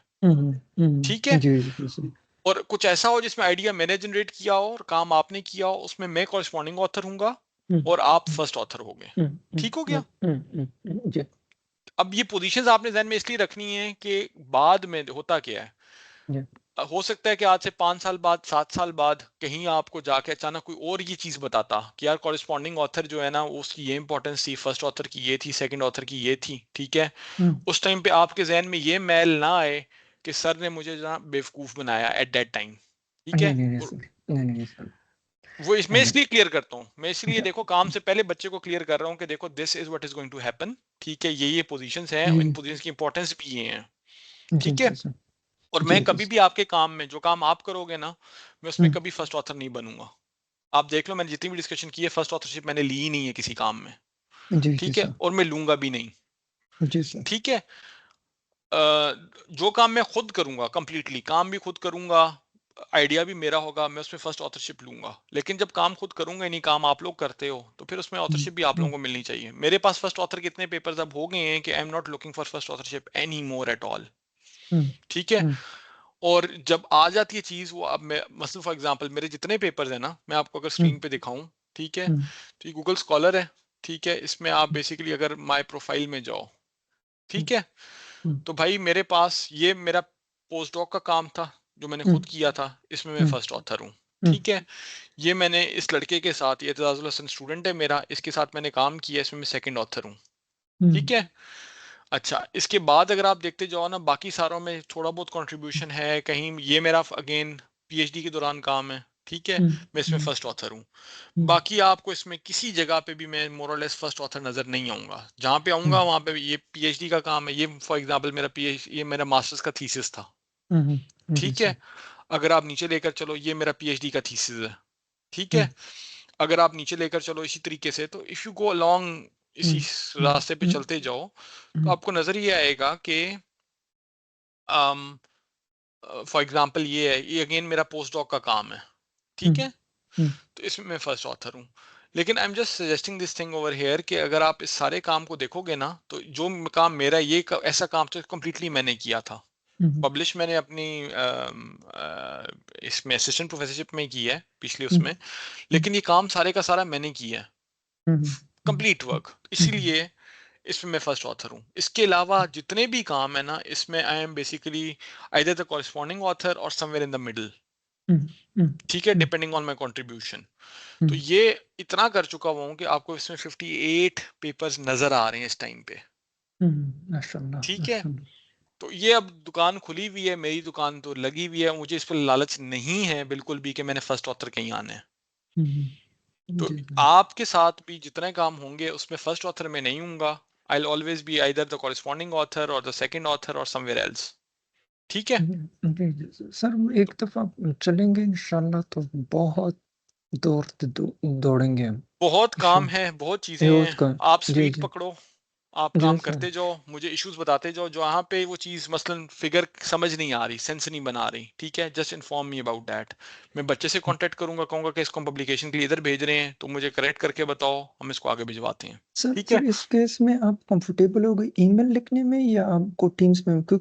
ठीक है, जी जी सर। और कुछ ऐसा हो जिसमें आइडिया मैंने जनरेट किया हो और काम आपने किया हो, उसमें मैं कॉरेस्पॉन्डिंग ऑथर हूंगा हुँ, और आप हुँ, फर्स्ट ऑथर होगे। हुँ, हुँ, ठीक हो हुँ, गया। हुँ, जी। अब ये पोजीशंस आपने ध्यान में इसलिए रखनी है कि बाद में होता क्या है, जी। हो सकता है कि आज से 5 साल बाद 7 साल बाद कहीं आपको जाके अचानक कोई और ये चीज बताता कि यार कॉरेस्पॉन्डिंग ऑथर जो है ना उसकी ये इंपॉर्टेंस थी, फर्स्ट ऑथर की ये थी, सेकंड ऑथर की ये थी। ठीक है, हुँ। उस टाइम पे आपके जहन में ये मैल ना आए कि सर ने मुझे जो बेवकूफ बनाया एट दैट टाइम। ठीक नहीं, है, नहीं, नहीं सर। नहीं, नहीं सर। वो इसमें नहीं, इसलिए क्लियर करता हूँ, मैं इसलिए अच्छा। देखो काम से पहले बच्चे को क्लियर कर रहा हूँ कि देखो this is what is going to happen. ठीक है, ये पोजीशंस हैं, इन जी, पोजीशंस की इंपॉर्टेंस भी ये है। जी, ठीक है, जी सर। और मैं जी, जी कभी सर। भी आपके काम में जो काम आप करोगे ना मैं उसमें हुँ। कभी फर्स्ट ऑथर नहीं बनूंगा। आप देख लो मैंने जितनी भी डिस्कशन की है फर्स्ट ऑथरशिप मैंने ली ही नहीं है किसी काम में। जी, जी ठीक है, सर। और मैं लूंगा भी नहीं। जी सर। ठीक है, अ, जो काम मैं खुद करूंगा कंप्लीटली काम भी खुद करूंगा, आइडिया भी मेरा होगा, मैं उसमें फर्स्ट ऑथरशिप लूंगा। लेकिन जब काम खुद करूंगा ही नहीं, काम आप लोग करते हो तो फिर उसमें हुँ, ऑथरशिप भी आप हुँ, लोगों को मिलनी चाहिए। मेरे पास फर्स्ट ऑथर कितने पेपर्स अब हो गए हैं कि I am not looking for first authorship any more at all. हुँ, ठीक है, हुँ, और जब आ जाती है चीज वो अब मैं मसल फॉर एग्जांपल मेरे जितने पेपर्स हैं ना मैं आपको अगर हुँ, स्क्रीन पे दिखाऊं। ठीक है, हुँ, तो ये गूगल स्कॉलर है। ठीक है, इसमें आप बेसिकली अगर माय प्रोफाइल में जाओ, हुँ, ठीक है, हुँ, तो भाई मेरे पास ये मेरा पोस्ट डॉक का काम था जो मैंने हुँ, खुद किया था, इसमें मैं हुँ, फर्स्ट ऑथर हूँ। हुँ, ठीक है, ये मैंने इस लड़के के साथ, ये एतजाजुल हसन स्टूडेंट है मेरा, इसके साथ मैंने काम किया, इसमें मैं सेकंड ऑथर हूँ। हुँ, ठीक है, अच्छा इसके बाद अगर आप देखते जाओ ना बाकी सारों में थोड़ा बहुत कंट्रीब्यूशन है, कहीं ये मेरा अगेन पीएचडी के दौरान काम है। ठीक है, हुँ, मैं इसमें हुँ, फर्स्ट ऑथर हूँ। हुँ, बाकी आपको इसमें किसी जगह पे भी मैं मोर और लेस फर्स्ट ऑथर नजर नहीं आऊंगा, जहां पे हुँ, आऊंगा वहां पे ये पीएचडी का काम है, ये फॉर एग्जांपल मेरा पीएच ये मेरा मास्टर्स का थीसिस था। हुँ, हुँ, जी ठीक है, सर। अगर आप नीचे लेकर चलो ये मेरा पीएचडी का थीसिस है। ठीक हुँ, है, अगर आप नीचे लेकर चलो इसी तरीके से, तो इफ यू गो अलोंग हुँ, इसी हुँ, रास्ते पे हुँ, चलते जाओ तो हुँ, आपको नजर ये आएगा कि फॉर एग्जांपल ये है, ये अगेन मेरा पोस्ट डॉक का काम है। हुँ, ठीक है, हुँ, तो इसमें मैं फर्स्ट ऑथर हूँ। लेकिन आई am just suggesting this thing over here कि अगर आप इस सारे काम को देखोगे ना तो जो काम मेरा ऐसा काम तो कंप्लीटली मैंने किया था। हुँ, पब्लिश मैंने अपनी इसमें असिस्टेंट प्रोफेसरशिप में की है पिछले हुँ, उसमें, हुँ, लेकिन ये काम सारे का सारा मैंने किया है, हुँ, हुँ, कंप्लीट हुँ, वर्क, हुँ, इसीलिए इसमें मैं फर्स्ट ऑथर हूँ। इसके अलावा जितने भी काम है ना इसमें I am basically either the corresponding author और समवेयर इन द मिडल। हुँ, हुँ, ठीक है, हुँ, डिपेंडिंग ऑन माई कंट्रीब्यूशन। हुँ, तो ये इतना कर चुका हुआ हूँ कि आपको इसमें 58 पेपर्स नजर आ रहे हैं इस टाइम पे। हुँ, माशाअल्लाह, ठीक है, माशाअल्लाह। तो ये अब दुकान खुली हुई है, मेरी दुकान तो लगी हुई है, मुझे इस पर लालच नहीं है बिल्कुल भी कि मैंने फर्स्ट ऑथर कहीं आना है। हुँ, हुँ, तो जी सर। आपके साथ भी जितने काम होंगे उसमें फर्स्ट ऑथर में नहीं हूंगा। I will always be either the corresponding author और द सेकंड ऑथर और समवेयर एल्स। ठीक है, जी, जी, सर एक दफ़ा चलेंगे इंशाअल्लाह तो बहुत दौड़ेंगे हम, बहुत काम इंशाअल्लाह। है, बहुत चीजें रोज़ हैं। का। आप जी, स्पीड जी। पकड़ो, आप जी काम सर। करते जाओ, मुझे इश्यूज बताते जाओ, जहाँ पे वो चीज़ मसलन फिगर समझ नहीं आ रही, सेंस नहीं बना रही। ठीक है, just inform me about that. मैं बच्चे से कांटेक्ट करूंगा, कहूंगा कि इसको हम पब्लिकेशन के लिए इधर भेज रहे हैं, तो मुझे करेक्ट करके बताओ, हम इसको आगे भिजवाते हैं। सर ठीक है, सर इस केस में आप कंफर्टेबल हो गए ईमेल लिखने में या आपको टीम्स में क्योंकि